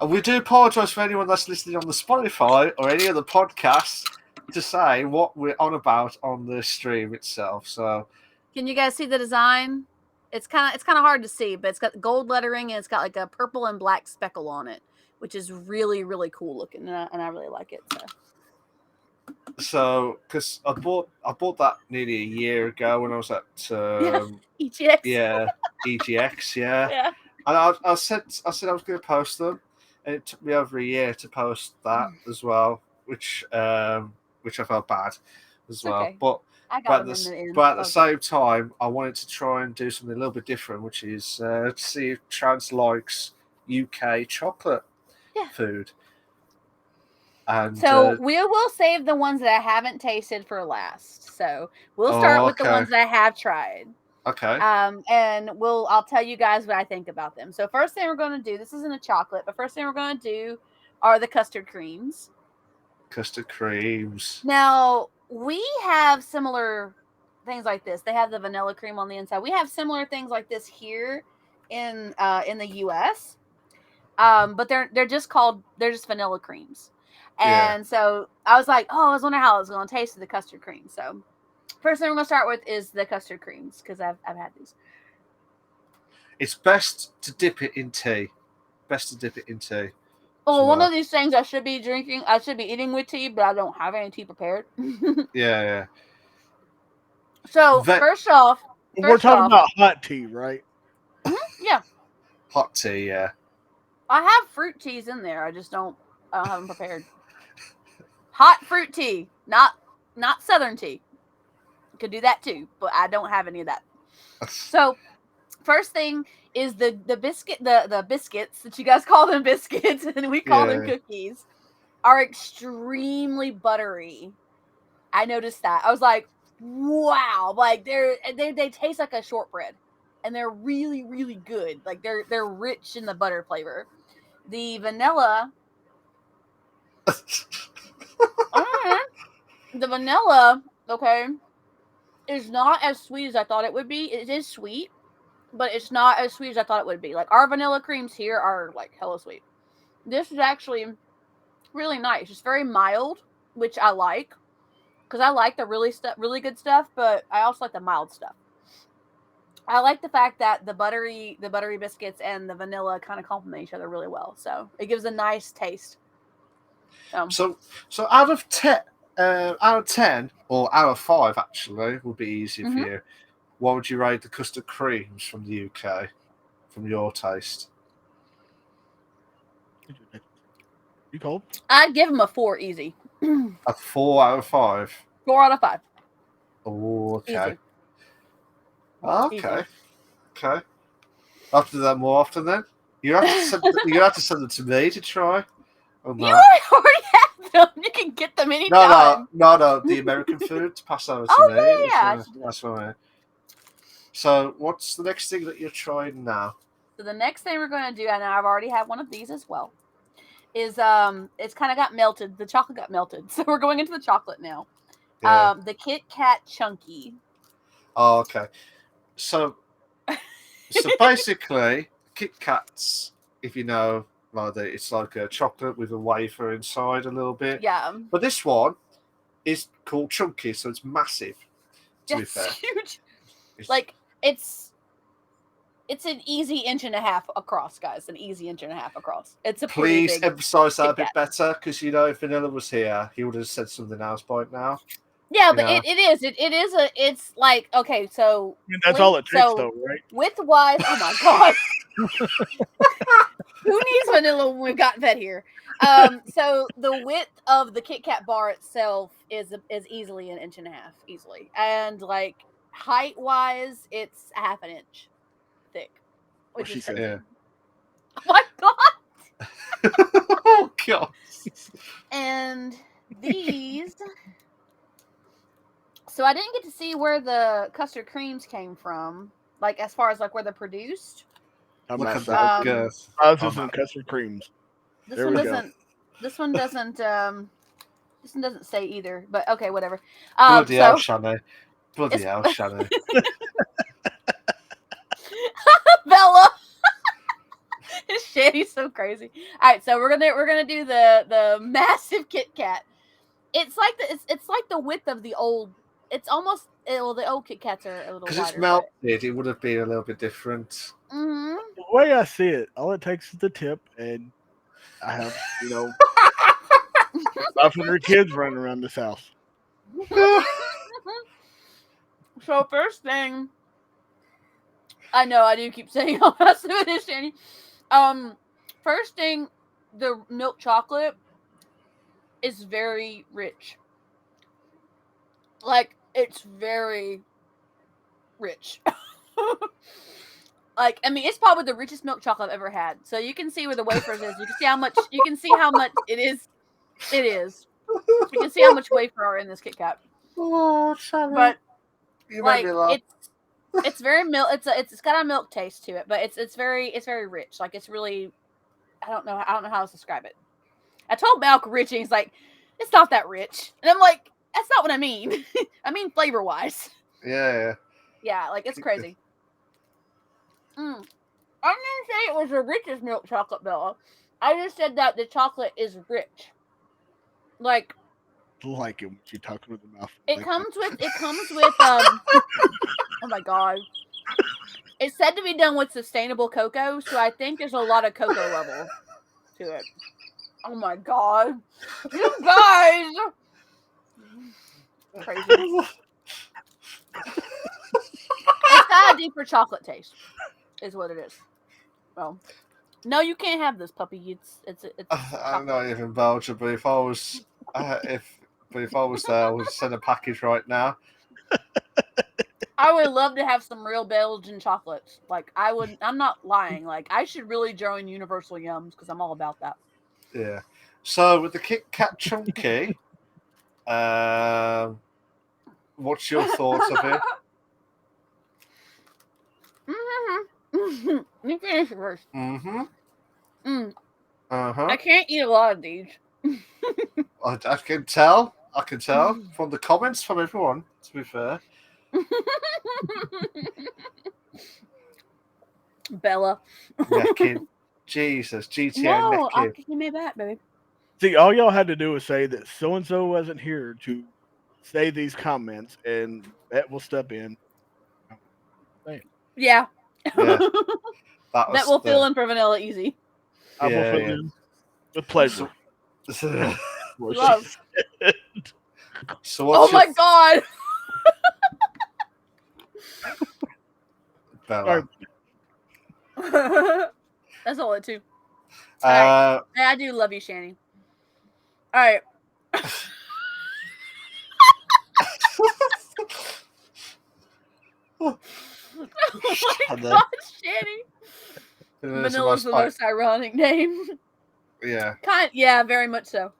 And we do apologise for anyone that's listening on the Spotify or any other podcasts to say what we're on about on the stream itself. So, can you guys see the design? It's kind of hard to see, but it's got gold lettering and it's got like a purple and black speckle on it, which is really, really cool looking, and I really like it. So, because I bought that nearly a year ago when I was at EGX. Yeah, EGX. Yeah. Yeah. And I said I was going to post them, and it took me over a year to post that as well, which I felt bad as well. Okay. But at the same time, I wanted to try and do something a little bit different, which is to see if Trance likes UK chocolate food. And so we will save the ones that I haven't tasted for last. So we'll start with the ones that I have tried. Okay. And I'll tell you guys what I think about them. So first thing we're going to do, this isn't a chocolate, but first thing we're going to do are the custard creams. Custard creams. Now, we have similar things like this. They have the vanilla cream on the inside. We have similar things like this here in the US. But they're just vanilla creams. And so I was like, I was wondering how it was going to taste with the custard cream. So first thing we're going to start with is the custard creams because I've had these. It's best to dip it in tea. Oh, one of these things I should be eating with tea, but I don't have any tea prepared. Yeah. So first off, we're talking about hot tea, right? Yeah. Hot tea, yeah. I have fruit teas in there. I don't have them prepared. Hot fruit tea, not Southern tea. Could do that too, but I don't have any of that. So first thing is the biscuits that you guys call them biscuits and we call them cookies are extremely buttery. I noticed that. I was like, wow, like they taste like a shortbread and they're really, really good. Like they're rich in the butter flavor. The vanilla is not as sweet as I thought it would be. It is sweet, but it's not as sweet as I thought it would be. Like our vanilla creams here are like hella sweet. This is actually really nice. It's very mild, which I like because I like the really good stuff, but I also like the mild stuff. I like the fact that the buttery biscuits and the vanilla kind of complement each other really well. So it gives a nice taste. So out of 10 or out of 5 actually would be easier for you. What would you rate the custard creams from the UK, from your taste? You cold? I'd give them a 4 easy. A 4 out of 5. 4 out of 5. Oh, okay. Easy. Okay. Easy. Okay. I'll have to do that more often then. You have to send them to me to try. Oh, no. You already have them. You can get them anytime. No. The American food to pass over to Oh, me. yeah. That's what I mean. So, what's the next thing that you're trying now? So the next thing we're going to do, and I've already had one of these as well, is it's kind of got melted. The chocolate got melted, so we're going into the chocolate now. Yeah. The Kit Kat Chunky. Oh, okay. So basically, Kit Kats, if you know, like it's like a chocolate with a wafer inside a little bit. Yeah. But this one is called Chunky, so it's massive. To be fair, huge. Like it's an easy inch and a half across, guys. An easy inch and a half across. It's a please big emphasize that a Kit bit Kat. better, because if Vanilla was here, he would have said something else by now. Yeah, but it's like, okay, so I mean, that's all it takes, though, right? Width wise, oh my god. Who needs vanilla when we've got vet here? So the width of the Kit Kat bar itself is easily an inch and a half, easily, and like height wise, it's a half an inch thick, which is crazy. Yeah. Oh my god! Oh god! And these. So I didn't get to see where the custard creams came from, like as far as like where they're produced. Look at that girth. Houses and custard creams. This one doesn't. This one doesn't. This one doesn't say either. But okay, whatever. Bloody hell, Shannon. Bloody hell, Shannon. Bella. Shanny's so crazy. All right, so we're gonna do the massive Kit Kat. It's like the width of the old. It's almost the old Kit Kats are a little wider. Because it's melted, it would have been a little bit different. Mm-hmm. The way I see it, all it takes is the tip, and I have 500 kids running around this house. So first thing, I know I do keep saying all that stuff is Shanny. First thing, the milk chocolate is very rich. Like, it's very rich. Like, I mean, it's probably the richest milk chocolate I've ever had. So you can see where the wafers is. You can see how much it is. It is. You can see how much wafer are in this Kit Kat. Oh, Shannon. But you like, made me laugh. it's very milk. It's got a milk taste to it, but it's very rich. Like, it's really, I don't know how else to describe it. I told Malcolm rich, and he's like, it's not that rich, and I'm like, that's not what I mean. I mean flavor wise. Yeah. Yeah, like it's crazy. I didn't say it was the richest milk chocolate, Bella. I just said that the chocolate is rich. Like it when you talk with the mouth. It comes with oh my god. It's said to be done with sustainable cocoa, so I think there's a lot of cocoa level to it. Oh my god. You guys! Crazy. It's got a deeper chocolate taste, is what it is. Well, no, you can't have this, puppy. It's I'm not even Belgian, but if I was there, I would send a package right now. I would love to have some real Belgian chocolates. Like, I'm not lying. Like, I should really join Universal Yums because I'm all about that. Yeah. So with the Kit Kat Chunky, what's your thoughts of it? You finish first. I can't eat a lot of these. I can tell from the comments from everyone, to be fair. Bella. Necking. Jesus, GTA No, I'll necking. give me back, baby. See, all y'all had to do was say that so-and-so wasn't here to say these comments, and that will step in. Yeah. That will fill in for Vanilla easy. I will fill in with pleasure. Love. So what's my god! Bella. That's all it too. Right. I do love you, Shanny. All right. Oh my god, Shanny. Vanilla's the most ironic name. Yeah. Yeah, very much so.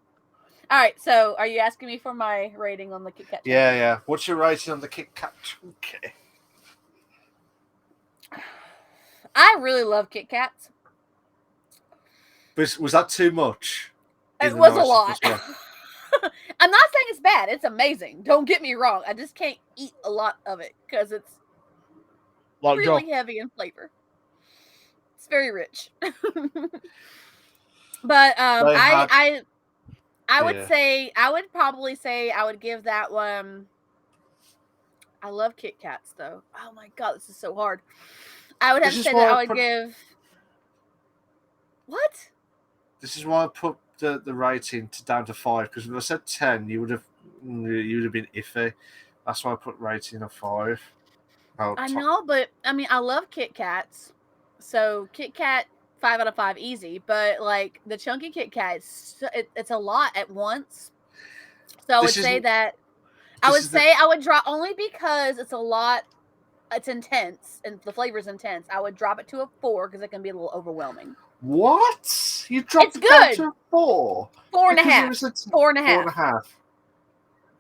All right. So, are you asking me for my rating on the Kit Kat? Yeah, yeah. What's your rating on the Kit Kat Chunky? I really love Kit Kats. Was that too much? It was a lot. I'm not saying it's bad. It's amazing. Don't get me wrong. I just can't eat a lot of it because it's really heavy in flavor. It's very rich. But I would say I would probably say I would give that one. I love Kit Kats though. Oh my god, this is so hard. I would have to say that I would give. What? This is why I put the rating down to 5, because if I said 10, you would have been iffy. That's why I put rating of 5. I know, but I mean, I love Kit Kats, so Kit Kat 5 out of 5 easy. But like the chunky Kit Kat, it's a lot at once. So I would say that I would drop only because it's a lot. It's intense and the flavor's intense. I would drop it to a 4 because it can be a little overwhelming. What? You dropped it down to a 4? 4.5. 4.5. 4.5.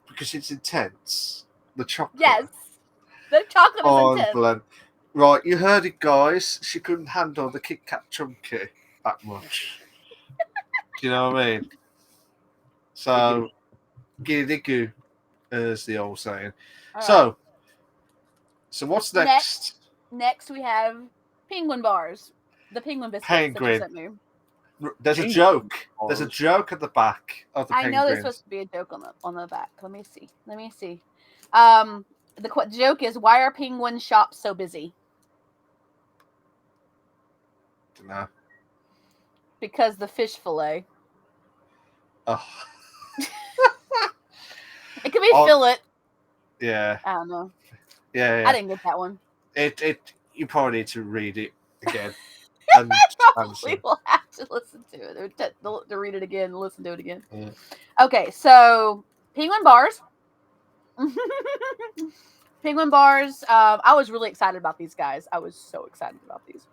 Because it's intense. The chocolate. Yes. The chocolate is intense. Blunt. Right, you heard it, guys. She couldn't handle the Kit Kat Chunky that much. Do you know what I mean? So, giddy goo, as the old saying. All so what's next? Next we have penguin bars. The penguin biscuits. Penguin. There's a joke. There's a joke at the back of the penguins. I know there's supposed to be a joke on the back. Let me see. The joke is, why are penguin shops so busy? Dunno. Because the fish fillet. Oh. It could be fillet. Yeah. I don't know. Yeah. I didn't get that one. You probably need to read it again. I probably will have to listen to it, or to read it again and listen to it again. Yeah. Okay, so penguin bars. Penguin bars. I was really excited about these guys. I was so excited about these.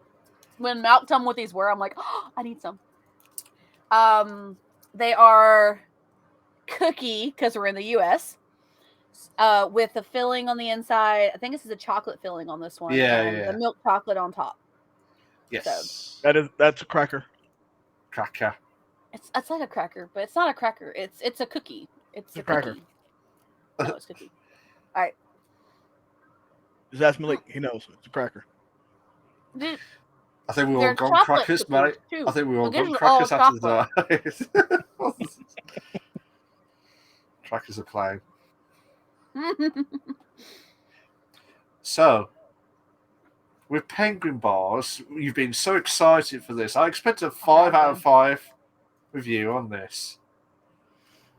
When Malk told me what these were, I'm like, oh, I need some. They are cookie, because we're in the U.S., with the filling on the inside. I think this is a chocolate filling on this one. And the milk chocolate on top. Yes. So, that's a cracker. Cracker. It's like a cracker, but it's not a cracker. It's a cookie. It's a cracker. Cookie. No, it's cookie. All right. Just ask Malik. He knows. It's a cracker. Dude, I think we all got crackers, mate. Too. I think we all got crackers after the night. Crackers are playing. So, with penguin bars, you've been so excited for this. I expect a 5 out of 5 review on this.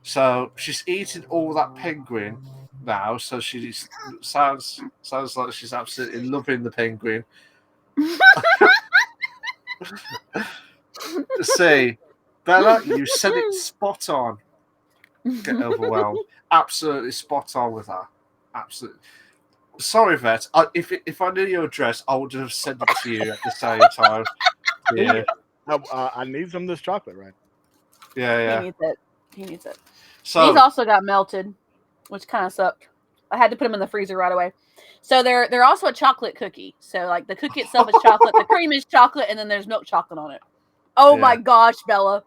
So she's eating all that penguin now. So she sounds like she's absolutely loving the penguin. See, Bella, you said it spot on. Get overwhelmed. Absolutely spot on with her. Absolutely. Sorry, Vet. If I knew your address, I would have sent it to you at the same time. Yeah. I need some of this chocolate, right? Yeah. He needs it. So these also got melted, which kind of sucked. I had to put them in the freezer right away. So they're also a chocolate cookie. So like the cookie itself is chocolate, the cream is chocolate, and then there's milk chocolate on it. Oh my gosh, Bella.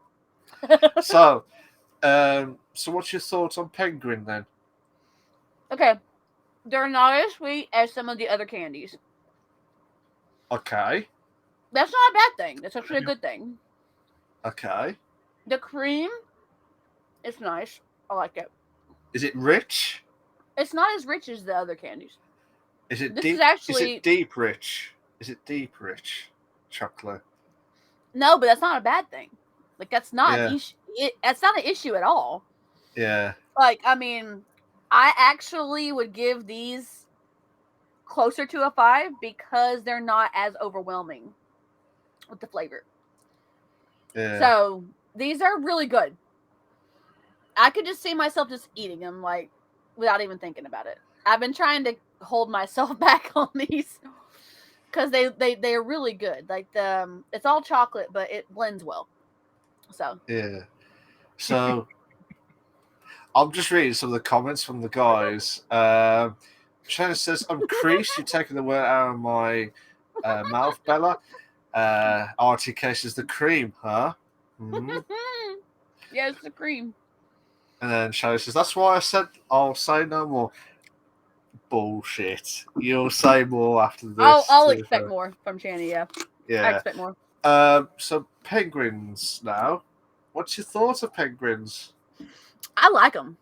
So what's your thoughts on penguin then? Okay. They're not as sweet as some of the other candies. Okay. That's not a bad thing. That's actually a good thing. Okay. The cream is nice. I like it. Is it rich? It's not as rich as the other candies. Is it this deep? Is actually... Is it deep rich? Is it deep rich chocolate? No, but that's not a bad thing. Like that's not an issue. That's not an issue at all. Yeah. Like I mean, I actually would give these closer to a 5 because they're not as overwhelming with the flavor. Yeah. So these are really good. I could just see myself just eating them like without even thinking about it. I've been trying to hold myself back on these because they are really good. Like it's all chocolate, but it blends well. So yeah. So I'm just reading some of the comments from the guys. Shannon says, "I'm creased. You're taking the word out of my mouth, Bella." RTK says, "The cream, huh?" Mm-hmm. Yeah, it's the cream. And then Shannon says, "That's why I said I'll say no more." Bullshit. You'll say more after this. I'll expect more from Shanny. Yeah, I Yeah. expect more. So penguins now. What's your thoughts of penguins? I like them.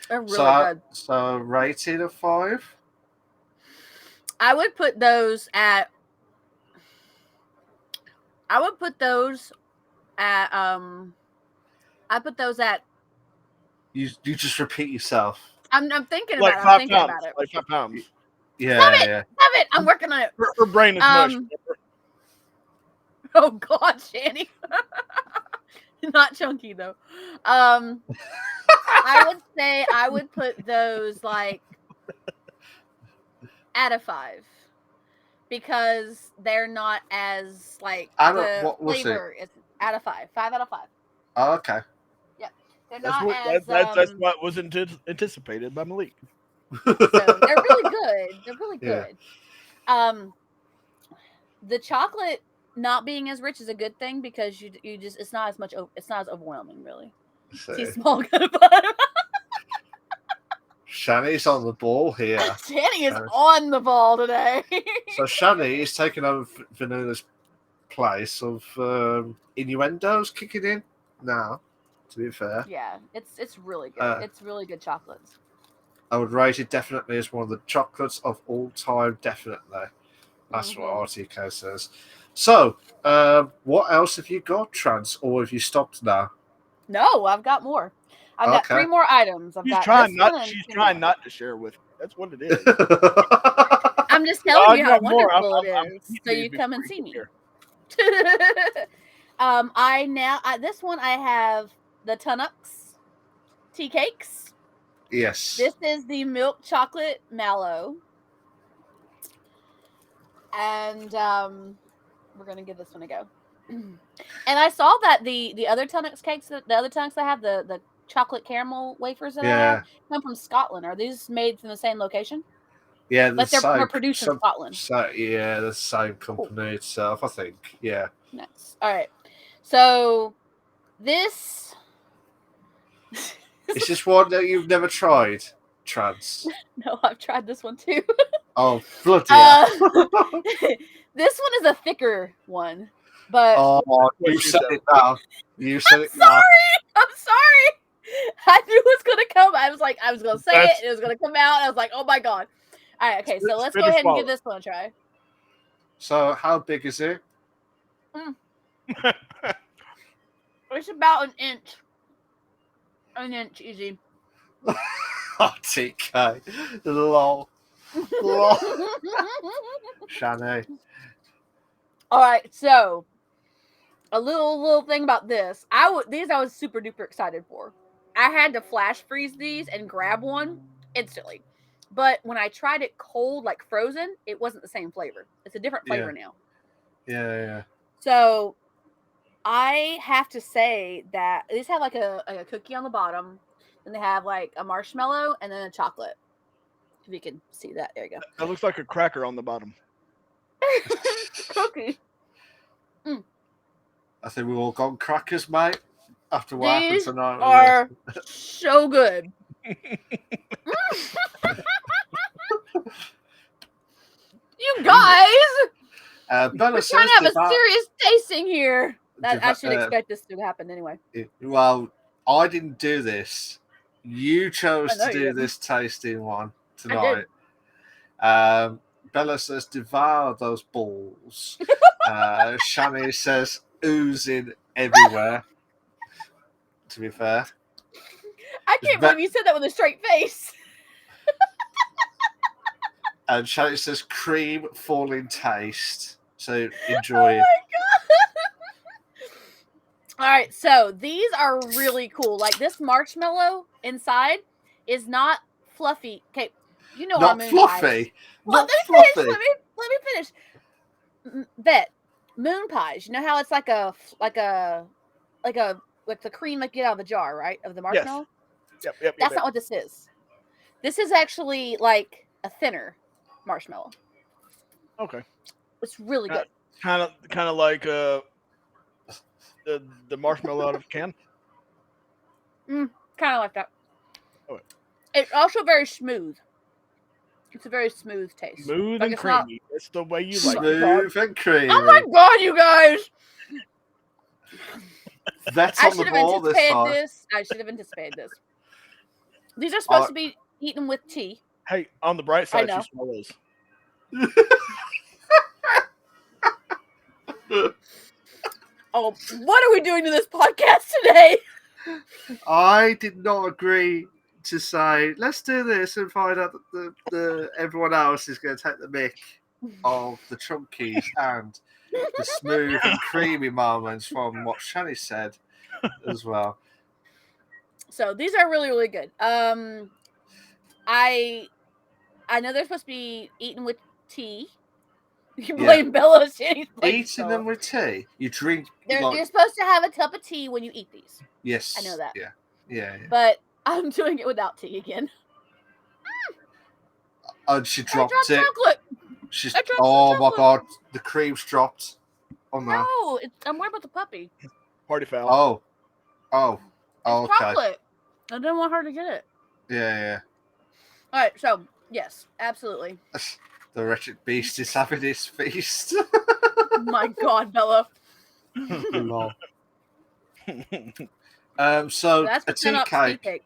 They're really good. So rating of 5. I would put those at. I would put those at. I put those at. You just repeat yourself. I'm thinking Like about it. I'm 5 thinking pounds. about it. Like 5 pounds. Yeah, Stop it! yeah. Stop it! I'm working on it. Her brain is mush. Oh God, Shanny. Not chunky though. I would say I would put those like at a 5 because they're not as like the flavor is out of 5. 5 out of 5. Oh, okay. Yeah, they're That's not what, as. that's what was anticipated by Malik. So they're really good. They're really good. Yeah. The chocolate not being as rich is a good thing because you just it's not as overwhelming really. See small good bottom. Shani's on the ball here. Shani is on the ball today. So Shani is taking over Vanilla's place of innuendos kicking in now, to be fair. Yeah, it's really good. It's really good chocolates. I would rate it definitely as one of the chocolates of all time, definitely. That's what RTK says. So, what else have you got, Trans, or have you stopped now? No, I've got more. I've got 3 more items. She's trying not to share with me. That's what it is. I'm just telling you how wonderful it is, so you come and see me. This one I have the Tunnux tea cakes. Yes. This is the milk chocolate mallow. And we're gonna give this one a go. And I saw that the other Tunnux cakes, the other Tunnux I have, the chocolate caramel wafers that I have, come from Scotland. Are these made from the same location? Yeah, like they're produced in Scotland. Yeah, the same company itself, I think. Yeah. Nice. All right. So this is this one that you've never tried, Trans? No, I've tried this one too. Oh, bloody hell. This one is a thicker one, but you said it now. You said it now. I'm sorry. I knew it was gonna come. I was gonna say it, and it was gonna come out. And I was like, oh my God. All right, okay, so let's go ahead and give this one a try. So, how big is it? It's about an inch. An inch, easy. TK. Lol. Lol. Shanae. All right, so a little thing about this. I was super duper excited for. I had to flash freeze these and grab one instantly. But when I tried it cold, like frozen, it wasn't the same flavor. It's a different flavor now. Yeah. So I have to say that these have like a cookie on the bottom, and they have like a marshmallow and then a chocolate. If you can see that, there you go. That looks like a cracker on the bottom. Cookie. I think we've all gone crackers, mate. After what happened tonight, are so good. You guys, we're trying to have a serious tasting here. I should expect this to happen anyway. Well, I didn't do this. You chose to do this tasting one tonight. Bella says, devour those balls. Shani says, oozing everywhere. To be fair. I can't believe you said that with a straight face. And Shani says, cream falling taste. So enjoy it. Oh my God. All right, so these are really cool. Like this marshmallow inside is not fluffy. Okay, you know not our moon fluffy. Pies. Not Well, fluffy. let me finish. Bet moon pies. You know how it's like the cream like you get out of the jar, right? Of the marshmallow. Yes. That's not what this is. This is actually like a thinner marshmallow. Okay. It's really good. Kind of like the marshmallow out of a can. Kind of like that. Okay. It's also very smooth. It's a very smooth taste. Smooth like and creamy. That's the way you like it. Smooth and creamy. Oh my god, you guys! That's I on the should have ball this anticipated time. this. I should have anticipated this. These are supposed to be eaten with tea. Hey, on the bright side, she swallows. Oh, what are we doing to this podcast today? I did not agree to say, let's do this and find out that the everyone else is going to take the mick of the chunkies and the smooth and creamy moments from what Shani said as well. So these are really, really good. I know they're supposed to be eaten with tea. You blame Bella. Eating them with tea. You drink. You're supposed to have a cup of tea when you eat these. Yes. I know that. Yeah. But I'm doing it without tea again. And she dropped it. Chocolate. Oh my god, the cream's dropped on that. No, I'm worried about the puppy. Party foul. Oh, it's okay. chocolate. I didn't want her to get it. Yeah. All right, so yes, absolutely. The wretched beast is having his feast. Oh my god, Bella. So that's a tea cake.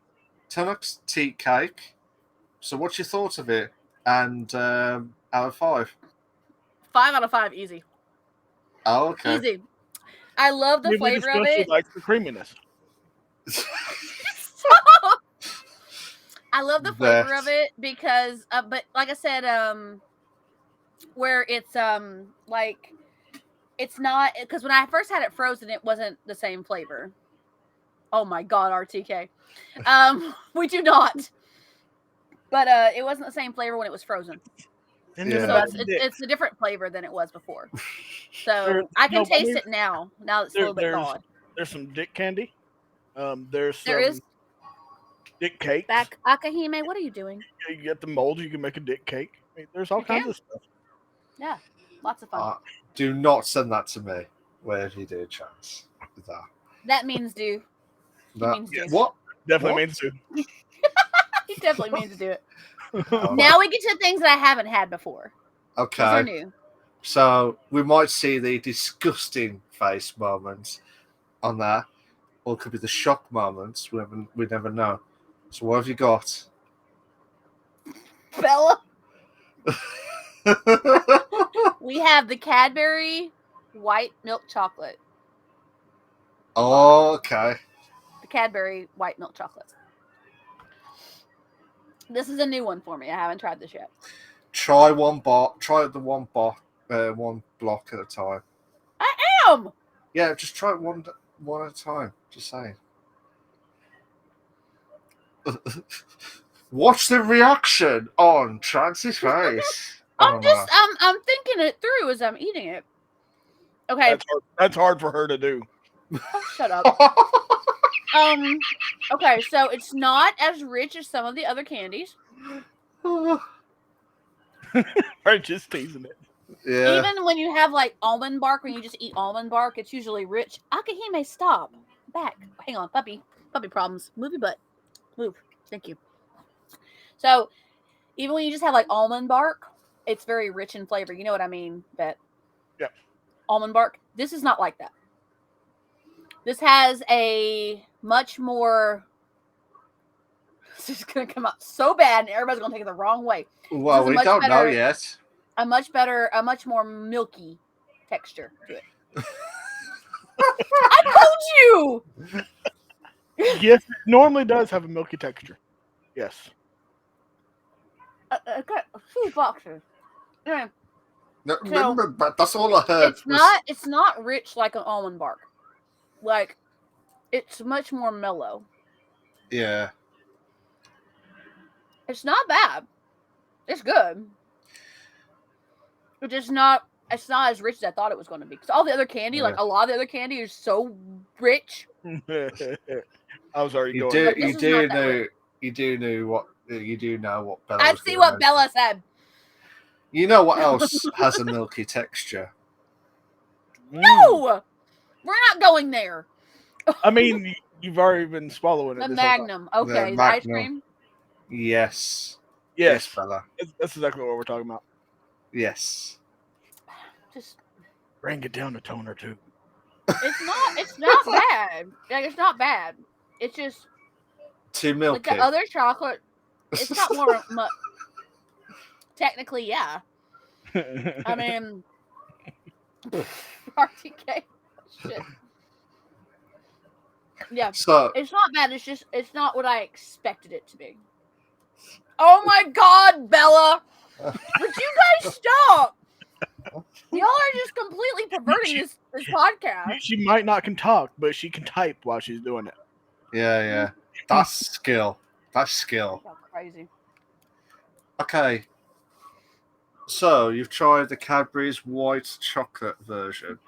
Tunnock's tea cake. So what's your thoughts of it? And out of 5? 5 out of 5, easy. Oh, okay. Easy. I love the flavor of it. Like the creaminess. I love the flavor of it because, but like I said, where it's like it's not, because when I first had it frozen, it wasn't the same flavor. Oh my god, RTK. We do not. But it wasn't the same flavor when it was frozen. So it's a different flavor than it was before. So I can taste it now. Now it's a little bit thawed. There's some dick candy. There is dick cake. Back Akahime, what are you doing? You get the mold, you can make a dick cake. I mean, there's all kinds of stuff. Yeah, lots of fun. Do not send that to me wherever you do a chance with that. That means do. Means do. What? Definitely means to. He definitely means to do it. Now we get to things that I haven't had before. Okay. These are new. So we might see the disgusting face moments on that, or it could be the shock moments. We never know. So what have you got? Bella? We have the Cadbury white milk chocolate. Oh, okay. The Cadbury white milk chocolate. This is a new one for me. I haven't tried this yet. Try the one block at a time. I am. Yeah, just try it one at a time. Just saying. Watch the reaction on Trance's face. I'm thinking it through as I'm eating it. Okay. That's hard for her to do. Oh, shut up. Okay, so it's not as rich as some of the other candies. I'm just teasing it. Yeah. Even when you have like almond bark, when you just eat almond bark, it's usually rich. Akahime, stop. Back. Hang on, puppy. Puppy problems. Move your butt. Move. Thank you. So, even when you just have like almond bark, it's very rich in flavor. You know what I mean? Bet. Yeah. Almond bark. This is not like that. This has a much more. This is going to come out so bad, and everybody's going to take it the wrong way. Well, we don't know yet. A much more milky texture to it. I told you! Yes, it normally does have a milky texture. Yes. I got 2 boxes. Yeah. No, remember, but that's all I heard. It's not rich like an almond bark. Like, it's much more mellow. Yeah. It's not bad. It's good. It's just not. It's not as rich as I thought it was going to be. Because all the other candy, like a lot of the other candy, is so rich. I I was already You going. do, But this you is do not that know, way. you do know what Bella. I was see gonna what mention. Bella said. You know what else has a milky texture? No, we're not going there. I mean, you've already been swallowing it The this whole time. Magnum. Okay, the ice Magnum. cream. Yes. Yes, Bella. that's exactly what we're talking about. Yes. Just Bring it down a tone or two. it's not bad. Like it's not bad. It's just Too like milky. the other chocolate. It's got more. Technically, yeah. I mean, RTK. Shit. Yeah. So It's not bad. It's not what I expected it to be. Oh my God, Bella! Would you guys stop? Y'all are just completely perverting this podcast. She might not can talk, but she can type while she's doing it. yeah. That's skill. That's skill. Y'all crazy. Okay. So you've tried the Cadbury's white chocolate version.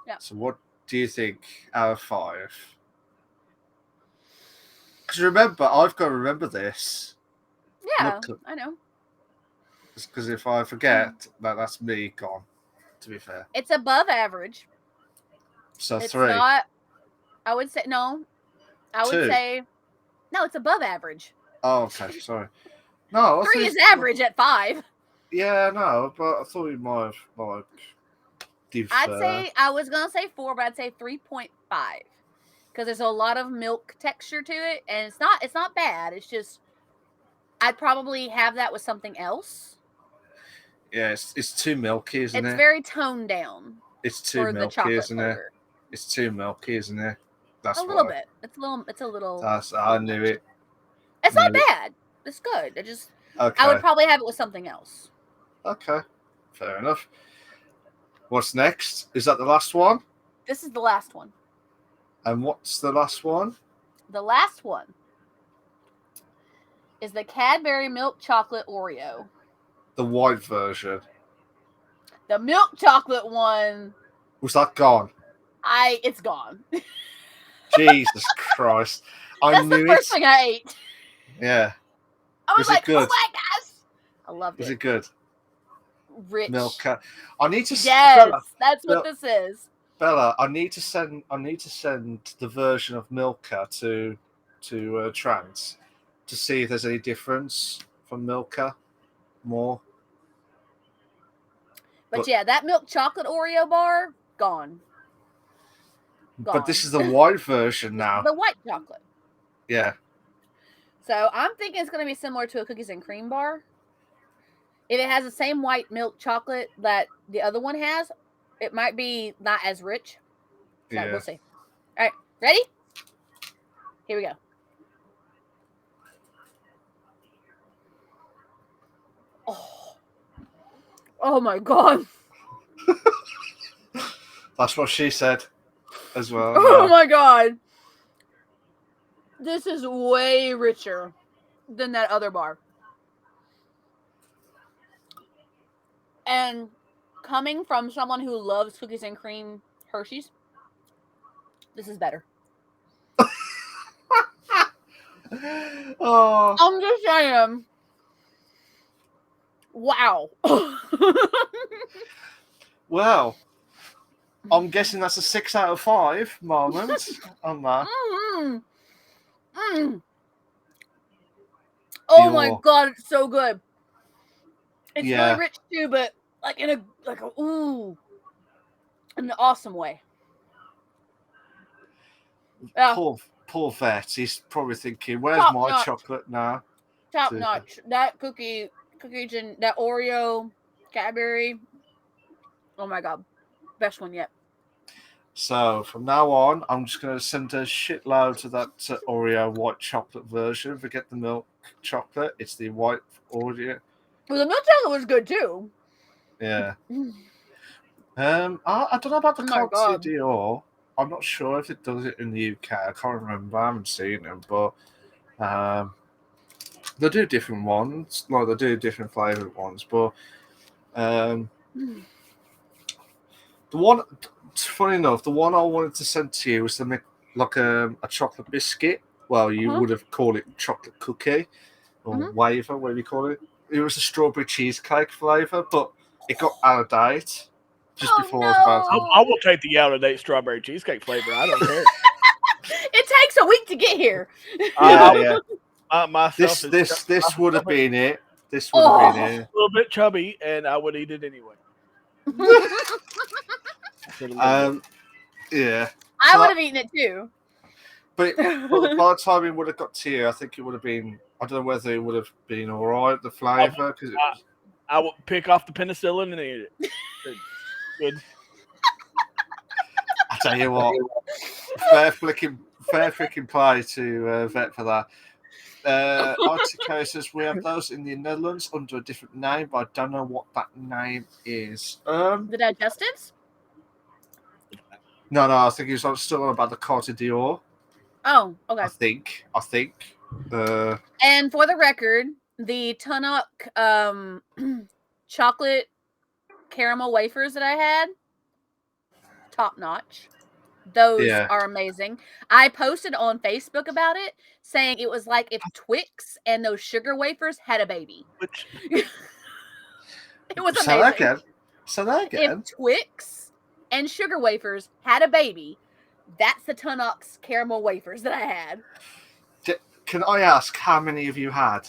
Yeah. So what do you think out of 5? Because remember, I've got to remember this. Yeah, Look, I know. because if I forget, that's me gone. To be fair. It's above average. So It's 3. not. I would say no. I would 2. say no. It's above average. Oh, okay. Sorry. No, I 3 thought is average at 5. Yeah, no, but I thought you might have like. I'd say I was gonna say 4, but I'd say 3.5 because there's a lot of milk texture to it, and it's not bad. It's just I'd probably have that with something else. Yeah, it's too milky, isn't it? It's very toned down. It's too for milky, the chocolate isn't flavor. it? It's too milky, isn't it? That's A little why. bit. It's a little. I knew it. It's not Knew it. bad. It's good. Okay. I would probably have it with something else. Okay. Fair enough. What's next? Is that the last one? This is the last one. And what's the last one? The last one is the Cadbury milk chocolate Oreo. The white version. The milk chocolate one. Was that gone? It's gone. Jesus Christ! That's the first thing I ate. Yeah. I was like, good? oh my gosh! I loved it. Is it good? Rich. Milk. I need to. Yes, Bella, that's what this is. Bella, I need to send the version of Milka to Trans to see if there's any difference from Milka more. But yeah, that milk chocolate Oreo bar gone. But this is the white version now. The white chocolate. Yeah. So I'm thinking it's going to be similar to a cookies and cream bar. If it has the same white milk chocolate that the other one has, it might be not as rich. So Yeah. we'll see. All right, ready? Here we go. Oh my God. That's what she said as well. Oh my God. This is way richer than that other bar. And coming from someone who loves cookies and cream Hershey's, this is better. Oh. I'm just saying. Wow. Well, I'm guessing that's a 6 out of 5 moment on that. Oh my God, it's so good. It's Yeah. really rich too, but like in an awesome way. Yeah. Poor vet. He's probably thinking, "Where's Top my notch. chocolate now?" Top notch. That cookies and that Oreo Cadbury. Oh my God, best one yet. So from now on, I'm just going to send a shitload to that Oreo white chocolate version. Forget the milk chocolate; it's the white Oreo. Well, the milk chocolate was good too. Yeah. I don't know about the Oh my God. Dior. I'm not sure if it does it in the UK. I can't remember. I haven't seen them, but they do different ones. Like they do different flavored ones, but the one. Funny enough, the one I wanted to send to you was to make like a chocolate biscuit well, you would have called it chocolate cookie or wafer, whatever you call it. It was a strawberry cheesecake flavour, but it got out of date just before I was about to. I will take the out of date strawberry cheesecake flavor. I don't care. It takes a week to get here. Yeah. This would have been it. This would have been it. A little bit chubby, and I would eat it anyway. Yeah. I would have eaten it too. But by the time it would have got to you, I think it would have been. I don't know whether it would have been all right, the flavour, because I would pick off the penicillin and eat it. Good. I tell you what, fair freaking play to Vet for that. Artico says we have those in the Netherlands under a different name, but I don't know what that name is. The digestives? No, I think he was still on about the Cote d'Or. Oh, okay. I think. And for the record, the Tunnock chocolate caramel wafers that I had, top notch. Those are amazing. I posted on Facebook about it, saying it was like if Twix and those sugar wafers had a baby. It was amazing. Say that again. If Twix and sugar wafers had a baby, that's the Tunnock's caramel wafers that I had. Can I ask how many of you had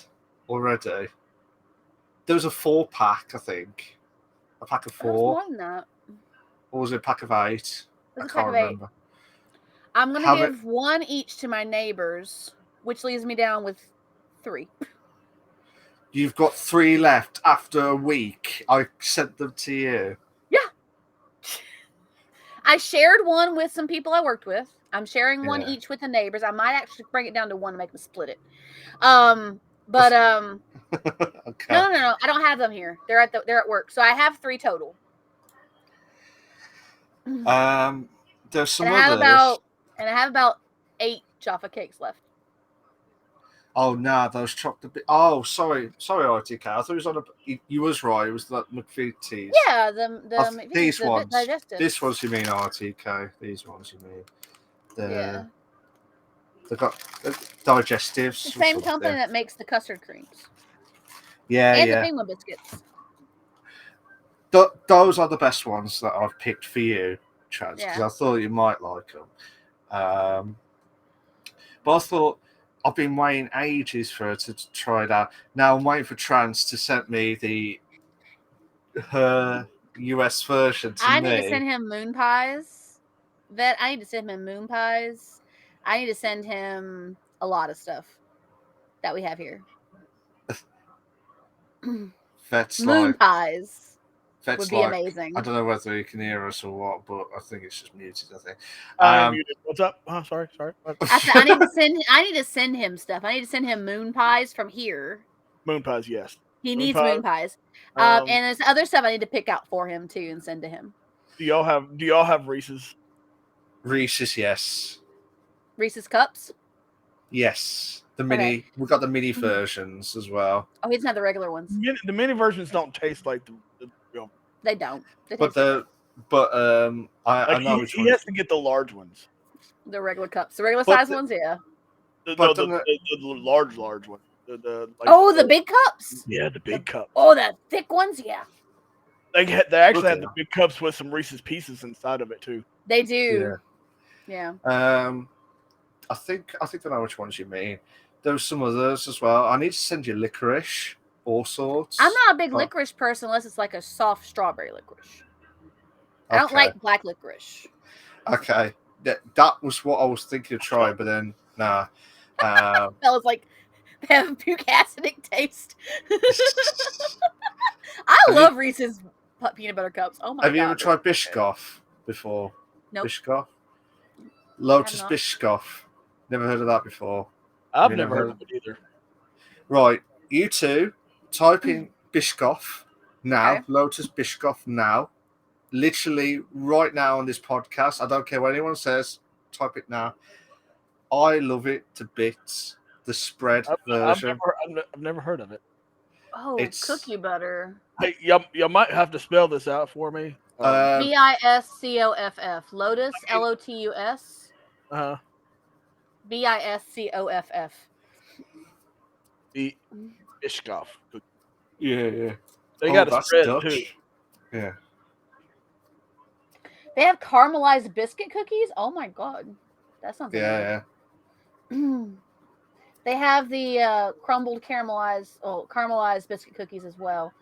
already? There was a 4-pack, I think. A pack of 4. More than that. Or was it a pack of 8? I can't remember. I'm going to give 1 each to my neighbors, which leaves me down with 3. You've got 3 left after a week. I sent them to you. Yeah. I shared 1 with some people I worked with. I'm sharing 1 each with the neighbors. I might actually bring it down to 1 to make them split it. Okay. No. I don't have them here. They're at work. So I have 3 total. There's some and others. I have about 8 Jaffa cakes left. Oh no, those chocolate. Oh, sorry, RTK. I thought it was on a. You was right. It was like McVitie's. Yeah, the these ones. digestives. This ones you mean RTK? These ones you mean? They've got digestives. The same company that makes the custard creams. Yeah, and the penguin biscuits. Those are the best ones that I've picked for you, Chad, because I thought you might like them. But I thought I've been waiting ages for her to try it out. Now I'm waiting for Trans to send me her US version to me. I need to send him moon pies. I need to send him moon pies. I need to send him a lot of stuff that we have here. Moon pies would be amazing. I don't know whether you can hear us or what, but I think it's just muted. I think. What's up? Oh, sorry. I need to send him stuff. I need to send him moon pies from here. Moon pies, yes. He needs moon pies. And there's other stuff I need to pick out for him too and send to him. Do y'all have Reese's? Reese's, yes. Reese's cups? Yes. We've got the mini versions as well. Oh, he doesn't have the regular ones. The mini versions don't taste like the real. They don't. I know which he has to get the large ones. The regular cups. The regular size ones, yeah. The large one. The big cups? Yeah, the big cups. Oh, the thick ones? Yeah. They actually have the big cups with some Reese's Pieces inside of it too. They do. Yeah. I think I know which ones you mean. There's some others as well. I need to send you licorice, all sorts. I'm not a big licorice person unless it's like a soft strawberry licorice. I don't like black licorice. Okay. That was what I was thinking of trying, but then, nah. That was like, they have a puke acidic taste. I love Reese's peanut butter cups. Oh my God. Have you ever tried Biscoff before? Nope. Biscoff? Lotus Biscoff. Never heard of that before. I've never heard of it either. Right. You two, type in Biscoff now. Okay. Lotus Biscoff now. Literally right now on this podcast. I don't care what anyone says. Type it now. I love it to bits. The spread version. I've never heard of it. Oh, it's cookie butter. Hey, you might have to spell this out for me. Biscoff. Lotus, Lotus. Uh-huh. Biscoff. The Bishkoff. Yeah. They Oh, got a that's spread Dutch. too. Yeah. They have caramelized biscuit cookies. Oh my god, that sounds Yeah. amazing. They have the caramelized biscuit cookies as well,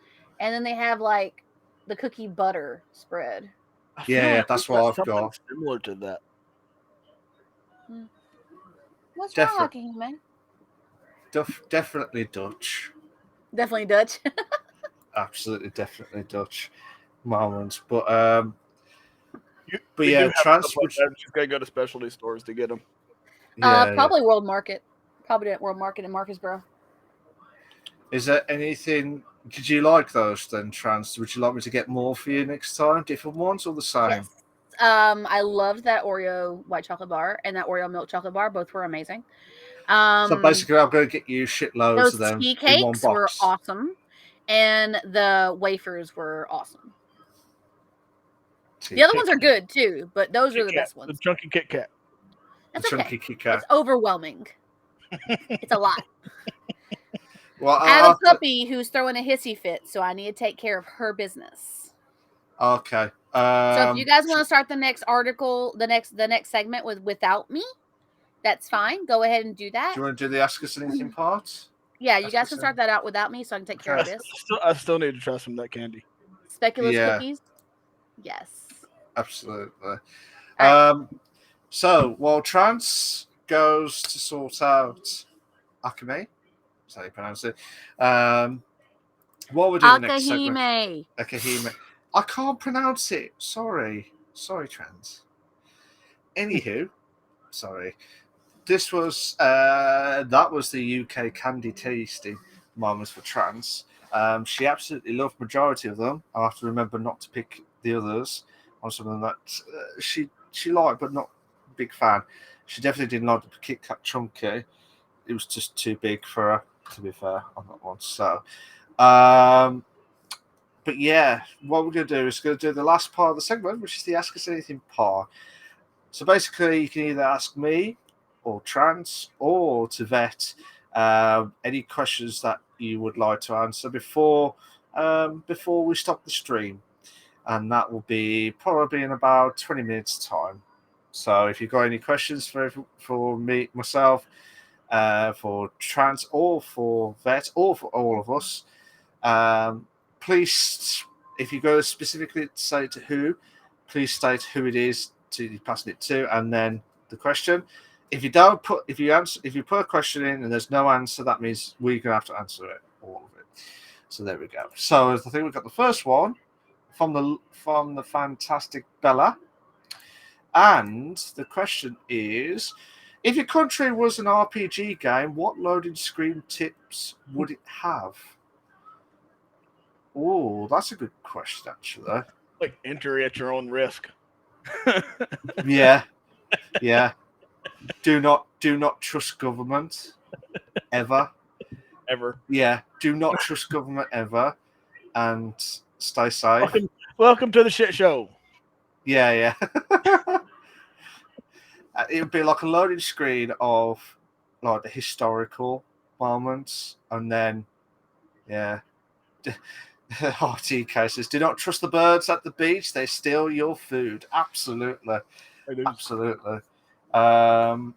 and then they have like the cookie butter spread. I Yeah. feel Yeah. like That's we what got I've something got. similar to that. What's wrong, Definitely. Akihime? Definitely Dutch. Definitely Dutch. Absolutely, definitely Dutch moments. But We do yeah, have stuff like that. Just gotta go to specialty stores to get them. Yeah. Probably World Market. Probably at World Market in Marcusboro. Is there anything? Did you like those then, Trans? Would you like me to get more for you next time? Different ones or the same? Yes. I loved that Oreo white chocolate bar and that Oreo milk chocolate bar. Both were amazing. So basically, I'm going to get you shitloads Those of them tea in one cakes were box. awesome, and the wafers were awesome. The other ones are good too, but those are the best ones. The chunky Kit Kat. That's the okay. chunky Kit Kat. It's overwhelming. It's a lot. Well, I have a puppy who's throwing a hissy fit, so I need to take care of her business. Okay. So if you guys want to start the next article, the next segment without me, that's fine. Go ahead and do that. Do you want to do the Ask Us Anything part? Yeah, you guys can start that out without me, so I can take care of this. I still need to try some of that candy. Speculoos cookies. Yes. Absolutely. Right. So while Trans goes to sort out Akame, that's how you pronounce it. What we're doing next segment? Akahime. I can't pronounce it. Sorry, Trans. Anywho, sorry. This was that was the UK candy tasting moments for Trans. She absolutely loved majority of them. I have to remember not to pick the others on something that she liked, but not a big fan. She definitely didn't like the Kit Kat Chunky. It was just too big for her, to be fair, on that one. So, but yeah, what we're going to do is going to do the last part of the segment, which is the Ask Us Anything part. So basically, you can either ask me, or Trans, or to vet any questions that you would like to answer before we stop the stream, and that will be probably in about 20 minutes time. So if you've got any questions for me, myself, for Trans, or for vet, or for all of us, please, if you go specifically to say to who, please state who it is to passing it to, and then the question. If you put a question in and there's no answer, that means we're gonna have to answer it, all of it. So there we go. So I think we've got the first one from the fantastic Bella, and the question is: if your country was an RPG game, what loading screen tips would it have? Oh, that's a good question, actually. Like enter at your own risk. Yeah. Do not trust government ever. Yeah, do not trust government ever, and stay safe. Welcome to the shit show. Yeah. It would be like a loading screen of like the historical moments, and then RT cases. Do not trust the birds at the beach; they steal your food. Absolutely. Absolutely. I'm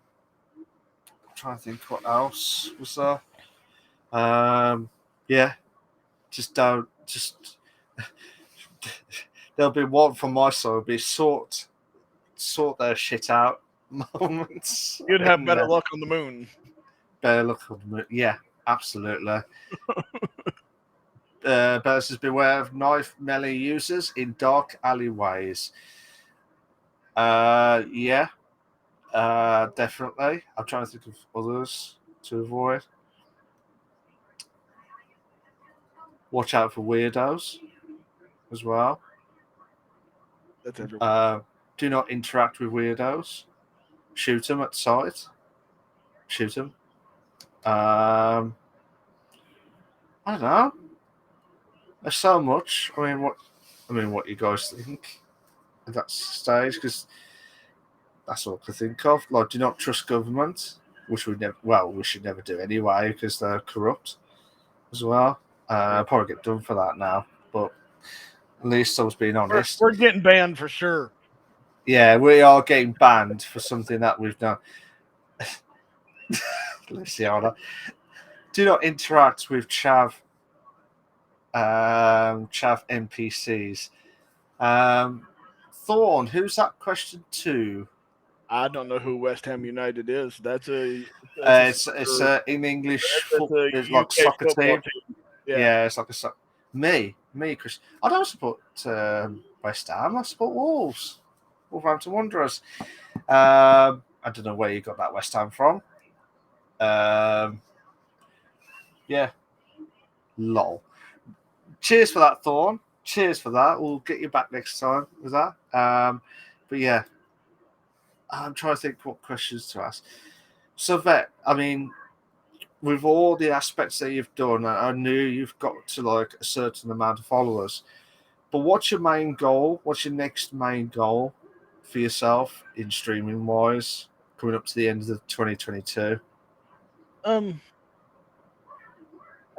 trying to think what else was there. There'll be one from my side. It'll be sort their shit out moments. You'd have better luck on the moon. Better luck on the moon. Yeah, absolutely. Better says beware of knife melee users in dark alleyways. Yeah. Definitely. I'm trying to think of others to avoid. Watch out for weirdos as well. That's everyone. Do not interact with weirdos. Shoot them at sight. Shoot them. I don't know. There's so much. What you guys think at that stage? Because That's all I can think of. Like, do not trust government, which we never. Well, we should never do anyway because they're corrupt as well. I'll probably get done for that now, but at least I was being honest. We're getting banned for sure. Yeah, we are getting banned for something that we've done. Luciana, do not interact with Chav NPCs. Thorn, who's that question to? I don't know who West Ham United is. It's in English. It's like UK soccer football team. Yeah. It's like a me, Chris. I don't support West Ham. I support Wolves, Wolverhampton Wanderers. I don't know where you got that West Ham from. Yeah, lol. Cheers for that, Thorn. Cheers for that. We'll get you back next time with that. But yeah, I'm trying to think what questions to ask. So, Vet, I mean, with all the aspects that you've done, I knew you've got to like a certain amount of followers. But what's your main goal? What's your next main goal for yourself in streaming wise, coming up to the end of the 2022? I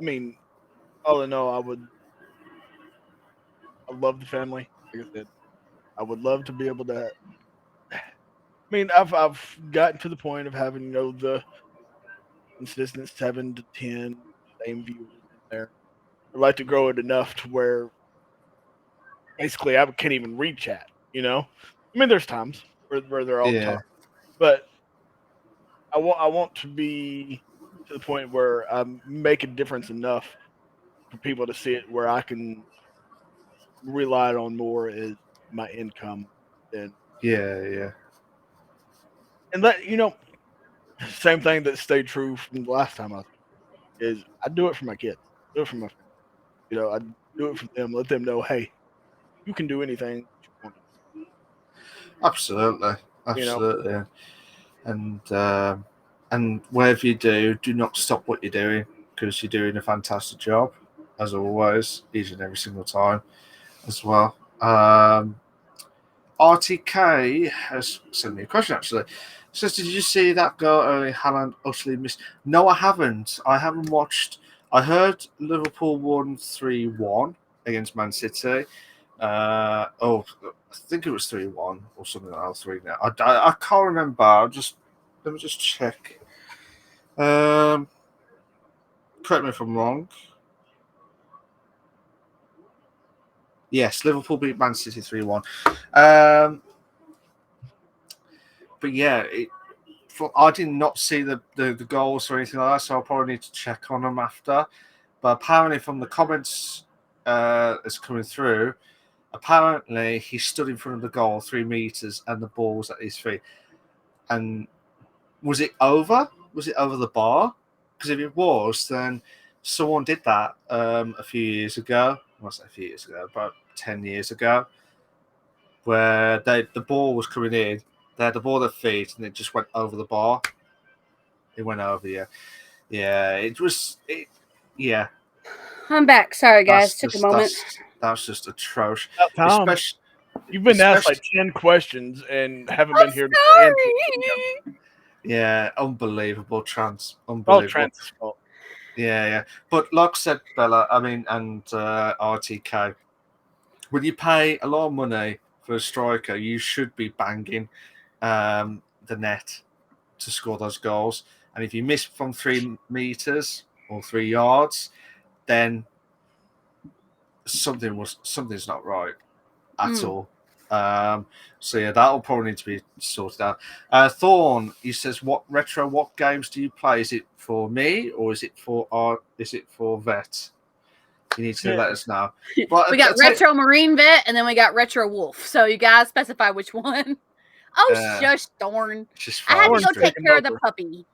mean, all in all, I love the family. Like I said, I would love to be able to. I mean, I've gotten to the point of having the consistent 7 to 10 same viewers in there. I'd like to grow it enough to where basically I can't even read chat. I mean, there's times where they're all talking, but I want to be to the point where I make a difference enough for people to see it where I can rely on more as my income than Yeah. And that same thing that stayed true from the last time is I do it for my kids, do it for my family. I do it for them, let them know, hey, you can do anything you want to do. Absolutely. And whatever you do not stop what you're doing because you're doing a fantastic job as always, each and every single time as well. RTK has sent me a question actually. It says, did you see that goal early Haaland utterly missed? No, I haven't. I haven't watched. I heard Liverpool won 3-1 against Man City. I think it was 3-1 or something like that. 3 now. I can't remember. Let me just check. Correct me if I'm wrong. Yes, Liverpool beat Man City 3-1. But yeah, I did not see the goals or anything like that, so I'll probably need to check on them after. But apparently, from the comments that's coming through, apparently he stood in front of the goal 3 meters and the ball was at his feet. And was it over? Was it over the bar? Because if it was, then someone did that a few years ago. Well, I say a few years ago, about 10 years ago, where the ball was coming in. They had the ball at their feet, and it just went over the bar. It went over, yeah. Yeah. I'm back. Sorry, guys. Took a moment. That's just atrocious. Tom, you've been asked like 10 questions and haven't been here to answer. Yeah, unbelievable. Unbelievable. Trans' fault. Yeah. But like I said, Bella, I mean, and RTK, when you pay a lot of money for a striker, you should be banging the net to score those goals. And if you miss from 3 meters or 3 yards, then something's not right at all. So yeah, that'll probably need to be sorted out. Thorn, he says, what games do you play? Is it for me or is it for Vet? You need to let us know. But we got Retro Marine Vet and then we got Retro Wolf. So you guys specify which one. Oh, shush, Thorn. I had to go take care of the puppy.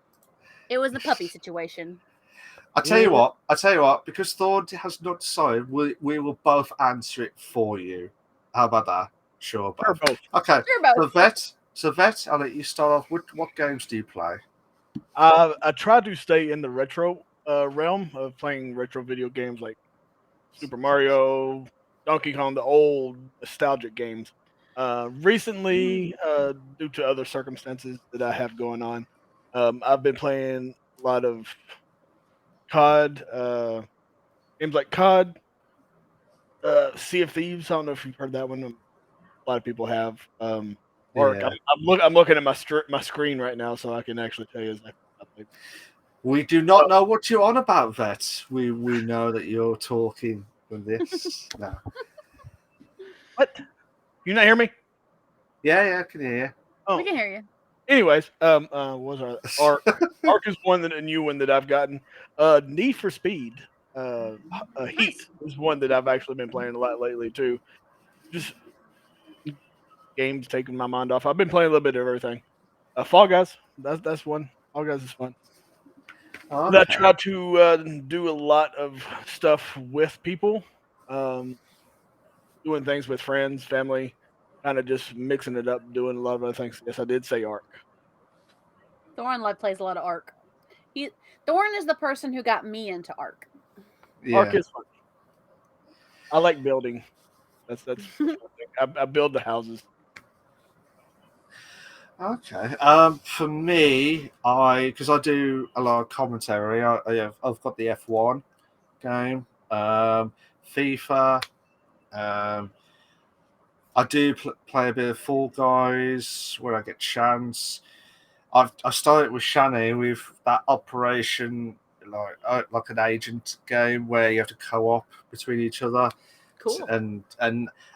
It was the puppy situation. I tell you what, because Thorn has not decided, we will both answer it for you. How about that? Sure, both. Okay. Sure, both. So Vet, I'll let you start off. What games do you play? I try to stay in the retro realm of playing retro video games like Super Mario, Donkey Kong, the old nostalgic games. Recently, due to other circumstances that I have going on, I've been playing a lot of COD, games like COD, Sea of Thieves. I don't know if you've heard that one. A lot of people have. Ark. Yeah. I'm looking at my screen right now, so I can actually tell you exactly what I played. We do not know what you're on about, Vet. We know that you're talking from this. No. What? You not hear me? Yeah, I can hear you. Oh. We can hear you. Anyways, what was our Ark? Ark is a new one that I've gotten. Need for Speed. Heat is one that I've actually been playing a lot lately too. Just games taking my mind off. I've been playing a little bit of everything. Fall Guys. That's one. Fall Guys is fun. Okay. I try to do a lot of stuff with people, doing things with friends, family, kind of just mixing it up, doing a lot of other things. Yes, I did say Ark. Thorn plays a lot of Ark. Thorn is the person who got me into Ark. Yeah. Ark is fun. I like building. That's I build the houses. Okay. For me, because I do a lot of commentary. I've got the F1 game, FIFA. I do play a bit of Fall Guys where I get chance. I started with Shani with that Operation, like an agent game where you have to co-op between each other. Cool. And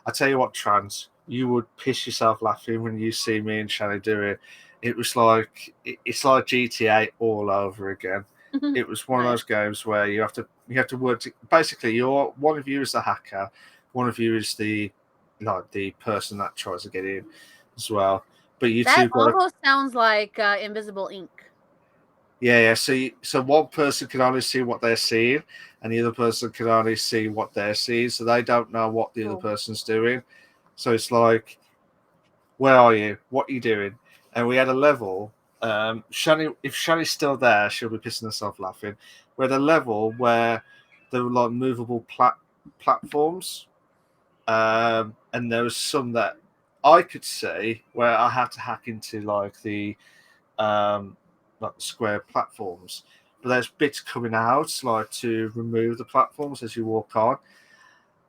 I tell you what, Trans, you would piss yourself laughing when you see me and Shani do it. It was like it's like GTA all over again. It was one of those games where you have to work. Basically, one of you is the hacker, one of you is the person that tries to get in as well. But you that two got almost sounds like Invisible Ink. Yeah. So one person can only see what they're seeing, and the other person can only see what they're seeing. So they don't know what the other person's doing. So it's like, where are you? What are you doing? And we had a level. Shani, if Shani's still there, she'll be pissing herself laughing. We had a level where there were like movable platforms, and there was some that I could see where I had to hack into like the square platforms, but there's bits coming out like to remove the platforms as you walk on.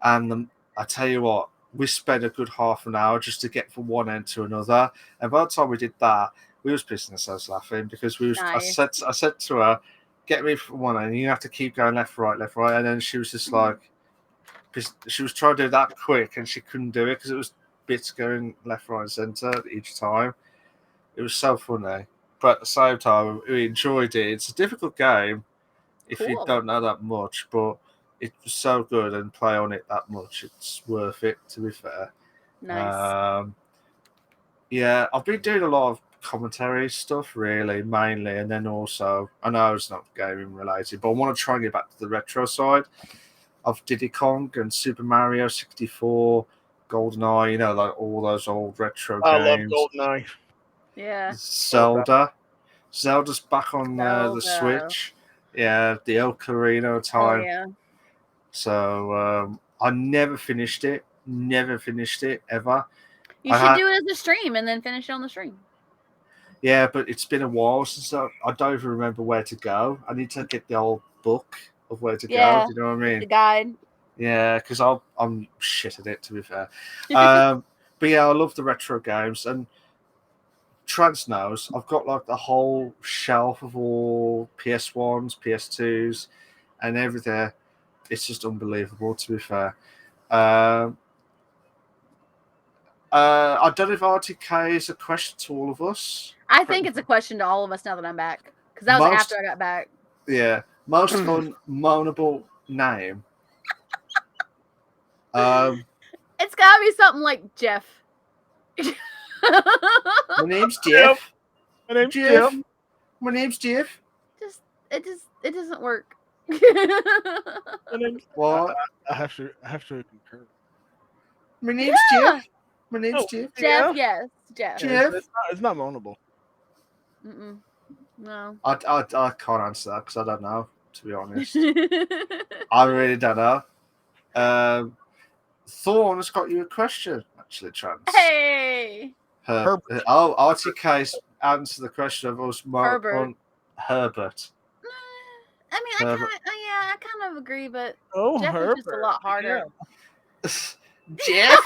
And I tell you what, we spent a good half an hour just to get from one end to another. And by the time we did that, we was pissing ourselves laughing because Nice. I said to her, "Get me from one end. You have to keep going left, right, and then she was just like, because she was trying to do that quick and she couldn't do it because it was bits going left, right, and center each time. It was so funny. But at the same time, we enjoyed it. It's a difficult game if you don't know that much, but it was so good and play on it that much. It's worth it, to be fair. Nice. Yeah, I've been doing a lot of commentary stuff, really, mainly. And then also, I know it's not gaming related, but I want to try and get back to the retro side of Diddy Kong and Super Mario 64, GoldenEye, like all those old retro I games. love GoldenEye. Yeah. Zelda's back on the Switch. Yeah, the Ocarina of Time. Oh, yeah. So I never finished it. Never finished it ever. You should do it as a stream and then finish it on the stream. Yeah, but it's been a while since I don't even remember where to go. I need to get the old book of where to go. Do you know what I mean? The guide. Yeah, because I'm shit at it, to be fair. But yeah, I love the retro games, and Trans knows I've got like the whole shelf of all PS1s, PS2s, and everything. It's just unbelievable, to be fair. I don't know if RTK is a question to all of us. I think it's a question to all of us now that I'm back, because that was after I got back. Yeah, most unmoanable name. It's gotta be something like Jeff. My name's Jeff. My name's Jeff. My name's Jeff. It doesn't work. What? I have to concur. My name's Jeff. My name's Jeff. Jeff, yes, Jeff. Jeff. It's not moanable. No. I can't answer that because I don't know, to be honest. I really don't know. Thorn has got you a question. actually, Trans. Hey, RTK's answer the question of us more Herbert. on Herbert. I mean, I kind of agree, but Jeff was just a Herbert. lot harder. Yeah. Jeff.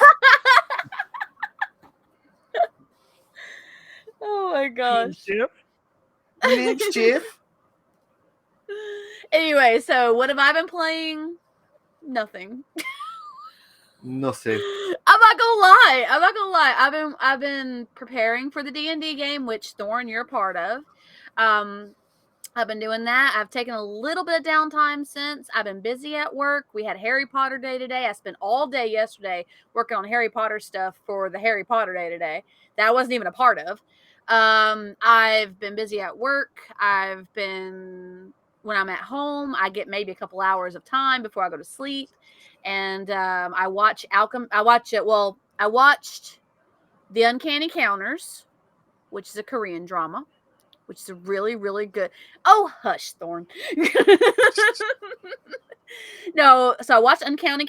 Oh my gosh. Thanks, Jeff. Anyway, so what have I been playing? Nothing. Nothing. I'm not gonna lie. I've been preparing for the D&D game, which Thorn, you're a part of. I've been doing that. I've taken a little bit of downtime since. I've been busy at work. We had Harry Potter Day today. I spent all day yesterday working on Harry Potter stuff for the Harry Potter Day today that I wasn't even a part of. I've been busy at work. When I'm at home, I get maybe a couple hours of time before I go to sleep. And I watch I watched The Uncanny Counters, which is a Korean drama, which is a really, really good. Oh, hush, Thorn. No, so I watched Uncanny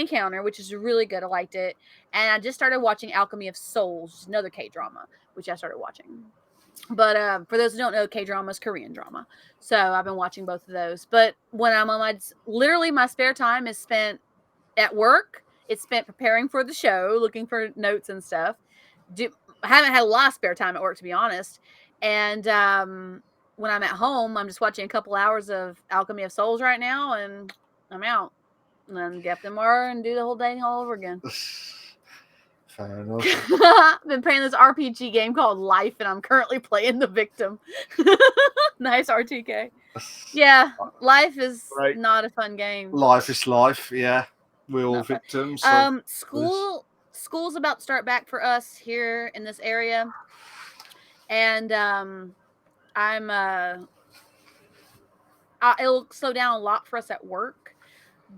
Counter, which is really good. I liked it. And I just started watching Alchemy of Souls, another K-drama, which I started watching. But for those who don't know, K-drama is Korean drama. So I've been watching both of those. But when I'm on my spare time is spent at work. It's spent preparing for the show, looking for notes and stuff. I haven't had a lot of spare time at work, to be honest. And when I'm at home, I'm just watching a couple hours of Alchemy of Souls right now, and I'm out. And then get up tomorrow and do the whole thing all over again. Fair enough. I've been playing this RPG game called Life, and I'm currently playing the victim. Nice RTK. Yeah, Life is not a fun game. Life is life, yeah. We're all victims. So School's about to start back for us here in this area. And it'll slow down a lot for us at work.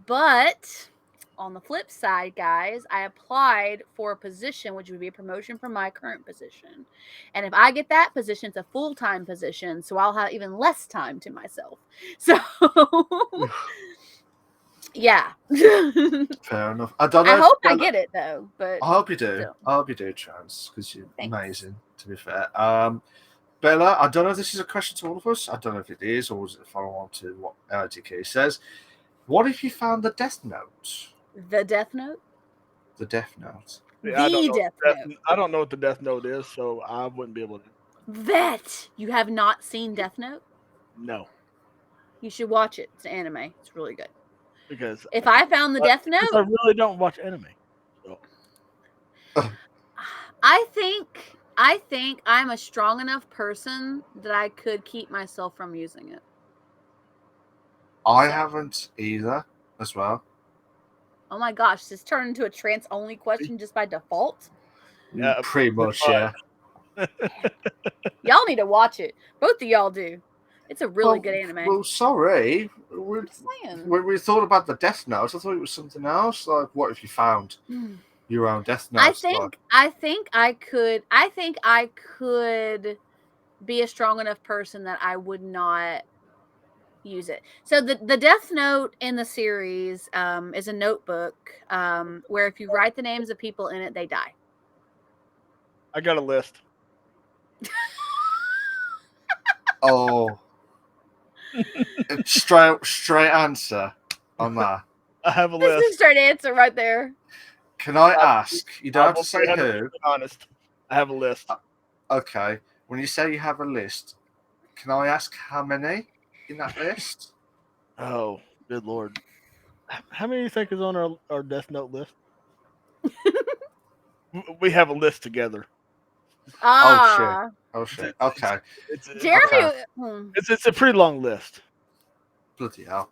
But on the flip side, guys, I applied for a position, which would be a promotion from my current position. And if I get that position, it's a full-time position, so I'll have even less time to myself. So, yeah. Fair enough. I don't know. I hope I get it, though. But I hope you do. Still. I hope you do, Chance, because you're amazing, to be fair. Bella, I don't know if this is a question to all of us. I don't know if it is, or is it a follow-on to what LTK says. What if you found the Death Note? The Death Note? The Death Note. Yeah, I don't know what the Death Note is, so I wouldn't be able to. Vet, you have not seen Death Note? No. You should watch it. It's an anime. It's really good. Because if I found the Death Note, I really don't watch anime. So. I think I'm a strong enough person that I could keep myself from using it. I haven't either, as well. Oh my gosh, this turned into a trans-only question just by default? Yeah, pretty much, yeah. Y'all need to watch it. Both of y'all do. It's a really good anime. Well, sorry. When we thought about the Death Note, I thought it was something else. Like, what if you found your own Death Note? I think I could be a strong enough person that I would not use it. So the Death Note in the series is a notebook where if you write the names of people in it, they die. I got a list. Oh. straight answer on that. I have a list. This is a straight answer right there. Can I ask? You don't have to say who. Honest. I have a list. Okay. When you say you have a list, can I ask how many in that list? Oh, good Lord. How many do you think is on our Death Note list? We have a list together. Ah. Oh shit. Okay. Jeremy. It's a pretty long list. Bloody hell.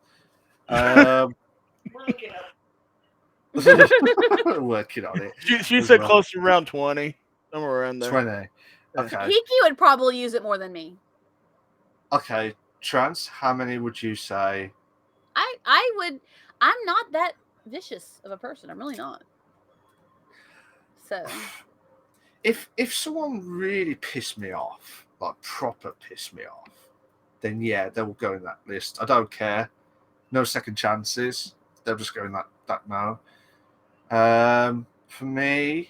Working on it. She said close to around 20. Somewhere around there. 20. Okay. Hiki would probably use it more than me. Okay. Trans, how many would you say? I'm not that vicious of a person. I'm really not. So if someone really pissed me off, like proper pissed me off, then yeah, they will go in that list. I don't care. No second chances. They'll just go in that now. For me,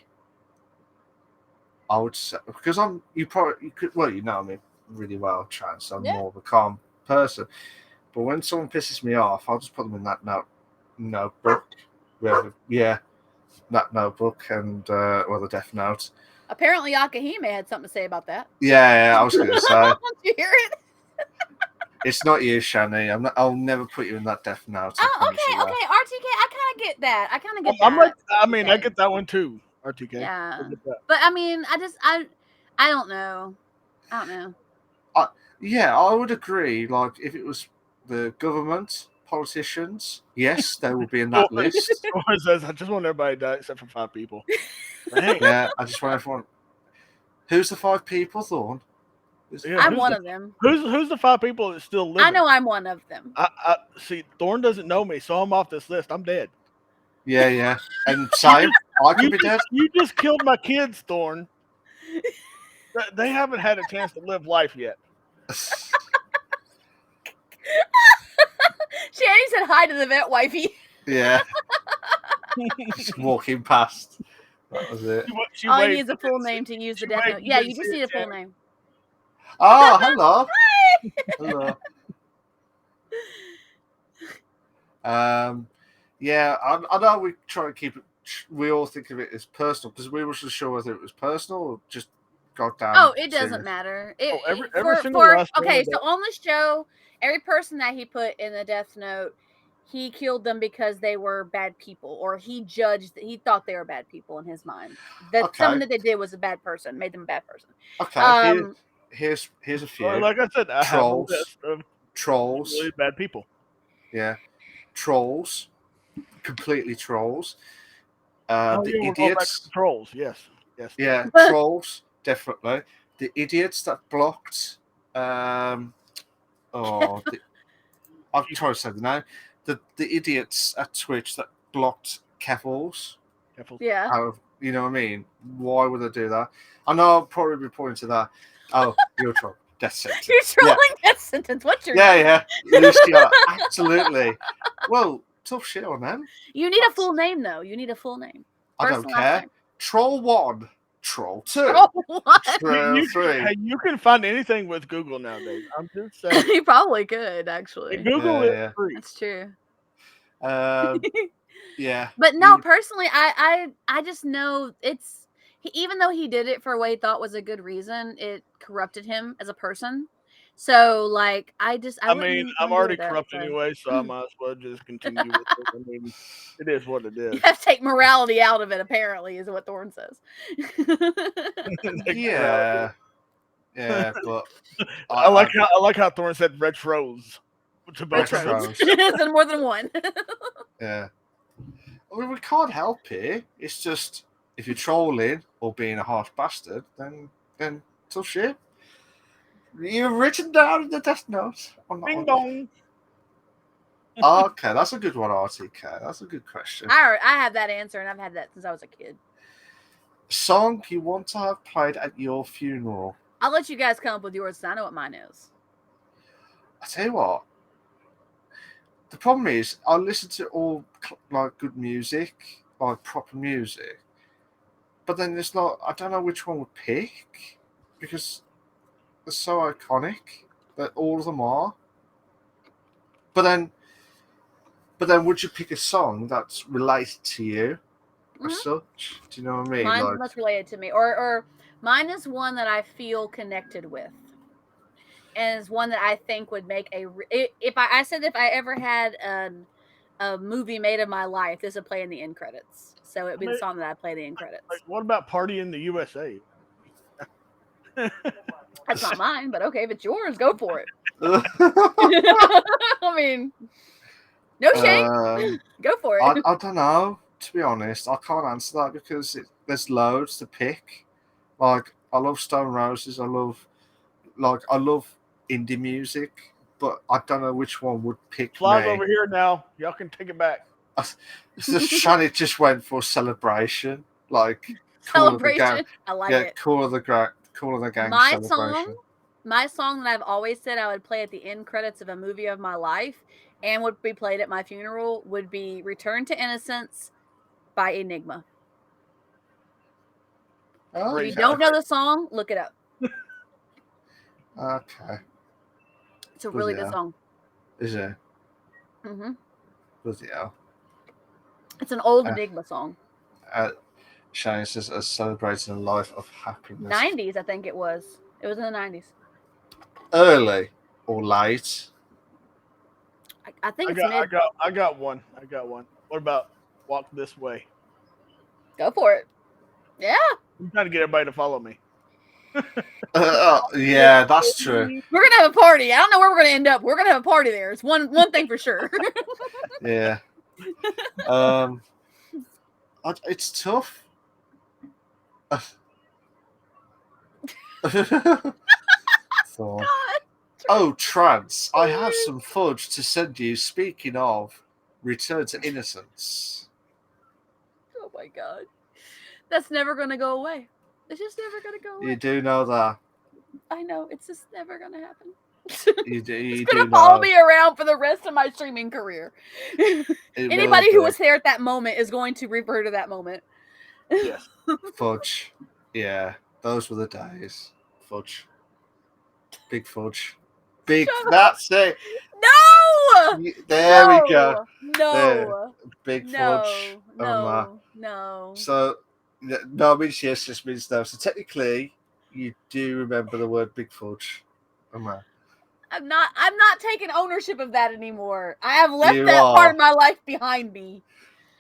I would say because you could you know me really well, Trans. I'm Yeah. more of a calm person, but when someone pisses me off, I'll just put them in that notebook. That notebook and the Death Note. Apparently, Akahime had something to say about that. Yeah, I was going to say. Did you hear it? It's not you, Shani. I'll never put you in that Death Note. Oh, okay. RTK, I kind of get that. I kind of get that. I get that one too. RTK. Yeah, but I mean, I don't know. I don't know. Yeah, I would agree. Like, if it was the government, politicians, yes, they would be in that list. Says, I just want everybody to die except for 5 people. Yeah, I just want everyone. Who's the 5 people, Thorn? I'm one of them. Who's the 5 people that still live? I know I'm one of them. I see. Thorn doesn't know me, so I'm off this list. I'm dead. Yeah, and same. I could be dead. You just killed my kids, Thorn. They haven't had a chance to live life yet. Shani said hi to the vet wifey. Yeah. Just walking past. That was it. All he needs a full name to use the Death Note. Yeah, you just need a full name. Oh, hello. Hi. Hello. Yeah, I know we try to keep it. We all think of it as personal because we wasn't sure whether it was personal or just got down. Oh, it doesn't matter. Every single okay, so on the show, every person that he put in the Death Note, he killed them because they were bad people, or he thought they were bad people in his mind. Something that they did was a bad person, made them a bad person. Okay, here's a few. Well, like I said, I trolls, have a list of trolls, really bad people. Yeah, trolls, completely trolls. The idiots, trolls, yes. Yeah, trolls, definitely. The idiots that blocked. I'm trying to say the name. The idiots at Twitch that blocked Keffals. Yeah. You know what I mean? Why would they do that? I know I'll probably be pointing to that. Oh, you're a troll. Death sentence. You're trolling Death Sentence. What's your name? Yeah. Lucia, absolutely. Well, tough shit on them. You need a full name, though. You need a full name. I don't care. Troll 1. Troll 2. Troll 1. Troll 3. You can find anything with Google nowadays. I'm just saying. You probably could, actually. Google is free. That's true. Yeah. But no, personally, I just know even though he did it for what he thought was a good reason, it corrupted him as a person. So, like, I mean, I'm already corrupt anyway, so I might as well just continue with it. I mean, it is what it is. You have to take morality out of it, apparently, is what Thorn says. Yeah, but I like how Thorn said retros to both retros. There's more than one. Yeah. I mean, we can't help it. It's just if you're trolling or being a harsh bastard, then tough shit. You've written down in the Death Note. Ding dong. Okay, that's a good one, RTK. That's a good question. I have that answer, and I've had that since I was a kid. Song you want to have played at your funeral? I'll let you guys come up with yours, so I know what mine is. I tell you what. The problem is, I listen to all like good music, like proper music, but then there's not. I don't know which one would pick because they're so iconic that all of them are. But then, would you pick a song that's related to you as such? Do you know what I mean? Mine's much related to me, or mine is one that I feel connected with. And it's one that I think would make if I ever had a movie made of my life, this would play in the end credits. So it'd be the song that I play in the end credits. Like, what about Party in the USA? That's not mine, but okay, if it's yours, go for it. I mean, no shame. Go for it. I don't know. To be honest, I can't answer that because there's loads to pick. Like, I love Stone Roses. I love indie music, but I don't know which one would pick Flies me. Over here now. Y'all can take it back. Shani just went for Celebration. Like, Celebration. I like it. Cool of the Gang. My song that I've always said I would play at the end credits of a movie of my life and would be played at my funeral would be Return to Innocence by Enigma. Oh, If you don't know the song, look it up. Okay. It's a really good song. Is it? Mm-hmm. Bloody hell. It's an old Enigma song. Shane says, "A celebrating a life of happiness." 90s, I think it was. It was in the 90s. Early or late? I think it's mid. I got one. What about Walk This Way? Go for it. Yeah. I'm trying to get everybody to follow me. Yeah, that's true. We're gonna have a party. I don't know where we're gonna end up. We're gonna have a party there. It's one thing for sure. Yeah. It's tough. So, oh, Trance, I have some fudge to send you. Speaking of Return to Innocence. Oh my god. That's never gonna go away. It's just never gonna go away. You do know that. I know. It's just never gonna happen. It's gonna follow me around for the rest of my streaming career. Anybody who was there at that moment is going to refer to that moment. Yes. Fudge. Yeah, those were the days. Fudge. Big fudge. Big. That's it. No. There we go. No. There. Big fudge. No. So no means yes, just means no. So technically, you do remember the word big fudge. I'm not taking ownership of that anymore. I have left part of my life behind me.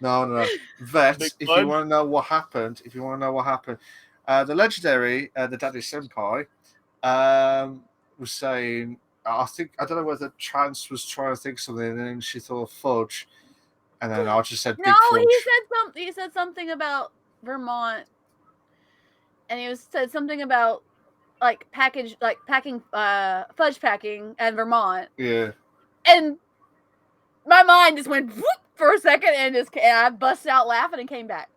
No. Vet, if you want to know what happened, the legendary, the Daddy Senpai, was saying, I don't know whether Trance was trying to think something, and then she thought of fudge, and then I just said big fudge. He said something about Vermont, and said something about packing fudge packing and Vermont. Yeah. And my mind just went whoop for a second, and I busted out laughing and came back.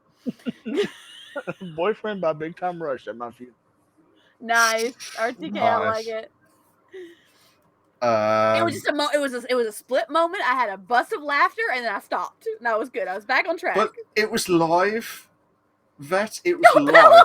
Boyfriend by Big Time Rush at my funeral. Nice. RTK, nice. I like it. It was just it was a split moment. I had a burst of laughter, and then I stopped. And that was good. I was back on track. But it was live. Vet, it was live.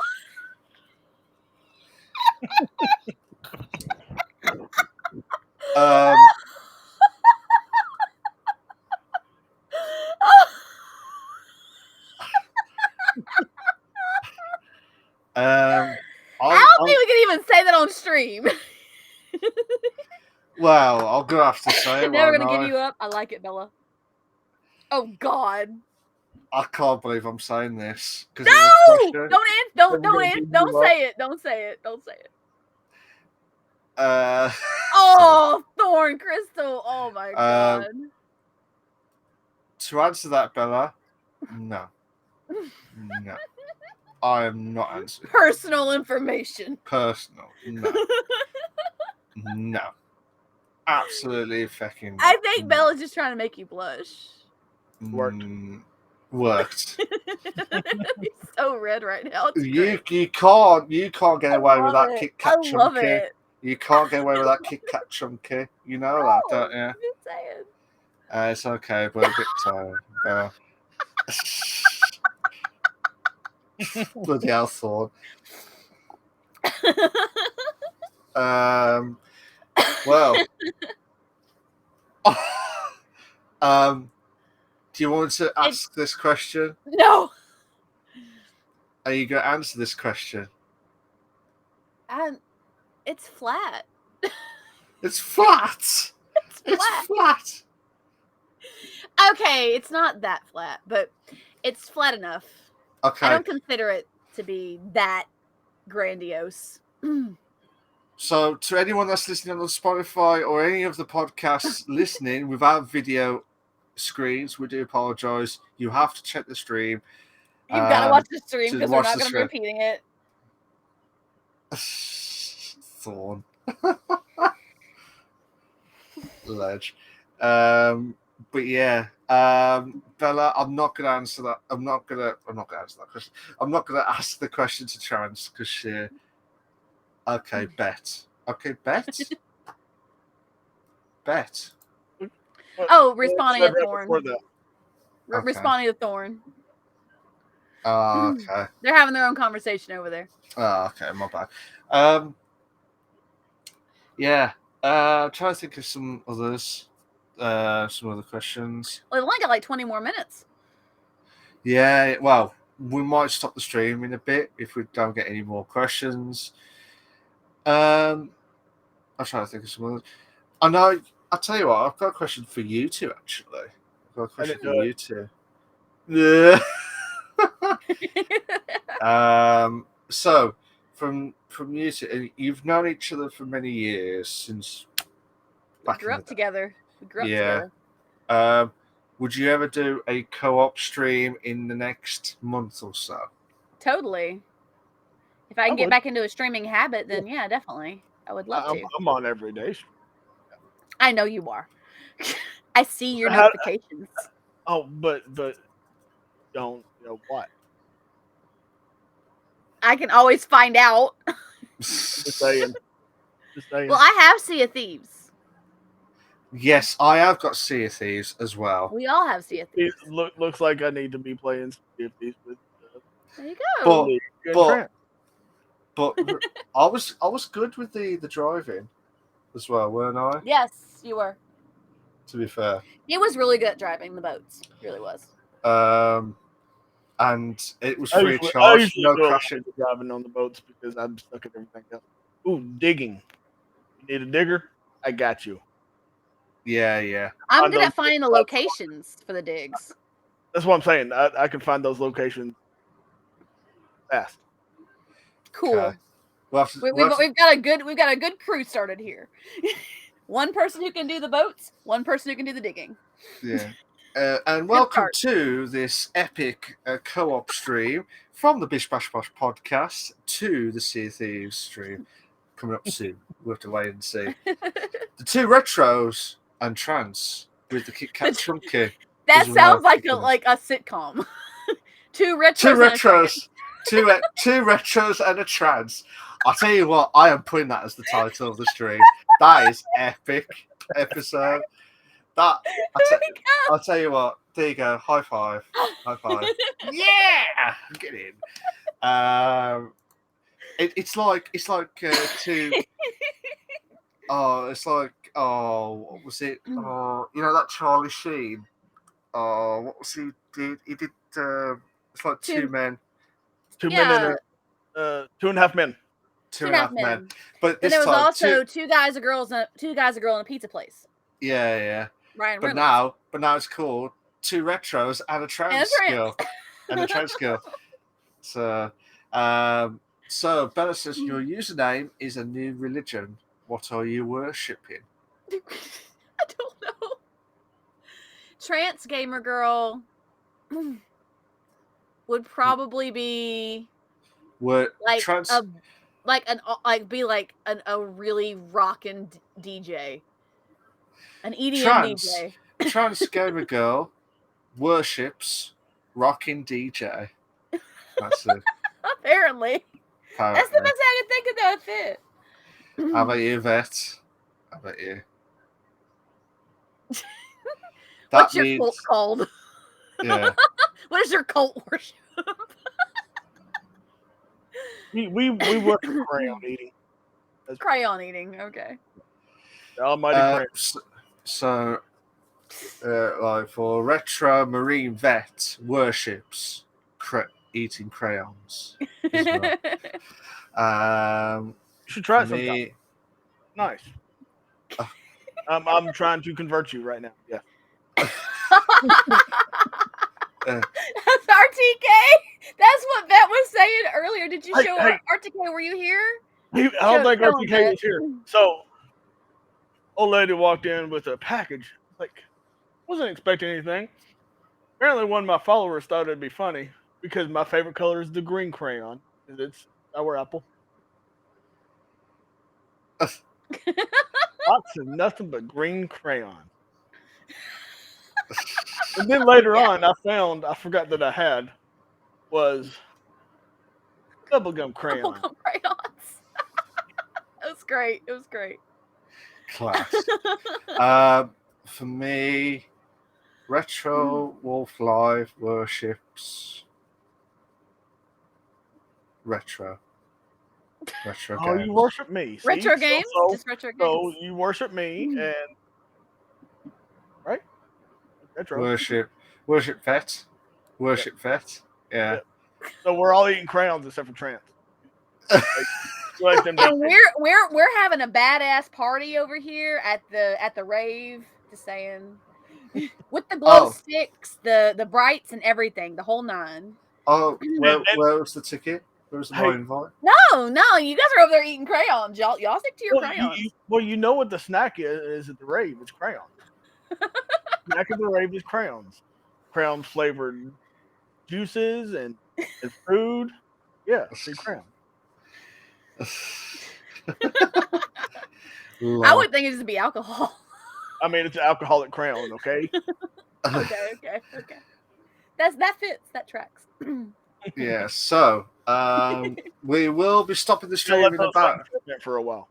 I don't think we can even say that on stream. Well, I'm gonna have to say it. I'm never gonna give you up. I like it, Bella. Oh God. I can't believe I'm saying this. No! Don't say it. Don't say it. Oh, Thorn Crystal. Oh my God. To answer that, Bella, no. No. I am not answering. Personal information. Personal. No. No. Absolutely fucking I think Bella's just trying to make you blush. Worked. He's so red right now. You can't get away with that Kit Kat chunky. Love it. You can't get away with that Kit Kat chunky. You know that, don't you? I'm just saying. It's okay, but a bit tired. Bloody hell, Thorn. Well, do you want to ask this question? No. Are you going to answer this question? It's flat. It's flat. It's flat. Okay, it's not that flat, but it's flat enough. Okay. I don't consider it to be that grandiose. So, to anyone that's listening on Spotify or any of the podcasts listening without video screens, we do apologize. You have to check the stream. You've got to watch the stream because we're not going to be repeating it. Thorn. Ledge. But yeah, Bella, I'm not going to answer that. I'm not going to answer that question. I'm not going to ask the question to Chance because she. Okay, bet. Bet. Oh, responding to Thorn. Responding to Thorn. Oh, okay. They're having their own conversation over there. Oh, okay, my bad. Yeah. Trying to think of some others. Some other questions. Well, they've only got like 20 more minutes. Yeah, well, we might stop the stream in a bit if we don't get any more questions. I'm trying to think of some others. I know. I'll tell you what. I've got a question for you two. Actually, I've got a question for you two. Yeah. So from you two, you've known each other for many years since We grew up together. Would you ever do a co-op stream in the next month or so? Totally. If I can get back into a streaming habit, then yeah, definitely. I would love to. I'm on every day. I know you are. I see your notifications. Oh, but don't what? I can always find out. Just saying. Well, I have Sea of Thieves. Yes, I have got Sea of Thieves as well. We all have Sea of Thieves. Looks like I need to be playing Sea of Thieves with. There you go. But I was good with the driving as well, weren't I? Yes, you were. To be fair, he was really good at driving the boats. He really was. And it was free of charge, no crashing. Driving on the boats because I'm stuck at everything else. Ooh, digging. You need a digger? I got you. Yeah. I'm good at finding the locations for the digs. That's what I'm saying. I can find those locations fast. Cool. Okay. We've got a good crew started here. One person who can do the boats, one person who can do the digging. Yeah. And welcome to this epic co-op stream from the Bish Bash Bosh podcast to the Sea of Thieves stream coming up soon. We'll have to wait and see. The two retros and trans with the Kit Kat Chunky. That sounds like a sitcom. Two retros. Two retros and a trans. I'll tell you what, I am putting that as the title of the stream. That is epic episode. I'll tell you what. There you go. High five. Yeah, get in. It's like two. What was it? That Charlie Sheen. What was he did? He did. It's like two men. Two men and 2.5 men. 2.5 men. But then there was also two guys, a girl, and a pizza place. Yeah. Ryan but now it's called Two Retros and a Trans Girl. So Bella says your username is a new religion. What are you worshipping? I don't know. Trans gamer girl would probably be a really rockin' DJ. An EDM DJ. Trans gamer girl worships rocking DJ. That's it. Apparently. That's the best I can think of that fit. How about you, Vet? How about you? What's your cult called? Yeah. What is your cult worship? we work crayon eating. Crayon eating, okay. The almighty crayon. So, for retro marine vet worships eating crayons. As well. You should try it sometime. Nice. I'm trying to convert you right now. Yeah. That's RTK. That's what Vet was saying earlier. Did you show RTK? Were you here? I don't think RTK was here. So, old lady walked in with a package. Like, wasn't expecting anything. Apparently, one of my followers thought it'd be funny because my favorite color is the green crayon. It's sour apple. Lots of nothing but green crayon. And then later on, I forgot that I had was bubblegum crayon. Bubblegum crayons. It was great. Class. For me, Retro Wolf Live worships retro Oh, games. you worship me. See? Retro games, just retro games. So you worship me, and right? Retro. Worship vet. Worship vet. Yeah. So we're all eating crayons except for Trent. Like them And we're having a badass party over here at the rave. Just saying, with the glow sticks, the brights, and everything, the whole nine. Oh, where was the ticket? Where was my invite? No, you guys are over there eating crayons. Y'all stick to your crayons. You know what the snack is at the rave? It's crayons. Snack at the rave is crayons. Crayons flavored juices and food. Yeah, see crayons. I would think it would be alcohol. I mean, it's an alcoholic crayon, okay? Okay. That fits. That tracks. Yeah. So, we will be stopping the stream in about for a while.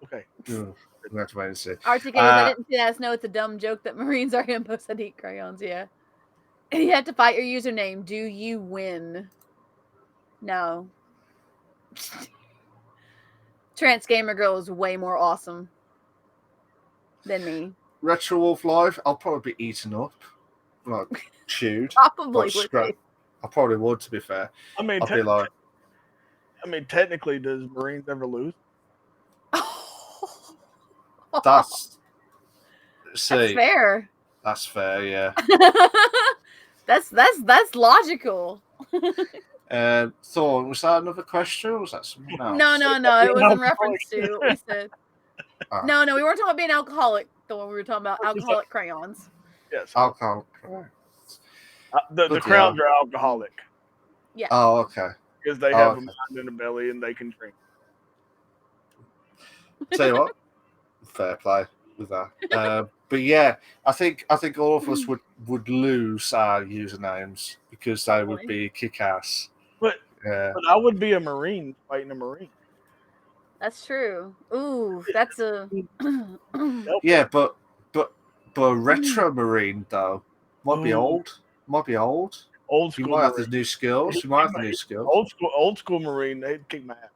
Okay. We have to wait and see. RTK, I didn't see that. No, it's a dumb joke that Marines are himpos that eat crayons. Yeah. And you have to fight your username. Do you win? No. Trans Gamer Girl is way more awesome than me. Retro Wolf Live, I'll probably be eaten up, like chewed. Probably would be. I probably would, to be fair. I mean, technically, does Marines ever lose? That's fair. That's fair, yeah. that's logical. Thorn, was that another question, or was that something else? No. It was in reference to what we said. No, we weren't talking about being alcoholic. Thorn, we were talking about alcoholic crayons. Yes, alcoholic crayons. The crayons are alcoholic. Yeah. Oh, okay. Because they have a mind and a belly, and they can drink. Tell you what, fair play with that. But yeah, I think all of us would lose our usernames because they would be kick-ass. But I would be a Marine fighting a Marine. That's true. Ooh, that's a yeah, but a retro Marine though might be old. Old school. You might have the new skills. Old school Marine, they'd kick my ass.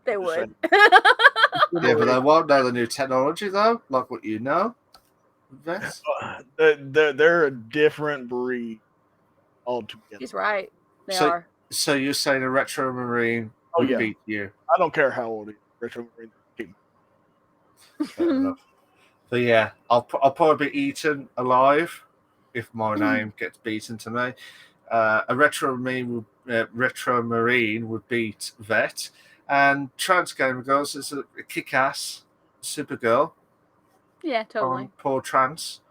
They would. Yeah, but they won't know the new technology though, like what you know. They're a different breed altogether. He's right. They are. So you're saying a retro Marine would beat you? I don't care how old he is. Retro Marine keep me. Fair enough. So yeah, I'll probably be eaten alive if my name gets beaten to me. A retro Marine would beat Vet, and Trans Gamer Girls is a kick-ass Supergirl. Yeah, totally. Poor Trans.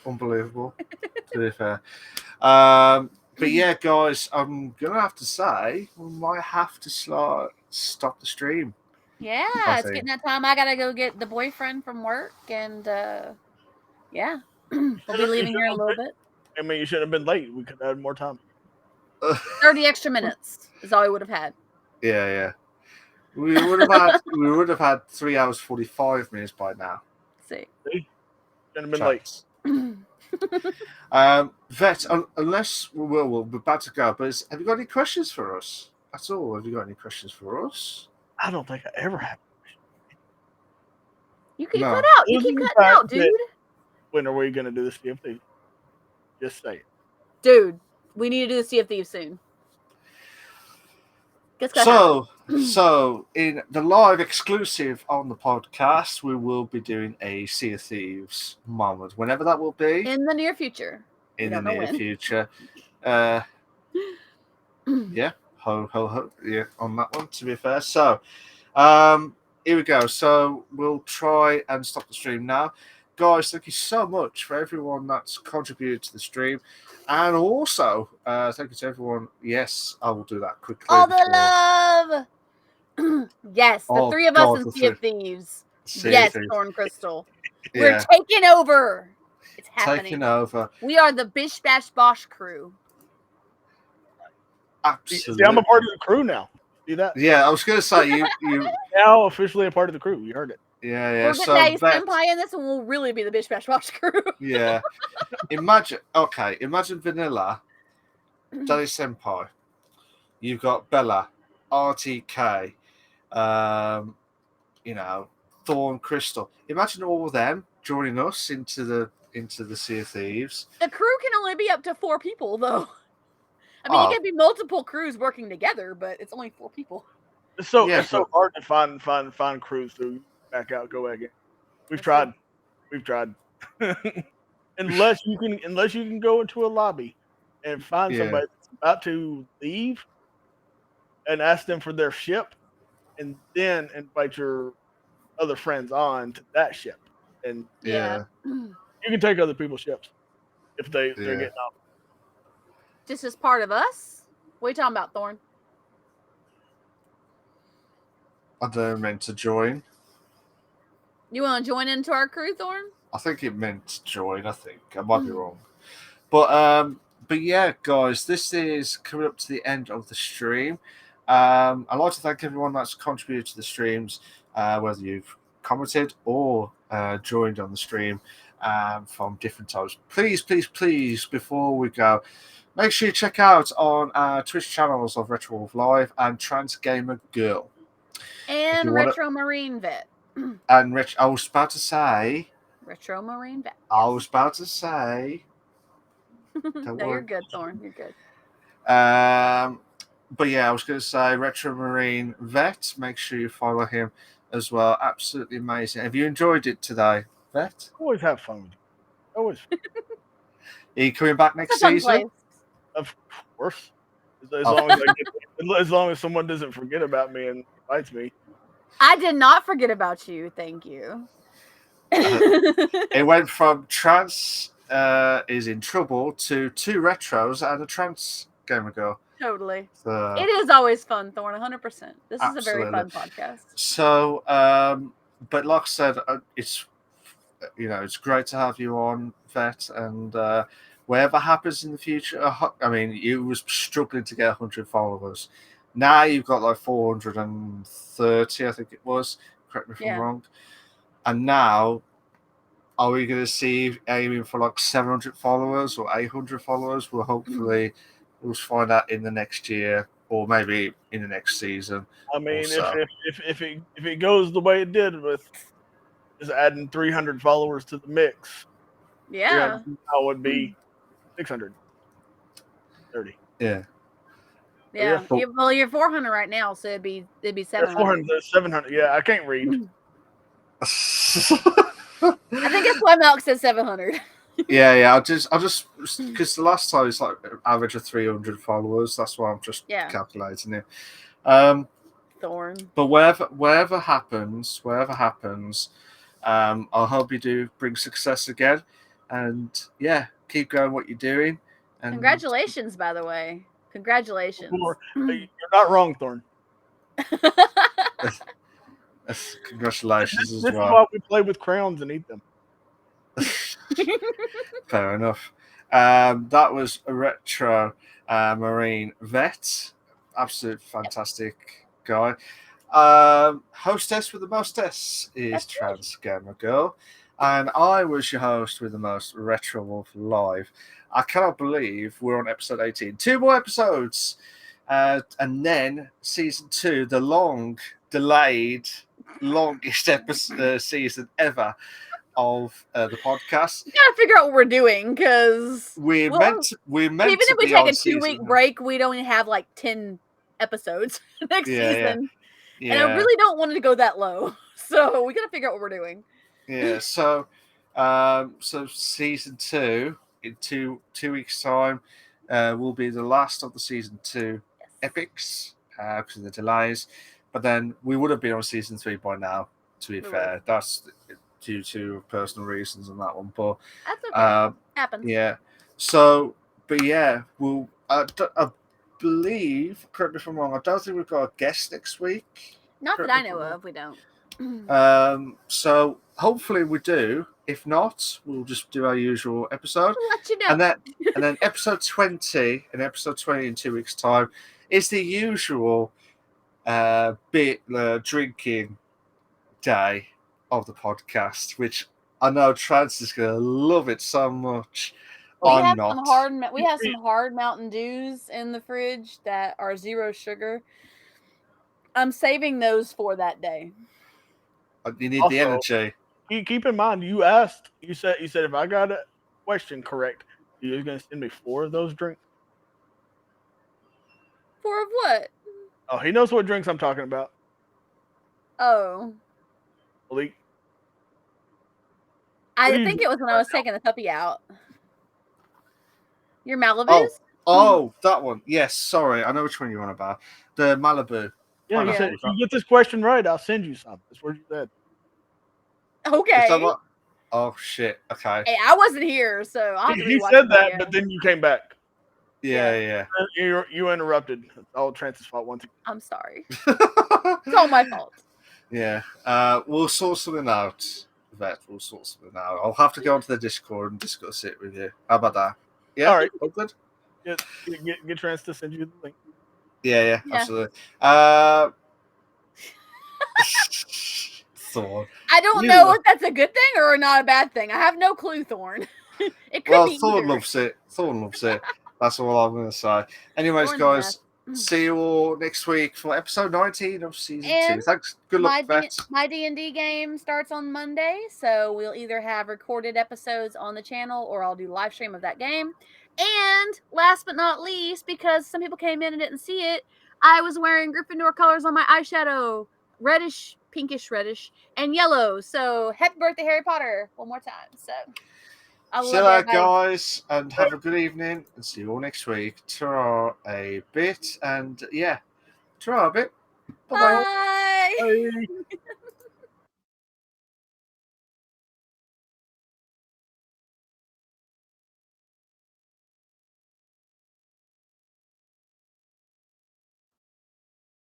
Unbelievable, to be fair. But yeah, guys, I'm gonna have to say we might have to stop the stream. Yeah, it's getting that time. I gotta go get the boyfriend from work, and yeah, we'll be leaving here in a little bit. I mean, you shouldn't have been late. We could have had more time. 30 extra minutes is all we would have had. Yeah. We would have had 3 hours 45 minutes by now. See? Shouldn't have been late. Vet, unless we're about to go, but have you got any questions for us at all? Have you got any questions for us? I don't think I ever have. You keep cut out. You keep cutting out, dude. When are we going to do the Sea of Thieves? Just say it. Dude, we need to do the Sea of Thieves soon. So in the live exclusive on the podcast, we will be doing a Sea of Thieves moment, whenever that will be. In the near future. Future. Yeah. Ho. Yeah, on that one, to be fair. So, here we go. So, we'll try and stop the stream now. Guys, thank you so much for everyone that's contributed to the stream. And also, thank you to everyone. Yes, I will do that quickly. All the love! Yes, the three of us in Sea of Thieves. Yes, Thorn Crystal. Yeah. We're taking over. It's happening. Taking over. We are the Bish Bash Bosh crew. Absolutely. See, I'm a part of the crew now. See that? Yeah, I was going to say you now officially a part of the crew. You heard it. Yeah. We'll get Senpai in this, and we'll really be the Bish Bash Bosh crew. Yeah. Imagine Vanilla, Daddy Senpai, you've got Bella, RTK, Thorn, Crystal. Imagine all of them joining us into the Sea of Thieves. The crew can only be up to 4 people, though. I mean, you can be multiple crews working together, but it's only 4 people. It's so hard to find crews to back out, go again. We've tried. unless you can go into a lobby and find somebody that's about to leave and ask them for their ship, and then invite your other friends on to that ship. And Yeah. you can take other people's ships if they're getting off. Just as part of us? What are you talking about, Thorn? I don't know, meant to join. You want to join into our crew, Thorn? I think it meant to join. I think I might be wrong, but yeah, guys, this is coming up to the end of the stream. I'd like to thank everyone that's contributed to the streams, whether you've commented or joined on the stream from different times. Please, before we go, make sure you check out on our Twitch channels of Retro Wolf Live and Trans Gamer Girl. And Retro Marine Vet. And Rich, I was about to say. Retro Marine Vet. Yes. I was about to say. No, you're good, Thorn. You're good. But yeah, I was going to say Retro Marine Vet. Make sure you follow him as well. Absolutely amazing. Have you enjoyed it today, Vet? Always have fun with you. Always. Are you coming back next season? Place. Of course. As long as someone doesn't forget about me and invites me. I did not forget about you. Thank you. It went from Trans is in trouble to 2 retros and a Trans Gamer Girl. Totally. So, it is always fun, Thorn, 100%. This is a very fun podcast. So, but like I said, it's great to have you on, Vet, and whatever happens in the future, I mean, you was struggling to get 100 followers. Now you've got like 430, I think it was. Correct me if I'm wrong. And now, are we going to see aiming for like 700 followers or 800 followers? Well, hopefully, we'll find out in the next year or maybe in the next season. I mean, if it goes the way it did with just adding 300 followers to the mix, that would be 630. Yeah. Yeah. Well, you're 400 right now, so it'd be 700. 400, 700. Yeah, I can't read. I think it's why Malk said 700. Yeah. I'll just because the last time it's like average of 300 followers. That's why I'm just calculating it. Thorn. But wherever happens, I hope you do bring success again, and keep going what you're doing. And congratulations, by the way. Congratulations. You're not wrong, Thorn. Congratulations as well. This is why we play with crowns and eat them. Fair enough. That was a Retro Marine Vet. Absolute fantastic guy. Hostess with the mostess is Trans Gamer Girl. And I was your host with the most, Retro Wolf Live. I cannot believe we're on episode 18. 2 more episodes. And then season 2, the longest episode season ever of the podcast. We gotta figure out what we're doing because we're meant even if we take a 2-week break, we'd only have like 10 episodes next season. Yeah. And I really don't want it to go that low. So we gotta figure out what we're doing. Yeah, so season 2 in two weeks' time will be the last of the season 2 epics because of the delays. But then we would have been on season 3 by now, to be fair. That's due to personal reasons on that one. But that's okay. Happens. Yeah. So, but yeah, I believe, correct me if I'm wrong, I don't think we've got a guest next week. Not that I know of, we don't. So hopefully we do. If not, we'll just do our usual episode. We'll let you know. And then episode 20 in 2 weeks' time is the usual drinking day of the podcast, which I know Trans is going to love it so much. I'm not. We have some hard Mountain Dews in the fridge that are 0 sugar. I'm saving those for that day. You need the Also, energy. keep in mind, you asked. You said if I got a question correct, you're gonna send me 4 of those drinks. 4 of what? Oh, he knows what drinks I'm talking about. Oh. Malik. I think it was when I was taking the puppy out. Your Malibus? Oh, that one. Yes, sorry. I know which one you're on about. The Malibu. Yeah, you said if you get this question right, I'll send you some. That's what you said. Okay. Oh shit. Okay. Hey, I wasn't here, so I'll have to He said that, but then you came back. Yeah. You interrupted. It's all Trance's fault once again. I'm sorry. It's all my fault. Yeah. We'll sort something out. We'll sort something out. I'll have to go onto the Discord and discuss it with you. How about that? Yeah. All right. All good. Get Trance to send you the link. Yeah. Absolutely. Thorn. I don't know if that's a good thing or not a bad thing. I have no clue, Thorn. It could be Thorn either. loves it. Thorn loves it. That's all I'm going to say. Anyways, guys, see you all next week for episode 19 of season 2. Thanks. Good luck, Vet. My D&D game starts on Monday, so we'll either have recorded episodes on the channel or I'll do live stream of that game. And last but not least, because some people came in and didn't see it, I was wearing Gryffindor colors on my eyeshadow. Reddish, pinkish reddish, and yellow. So happy birthday, Harry Potter, one more time. So I See you later, guys, and have a good evening, and see you all next week. Ta-ra a bit, and yeah, ta-ra a bit. Bye-bye. Bye. Bye.